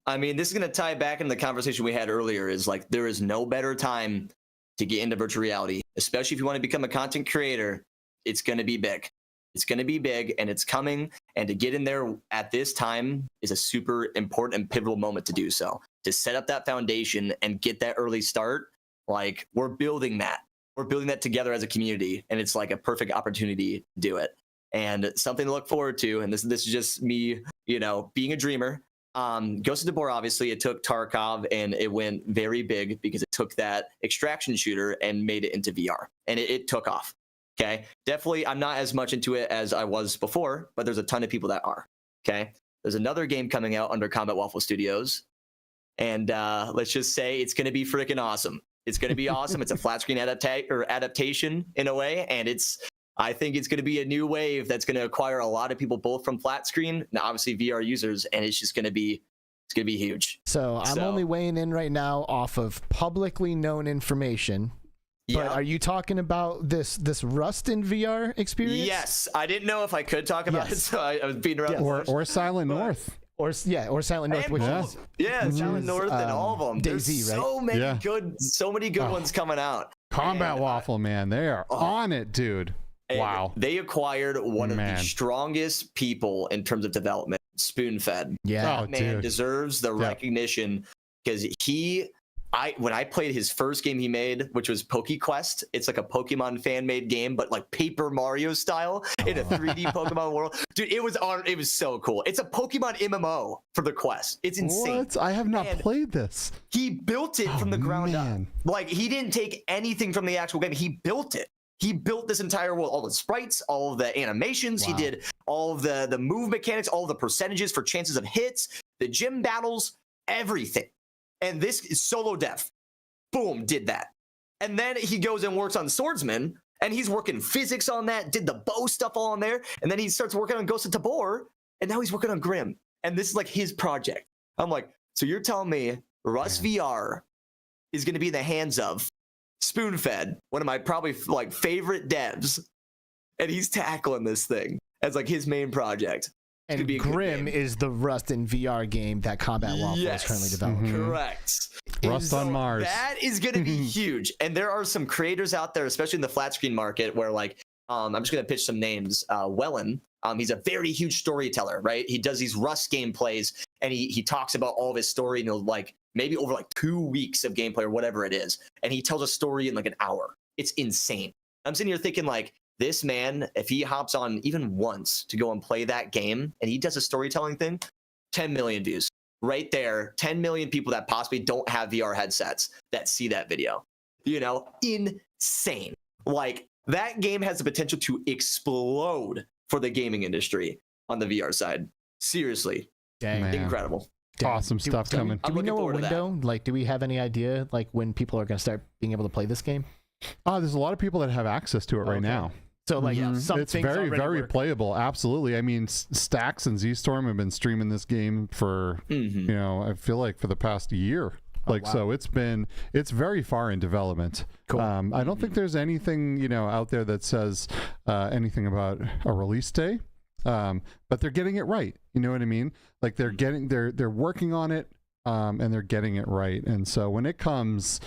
I mean, this is going to tie back into the conversation we had earlier. Is like, there is no better time to get into virtual reality, especially if you want to become a content creator. It's going to be big. It's going to be big, and it's coming. And to get in there at this time is a super important and pivotal moment to do so. To set up that foundation and get that early start, like, we're building that. We're building that together as a community, and it's like a perfect opportunity to do it. And something to look forward to. And this is just me, you know, being a dreamer. Ghost of Tabor, obviously, it took Tarkov and it went very big because it took that extraction shooter and made it into VR, and it took off. Okay, definitely, I'm not as much into it as I was before, but there's a ton of people that are. Okay, there's another game coming out under Combat Waffle Studios, and let's just say it's going to be freaking awesome. It's going to be awesome. It's a flat screen adaptation in a way, and I think it's going to be a new wave that's going to acquire a lot of people, both from flat screen and obviously VR users, and it's just going to be huge. So I'm only weighing in right now off of publicly known information. But are you talking about this Rust in VR experience? Yes, I didn't know if I could talk about it, so I was beating around. Or Silent North. Or Silent North, which is Silent North and all of them. DayZ, There's so many good ones coming out. Combat Waffle, man, they are on it, dude. Wow. They acquired one of the strongest people in terms of development, Spoonfed. Yeah, that man deserves the recognition because when I played his first game he made, which was PokeQuest, it's like a Pokemon fan-made game, but like Paper Mario style in a 3D Pokemon world. Dude, it was so cool. It's a Pokemon MMO for the Quest. It's insane. What? I have not played this. He built it from the ground up. Like, he didn't take anything from the actual game. He built it. He built this entire world, all the sprites, all of the animations. He did all of the move mechanics, all of the percentages for chances of hits, the gym battles, everything. And this is solo dev. Boom, did that. And then he goes and works on Swordsman, and he's working physics on that, did the bow stuff all on there, and then he starts working on Ghost of Tabor, and now he's working on Grim. And this is like his project. I'm like, so you're telling me Rust VR is going to be in the hands of Spoonfed, one of my probably like favorite devs, and he's tackling this thing as like his main project. And Grim is the Rust in VR game that Combat Waffle is currently developing. Correct. Rust on Mars. That is going to be huge. And there are some creators out there, especially in the flat screen market, where like, I'm just going to pitch some names. Wellen, he's a very huge storyteller, right? He does these Rust gameplays, and he talks about all of his story, and he'll like maybe over like 2 weeks of gameplay or whatever it is. And he tells a story in like an hour. It's insane. I'm sitting here thinking like, this man, if he hops on even once to go and play that game and he does a storytelling thing, 10 million views right there. 10 million people that possibly don't have VR headsets that see that video. You know, insane. Like, that game has the potential to explode for the gaming industry on the VR side. Seriously. Dang. Incredible. Awesome stuff coming. Do we know a window? Like, do we have any idea like when people are going to start being able to play this game? There's a lot of people that have access to it right now. So like it's very playable. Absolutely. I mean, Stax and Z-Storm have been streaming this game for you know, I feel like for the past year. So it's very far in development. Cool. I don't think there's anything, you know, out there that says anything about a release day. But they're getting it right. You know what I mean? Like they're working on it and they're getting it right. And so when it comes,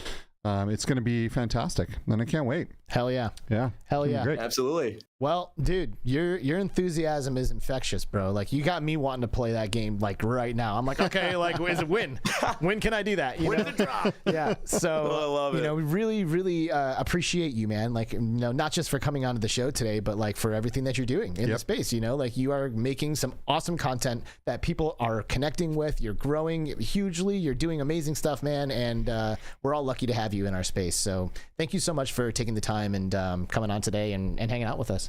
it's going to be fantastic, and I can't wait. Hell yeah. Yeah. Hell yeah. Great. Absolutely. Well, dude, your enthusiasm is infectious, bro. Like, you got me wanting to play that game like right now. I'm like, okay, like, is it when? When can I do that? You when know? did it drop? Yeah. So I love it. You know, we really appreciate you, man. Like, you know, not just for coming onto the show today, but like for everything that you're doing in the space. You know, like, you are making some awesome content that people are connecting with. You're growing hugely. You're doing amazing stuff, man. And we're all lucky to have you in our space. So thank you so much for taking the time and coming on today and hanging out with us.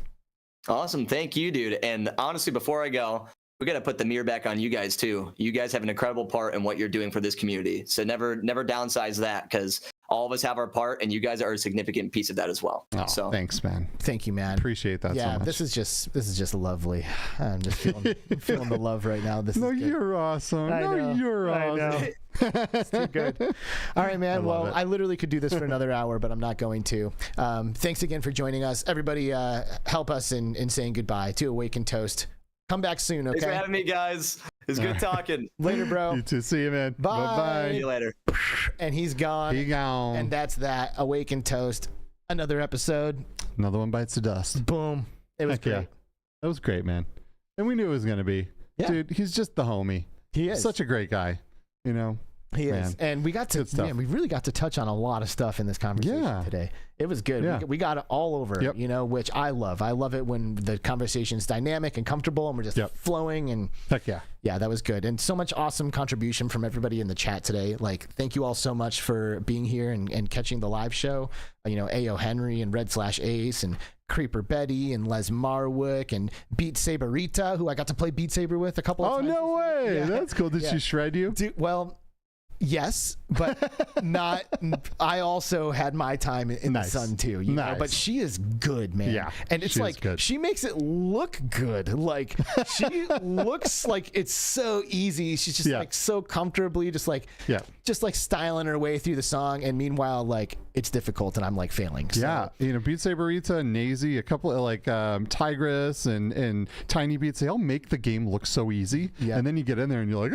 Awesome. Thank you, dude. And honestly, before I go, we got to put the mirror back on you guys too. You guys have an incredible part in what you're doing for this community. So never downsize that, because all of us have our part, and you guys are a significant piece of that as well. Oh, so thanks, man. Thank you, man. Appreciate that. Yeah, so much. this is just lovely. I'm just feeling the love right now. You're awesome. You're awesome. It's too good. All right, man. Well, I literally could do this for another hour, but I'm not going to. Thanks again for joining us. Everybody, help us in saying goodbye to Awaken Toast. Come back soon, okay? Thanks for having me, guys. It's good talking. Later, bro. You too. See you, man. Bye. Bye-bye. See you later. And he's gone. He gone. And that's that. Awaken Toast. Another episode. Another one bites the dust. Boom. It was great. Yeah. That was great, man. And we knew it was going to be. Yeah. Dude, he's just the homie. He is. Such a great guy, you know? He is. And we got to, we really got to touch on a lot of stuff in this conversation today. It was good. Yeah. We got it all over, you know, which I love. I love it when the conversation's dynamic and comfortable and we're just flowing. And heck yeah. Yeah, that was good. And so much awesome contribution from everybody in the chat today. Like, thank you all so much for being here and catching the live show. You know, A.O. Henry and RedSlashAce and Creeper Betty and Les Marwick and Beat Saberita, who I got to play Beat Saber with a couple of times. Oh, no way. Yeah. That's cool. Did she shred you? Dude, well, Yes, but not. I also had my time in the sun too, you know. But she is good, man. Yeah, and it's like she makes it look good. Like she looks like it's so easy. She's just like so comfortably, just like styling her way through the song. And meanwhile, like it's difficult, and I'm like failing. So. Yeah, you know, Beat Saberita, Nazy, a couple of like Tigress and Tiny Beats. They all make the game look so easy, and then you get in there and you're like,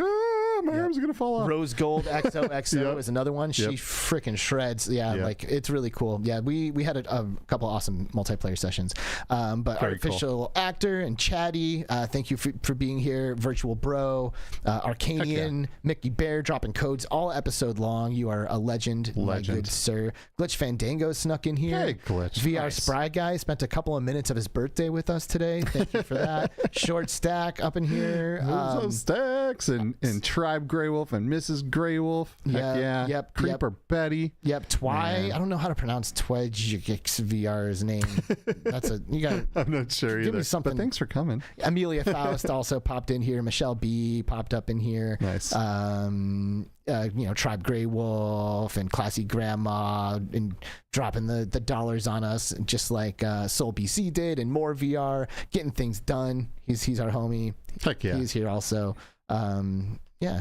my arms are gonna fall off. Rose Gold XOXO is another one. She freaking shreds. Like it's really cool. Yeah, we had a couple awesome multiplayer sessions. But our official actor and Chatty, thank you for being here. Virtual Bro, Arcanian, MickeyBerr dropping codes all episode long. You are a legend, my good sir. Glitch Fandango snuck in here. Hey, Glitch. VR Spry Guy spent a couple of minutes of his birthday with us today. Thank you for that. Short Stack up in here. Stacks and Tribe Grey Wolf and Mrs. Grey Wolf. Yep. Creeper Betty. Yep. I don't know how to pronounce VR's name. That's you got. I'm not sure give either. Me something. But thanks for coming. Amelia Faust also popped in here. Michelle B popped up in here. Nice. You know, Tribe Grey Wolf and ClassyGrandma and dropping the dollars on us, just like SoulBC did, and more VR, getting things done. He's our homie. Heck yeah. He's here also.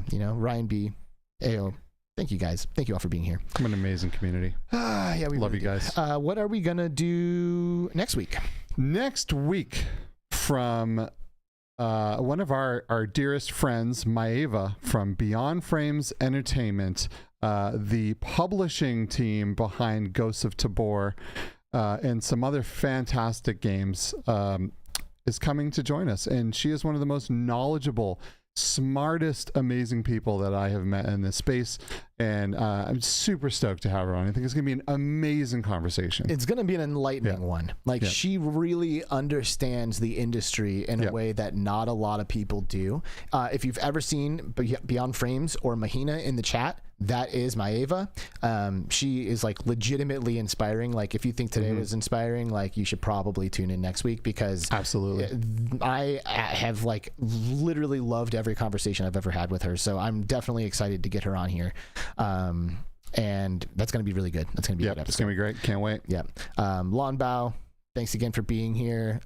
You know, Ryan B. Ayo. Thank you guys. Thank you all for being here. I'm an amazing community. We love really you guys. What are we gonna do next week? Next week, from one of our dearest friends, Maeva from Beyond Frames Entertainment, the publishing team behind Ghosts of Tabor, and some other fantastic games, is coming to join us, and she is one of the most knowledgeable, smartest, amazing people that I have met in this space, and I'm super stoked to have her on. I think it's gonna be an amazing conversation. It's gonna be an enlightening one. Like she really understands the industry in a way that not a lot of people do. If you've ever seen Beyond Frames or Mahina in the chat, that is Maeva. She is like legitimately inspiring. Like if you think today was inspiring, like you should probably tune in next week, because absolutely I have like literally loved every conversation I've ever had with her. So I'm definitely excited to get her on here. And that's going to be really good. That's going to be a good episode. It's going to be great. Can't wait. Yeah. Lawnbow, thanks again for being here.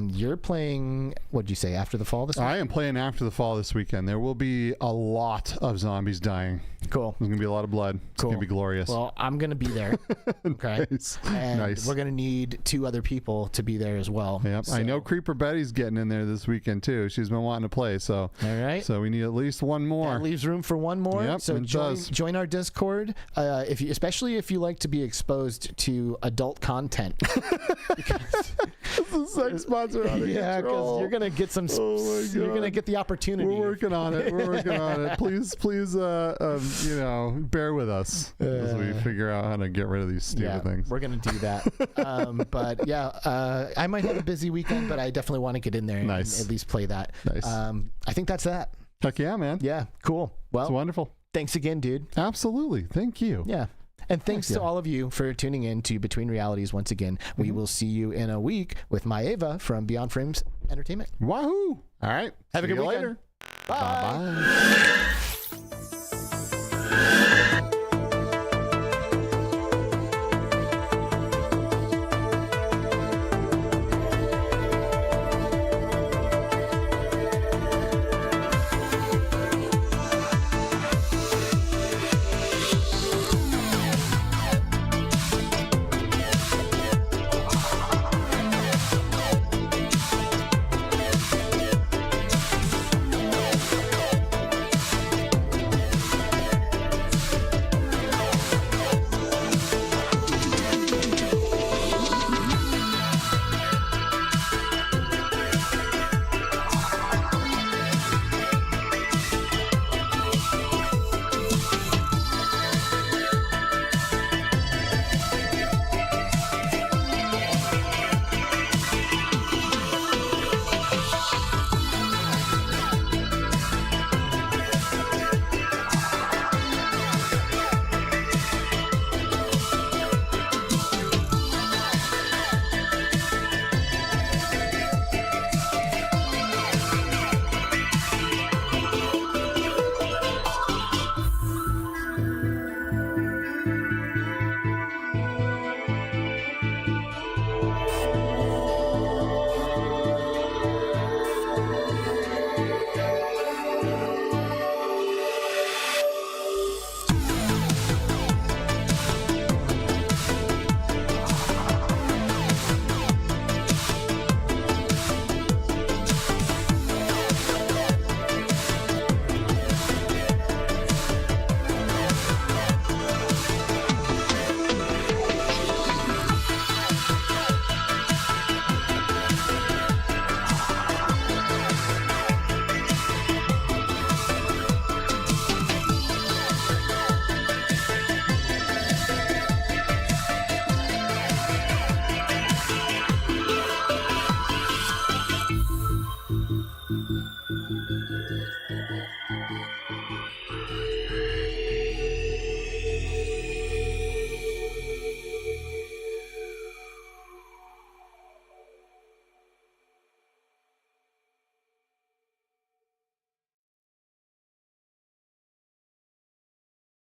You're playing, what'd you say, After the Fall this week? I am playing After the Fall this weekend. There will be a lot of zombies dying. Cool. There's going to be a lot of blood. It's going to be glorious. Well, I'm going to be there. Okay. Nice. And nice. We're going to need 2 other people to be there as well. Yep. So. I know Creeper Betty's getting in there this weekend too. She's been wanting to play. So, all right. So we need at least one more. That leaves room for one more. Yep, so join our Discord. Especially if you like to be exposed to adult content. This is sex sponsor on because you're gonna get some. You're gonna get the opportunity. We're working on it. Please, you know, bear with us as we figure out how to get rid of these stupid things. We're gonna do that. But I might have a busy weekend, but I definitely want to get in there and at least play that. Nice. I think that's that. Heck yeah, man. Yeah, cool. Well, it's wonderful. Thanks again, dude. Absolutely. Thank you. Yeah. And thanks to all of you for tuning in to Between Realities once again. We will see you in a week with Maeva from Beyond Frames Entertainment. Wahoo! All right. Have a good weekend. Later. Bye. Bye-bye.